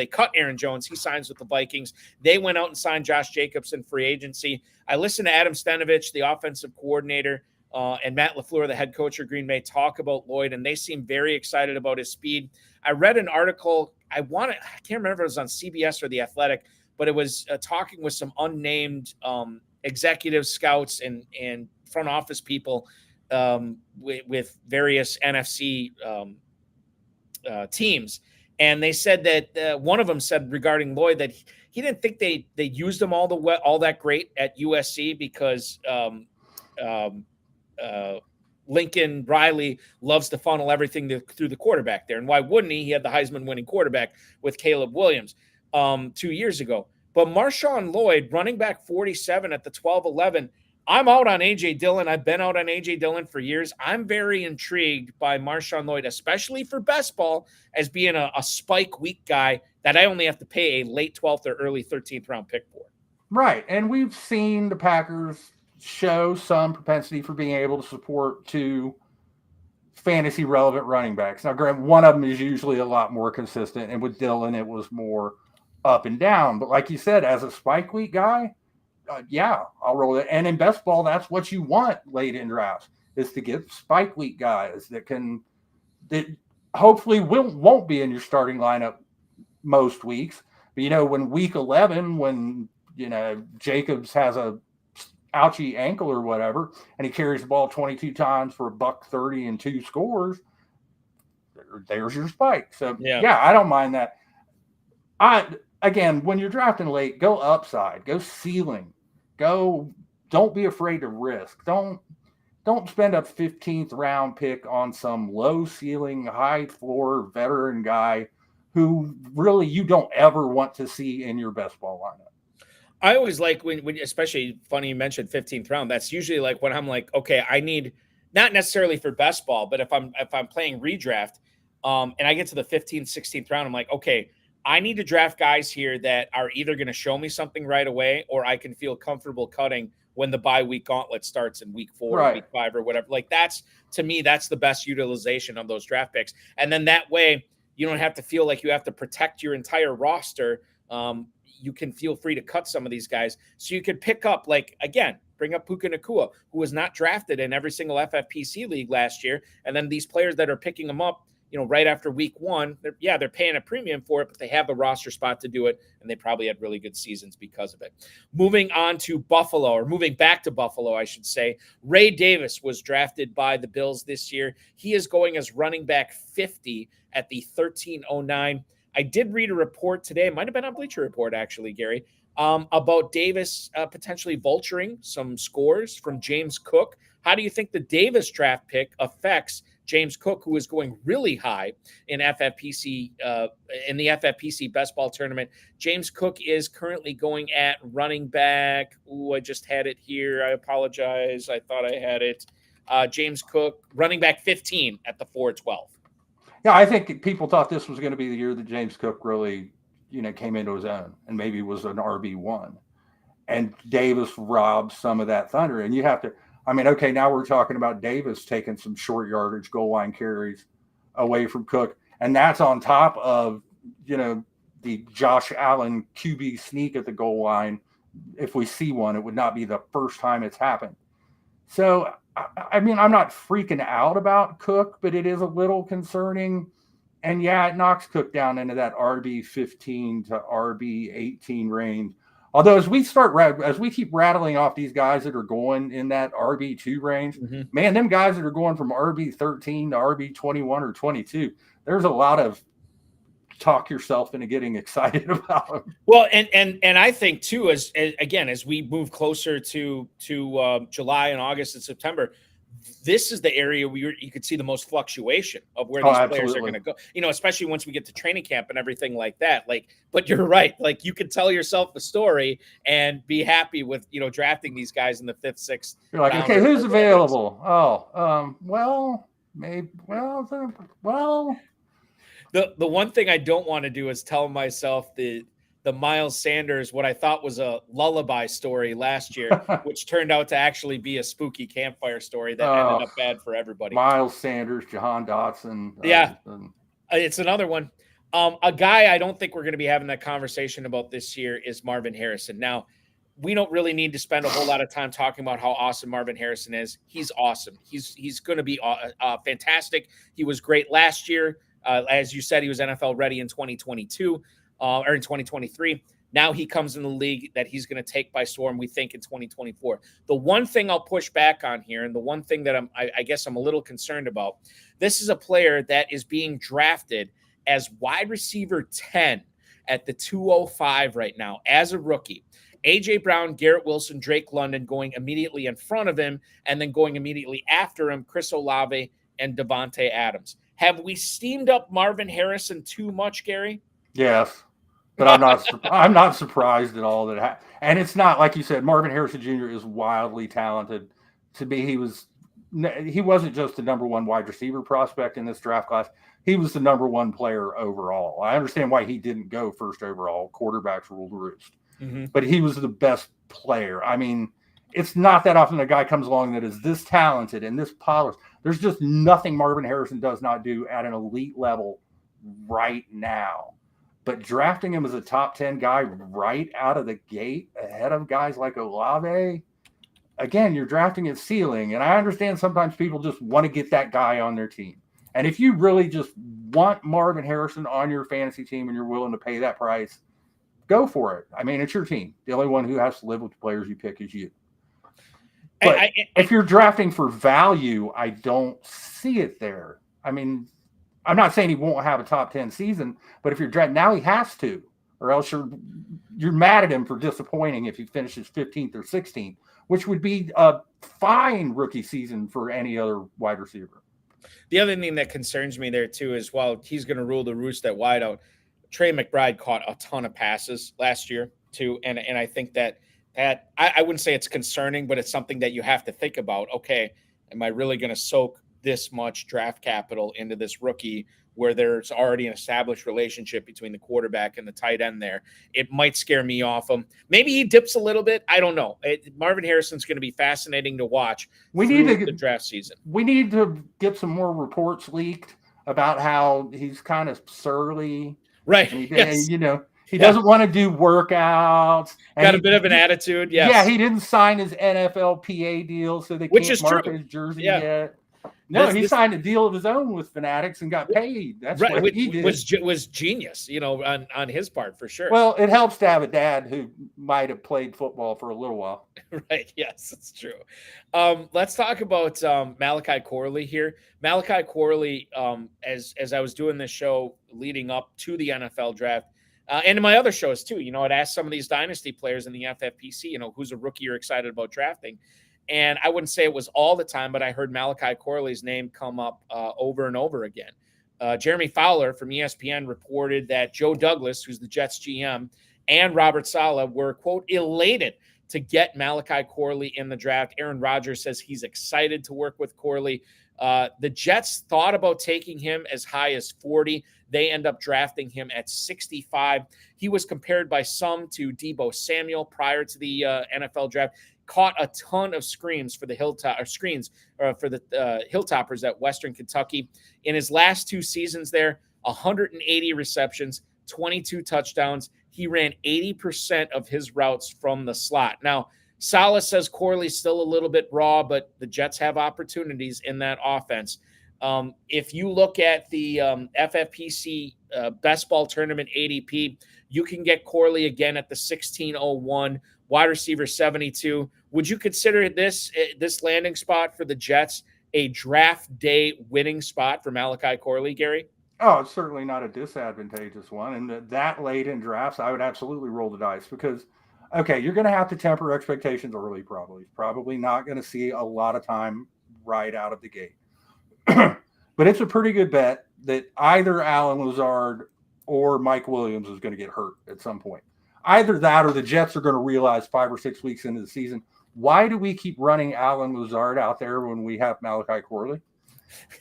cut Aaron Jones. He signs with the Vikings. They went out and signed Josh Jacobs in free agency. I listened to Adam Stenavich, the offensive coordinator, and Matt LaFleur, the head coach of Green Bay, talk about Lloyd, and they seem very excited about his speed. I read an article. I can't remember if it was on CBS or The Athletic, but it was talking with some unnamed executive scouts and front office people with various NFC teams. And they said that one of them said regarding Lloyd that he didn't think they used him all that great at USC because Lincoln Riley loves to funnel everything through the quarterback there. And why wouldn't he? He had the Heisman winning quarterback with Caleb Williams 2 years ago. But MarShawn Lloyd, running back 47 at the 12-11, I'm out on A.J. Dillon. I've been out on A.J. Dillon for years. I'm very intrigued by MarShawn Lloyd, especially for best ball, as being a spike week guy that I only have to pay a late 12th or early 13th round pick for. Right. And we've seen the Packers show some propensity for being able to support 2 fantasy relevant running backs. Now, granted, one of them is usually a lot more consistent, and with Dillon, it was more up and down. But like you said, as a spike week guy, yeah, I'll roll it. And in best ball, that's what you want late in drafts, is to get spike week guys that hopefully won't be in your starting lineup most weeks. But, when week 11, when, Jacobs has a ouchie ankle or whatever, and he carries the ball 22 times for $130 and 2 scores, there's your spike. So, yeah, I don't mind that. Again, when you're drafting late, go upside, go ceiling, don't be afraid to risk. Don't spend a 15th round pick on some low ceiling, high floor veteran guy who really you don't ever want to see in your best ball lineup. I always like when especially funny you mentioned 15th round. That's usually like when I'm like, okay, I need, not necessarily for best ball, but if I'm playing redraft, and I get to the 15th, 16th round, I'm like, okay, I need to draft guys here that are either going to show me something right away, or I can feel comfortable cutting when the bye week gauntlet starts in week 4 or week 5 or whatever. Like to me, that's the best utilization of those draft picks. And then that way you don't have to feel like you have to protect your entire roster. You can feel free to cut some of these guys. So you could pick up, like, again, bring up Puka Nacua, who was not drafted in every single FFPC league last year. And then these players that are picking them up, right after week 1, they're paying a premium for it, but they have the roster spot to do it, and they probably had really good seasons because of it. Moving back to Buffalo, I should say. Ray Davis was drafted by the Bills this year. He is going as running back 50 at the 1309. I did read a report today, it might have been on Bleacher Report actually, Gary, about Davis potentially vulturing some scores from James Cook. How do you think the Davis draft pick affects James Cook, who is going really high in FFPC, in the FFPC best ball tournament? James Cook is currently going at running back. I just had it here. I apologize. I thought I had it. James Cook, running back 15 at the 412. Yeah, I think people thought this was going to be the year that James Cook really, came into his own and maybe was an RB1. And Davis robbed some of that thunder. And you have to, okay, now we're talking about Davis taking some short yardage goal line carries away from Cook. And that's on top of, the Josh Allen QB sneak at the goal line. If we see one, it would not be the first time it's happened. So, I'm not freaking out about Cook, but it is a little concerning. And yeah, it knocks Cook down into that RB 15 to RB 18 range. Although as we keep rattling off these guys that are going in that RB2 range, man, them guys that are going from RB 13 to RB 21 or 22, there's a lot of talk yourself into getting excited about them. Well, and I think too, as we move closer to July and August and September, this is the area where you could see the most fluctuation of where these players are going to go, especially once we get to training camp and everything like that. But you're right. Like, you could tell yourself a story and be happy with, drafting these guys in the 5th, 6th. You're like, okay, who's available? The one thing I don't want to do is tell myself the Miles Sanders, what I thought was a lullaby story last year, which turned out to actually be a spooky campfire story that ended up bad for everybody. Miles Sanders, Jahan Dotson. It's another one. A guy I don't think we're going to be having that conversation about this year is Marvin Harrison. Now, we don't really need to spend a whole lot of time talking about how awesome Marvin Harrison is. He's awesome. He's going to be fantastic. He was great last year. As you said, he was NFL ready in 2022 or in 2023. Now he comes in the league that he's going to take by storm, we think, in 2024. The one thing I'll push back on here, and the one thing that I guess I'm a little concerned about, this is a player that is being drafted as wide receiver 10 at the 205 right now as a rookie. A.J. Brown, Garrett Wilson, Drake London going immediately in front of him, and then going immediately after him, Chris Olave and Devontae Adams. Have we steamed up Marvin Harrison too much, Gary? Yes, but I'm not surprised at all that and it's not like you said. Marvin Harrison Jr. is wildly talented. To me, he wasn't just the number one wide receiver prospect in this draft class. He was the number one player overall. I understand why he didn't go first overall. Quarterbacks rule the roost. Mm-hmm. But he was the best player. I mean, it's not that often a guy comes along that is this talented and this polished. There's just nothing Marvin Harrison does not do at an elite level right now. But drafting him as a top 10 guy right out of the gate ahead of guys like Olave, again, you're drafting at ceiling. And I understand sometimes people just want to get that guy on their team. And if you really just want Marvin Harrison on your fantasy team and you're willing to pay that price, go for it. I mean, it's your team. The only one who has to live with the players you pick is you. But if you're drafting for value, I don't see it there. I mean, I'm not saying he won't have a top 10 season, but if you're drafting now, he has to, or else you're mad at him for disappointing if he finishes 15th or 16th, which would be a fine rookie season for any other wide receiver. The other thing that concerns me there too is while he's going to rule the roost at wideout, Trey McBride caught a ton of passes last year too, and I think that I wouldn't say it's concerning, but it's something that you have to think about. Okay, am I really going to soak this much draft capital into this rookie where there's already an established relationship between the quarterback and the tight end there? It might scare me off him. Maybe he dips a little bit. I don't know. Marvin Harrison's going to be fascinating to watch the draft season. We need to get some more reports leaked about how he's kind of surly. Right. He doesn't want to do workouts. Got a bit of an attitude. Yes. Yeah, he didn't sign his NFLPA deal, so they can't mark his jersey yet. No, he signed a deal of his own with Fanatics and got paid. That's right. What he did. Was genius, on his part for sure. Well, it helps to have a dad who might have played football for a little while. Right. Yes, it's true. Let's talk about Malachi Corley here. Malachi Corley, as I was doing this show leading up to the NFL draft, and in my other shows too, I'd ask some of these dynasty players in the FFPC, who's a rookie you're excited about drafting. And I wouldn't say it was all the time, but I heard Malachi Corley's name come up over and over again. Jeremy Fowler from ESPN reported that Joe Douglas, who's the Jets GM, and Robert Saleh were, quote, elated to get Malachi Corley in the draft. Aaron Rodgers says he's excited to work with Corley. The Jets thought about taking him as high as 40. They end up drafting him at 65. He was compared by some to Deebo Samuel prior to the NFL draft. Caught a ton of screens for the Hilltoppers at Western Kentucky. In his last two seasons there, 180 receptions, 22 touchdowns. He ran 80% of his routes from the slot. Now, Saleh says Corley's still a little bit raw, but the Jets have opportunities in that offense. If you look at the FFPC Best Ball Tournament ADP, you can get Corley again at the 1601. Wide receiver 72. Would you consider this landing spot for the Jets a draft day winning spot for Malachi Corley, Gary? Oh, it's certainly not a disadvantageous one. And that late in drafts, I would absolutely roll the dice because, okay, you're going to have to temper expectations early probably. Probably not going to see a lot of time right out of the gate. But it's a pretty good bet that either Allen Lazard or Mike Williams is going to get hurt at some point. Either that or the Jets are going to realize 5 or 6 weeks into the season, why do we keep running Allen Lazard out there when we have Malachi Corley?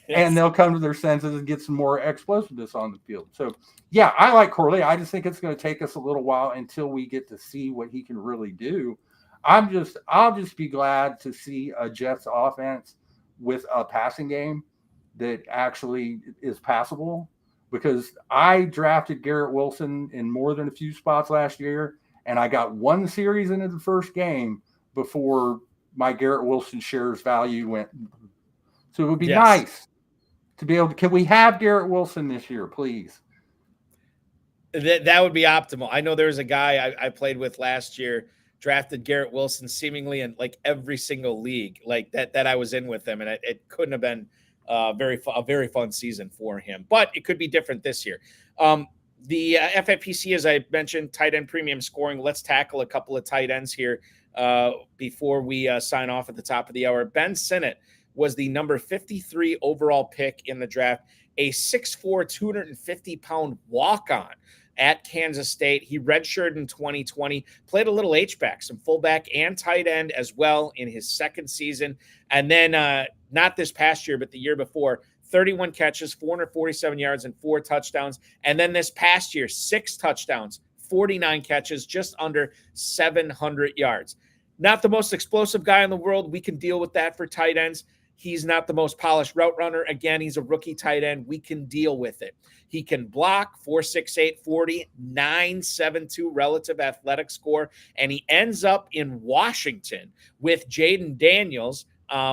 Yes. And they'll come to their senses and get some more explosiveness on the field. So, yeah, I like Corley. I just think it's going to take us a little while until we get to see what he can really do. I'll just be glad to see a Jets offense with a passing game that actually is passable. Because I drafted Garrett Wilson in more than a few spots last year, and I got one series into the first game before my Garrett Wilson shares value went. So it would be nice to be able to – can we have Garrett Wilson this year, please? That would be optimal. I know there was a guy I played with last year, drafted Garrett Wilson seemingly in like every single league like that I was in with him, and it couldn't have been – a very fun season for him, but it could be different this year. The FFPC, as I mentioned, tight end premium scoring. Let's tackle a couple of tight ends here before we sign off at the top of the hour. Ben Sinnott was the number 53 overall pick in the draft, a 6'4", 250-pound walk-on at Kansas State. He redshirted in 2020, played a little H-back, some fullback and tight end as well in his second season. And then not this past year, but the year before, 31 catches, 447 yards, and 4 touchdowns. And then this past year, 6 touchdowns, 49 catches, just under 700 yards. Not the most explosive guy in the world. We can deal with that for tight ends. He's not the most polished route runner. Again, he's a rookie tight end. We can deal with it. He can block, 4.68 40, 9.72 relative athletic score, and he ends up in Washington with Jaden Daniels,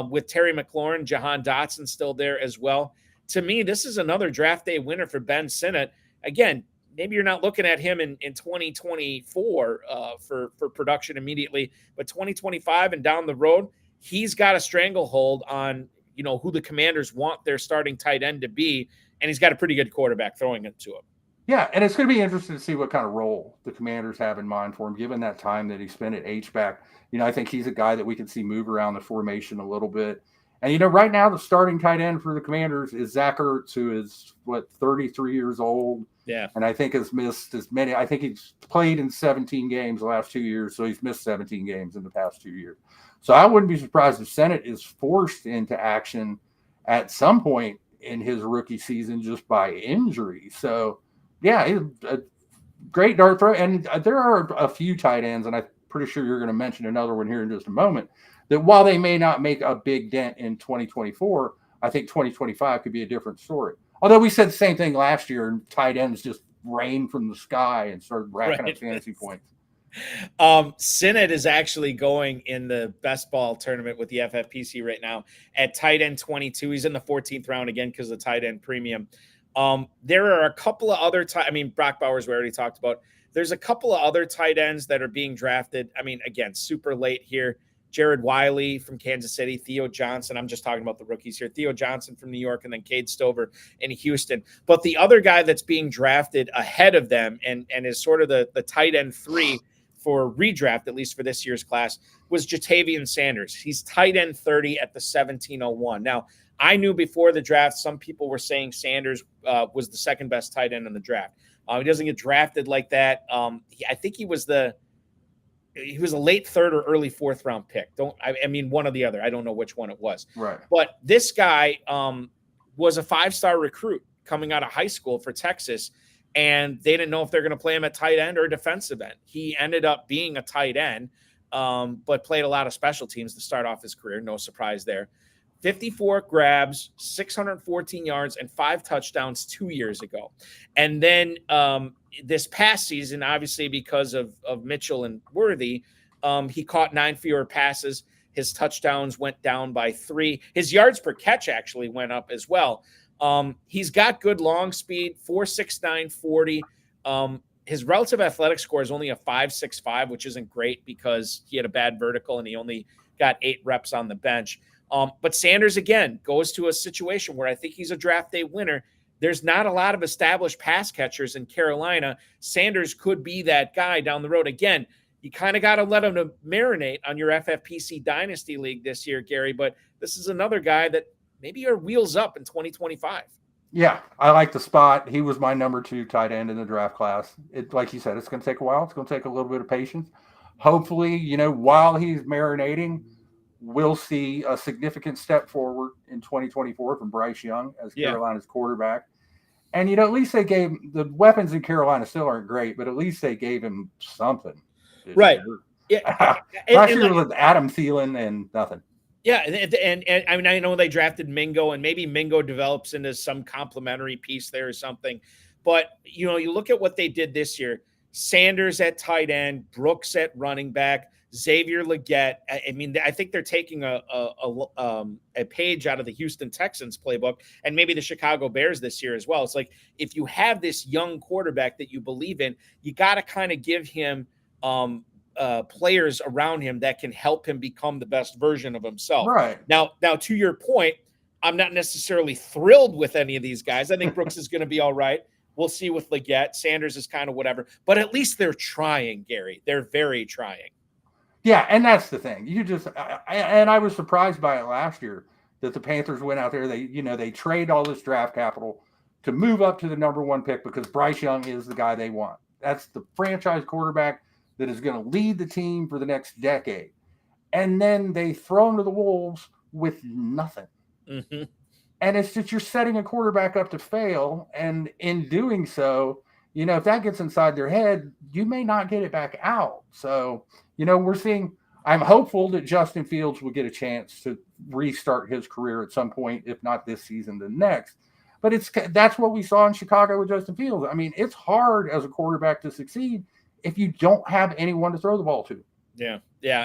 with Terry McLaurin, Jahan Dotson still there as well. To me, this is another draft day winner for Ben Sinnott. Again, maybe you're not looking at him in 2024 for production immediately, but 2025 and down the road, he's got a stranglehold on, who the Commanders want their starting tight end to be, and he's got a pretty good quarterback throwing it to him. Yeah, and it's going to be interesting to see what kind of role the Commanders have in mind for him, given that time that he spent at H-back. I think he's a guy that we can see move around the formation a little bit. And, right now the starting tight end for the Commanders is Zack, who is, 33 years old. Yeah. And I think has missed as many. I think he's played in 17 games the last 2 years, so he's missed 17 games in the past 2 years. So I wouldn't be surprised if Sinnott is forced into action at some point in his rookie season just by injury. So, yeah, he's a great dart throw. And there are a few tight ends, and I'm pretty sure you're going to mention another one here in just a moment, that while they may not make a big dent in 2024, I think 2025 could be a different story. Although we said the same thing last year, and tight ends just rained from the sky and started racking up fantasy points. Sinnott is actually going in the best ball tournament with the FFPC right now at tight end 22. He's in the 14th round again because of the tight end premium. There are a couple of other Brock Bowers we already talked about. There's a couple of other tight ends that are being drafted. Again, super late here. Jared Wiley from Kansas City, Theo Johnson. I'm just talking about the rookies here. Theo Johnson from New York, and then Cade Stover in Houston. But the other guy that's being drafted ahead of them and is sort of the tight end 3 for redraft, at least for this year's class, was Jatavian Sanders. He's tight end 30 at the 1701. Now, I knew before the draft, some people were saying Sanders was the second best tight end in the draft. He doesn't get drafted like that. I think he was a late 3rd or early 4th round pick. One or the other. I don't know which one it was. Right. But this guy was a 5-star recruit coming out of high school for Texas, and they didn't know if they're going to play him at tight end or defensive end. He ended up being a tight end, but played a lot of special teams to start off his career. No surprise there. 54 grabs, 614 yards, and 5 touchdowns 2 years ago. And then this past season, obviously because of Mitchell and Worthy, he caught 9 fewer passes. His touchdowns went down by 3. His yards per catch actually went up as well. He's got good long speed, 4.69 40. His relative athletic score is only a 5.65, which isn't great because he had a bad vertical and he only got 8 reps on the bench. But Sanders, again, goes to a situation where I think he's a draft day winner. There's not a lot of established pass catchers in Carolina. Sanders could be that guy down the road. Again, you kind of got to let him marinate on your FFPC Dynasty League this year, Gary. But this is another guy that maybe are wheels up in 2025. Yeah, I like the spot. He was my number 2 tight end in the draft class. Like you said, it's going to take a while. It's going to take a little bit of patience. Hopefully, while he's marinating, we'll see a significant step forward in 2024 from Bryce Young as Carolina's quarterback. And, at least they gave the weapons in Carolina still aren't great, but at least they gave him something. Right. Yeah. Last year was Adam Thielen and nothing. Yeah. And I know they drafted Mingo, and maybe Mingo develops into some complementary piece there or something. But, you look at what they did this year. Sanders at tight end, Brooks at running back, Xavier Legette. I think they're taking a page out of the Houston Texans playbook and maybe the Chicago Bears this year as well. It's like, if you have this young quarterback that you believe in, you got to kind of give him players around him that can help him become the best version of himself. Right. Now, to your point, I'm not necessarily thrilled with any of these guys. I think Brooks is going to be all right. We'll see with Leggett. Sanders is kind of whatever, but at least they're trying, Gary. They're very trying. Yeah, and that's the thing. And I was surprised by it last year that the Panthers went out there. They trade all this draft capital to move up to the number 1 pick because Bryce Young is the guy they want. That's the franchise quarterback that is going to lead the team for the next decade. And then they throw him to the Wolves with nothing. Mm-hmm. And it's just you're setting a quarterback up to fail. And in doing so, if that gets inside their head, you may not get it back out. So, I'm hopeful that Justin Fields will get a chance to restart his career at some point, if not this season, the next. But that's what we saw in Chicago with Justin Fields. I mean, it's hard as a quarterback to succeed if you don't have anyone to throw the ball to. Yeah.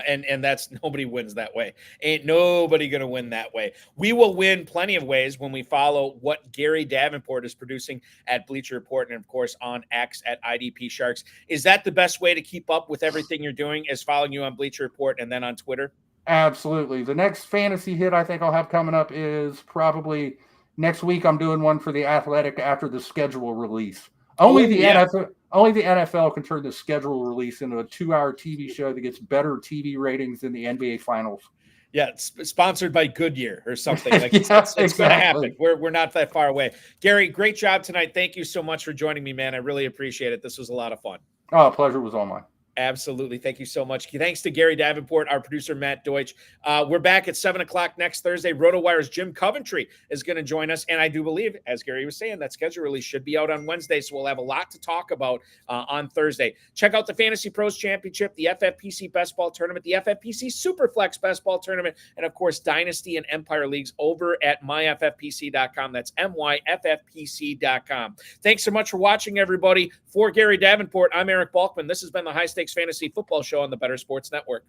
And that's nobody wins that way. Ain't nobody going to win that way. We will win plenty of ways when we follow what Gary Davenport is producing at Bleacher Report and, of course, on X at IDP Sharks. Is that the best way to keep up with everything you're doing, is following you on Bleacher Report and then on Twitter? Absolutely. The next fantasy hit I think I'll have coming up is probably next week. I'm doing one for The Athletic after the schedule release. Only the NFL can turn the schedule release into a 2-hour TV show that gets better TV ratings than the NBA Finals. Yeah, it's sponsored by Goodyear or something. Like Yeah, it's going to exactly. happen. We're not that far away. Gary, great job tonight. Thank you so much for joining me, man. I really appreciate it. This was a lot of fun. Oh, pleasure was all mine. Absolutely. Thank you so much. Thanks to Gary Davenport, our producer, Matt Deutsch. We're back at 7 o'clock next Thursday. RotoWire's Jim Coventry is going to join us. And I do believe, as Gary was saying, that schedule release should be out on Wednesday. So we'll have a lot to talk about on Thursday. Check out the Fantasy Pros Championship, the FFPC Best Ball Tournament, the FFPC Superflex Best Ball Tournament, and, of course, Dynasty and Empire Leagues over at myffpc.com. That's myffpc.com. Thanks so much for watching, everybody. For Gary Davenport, I'm Eric Balkman. This has been the High Stakes Fantasy Football Show on the Better Sports Network.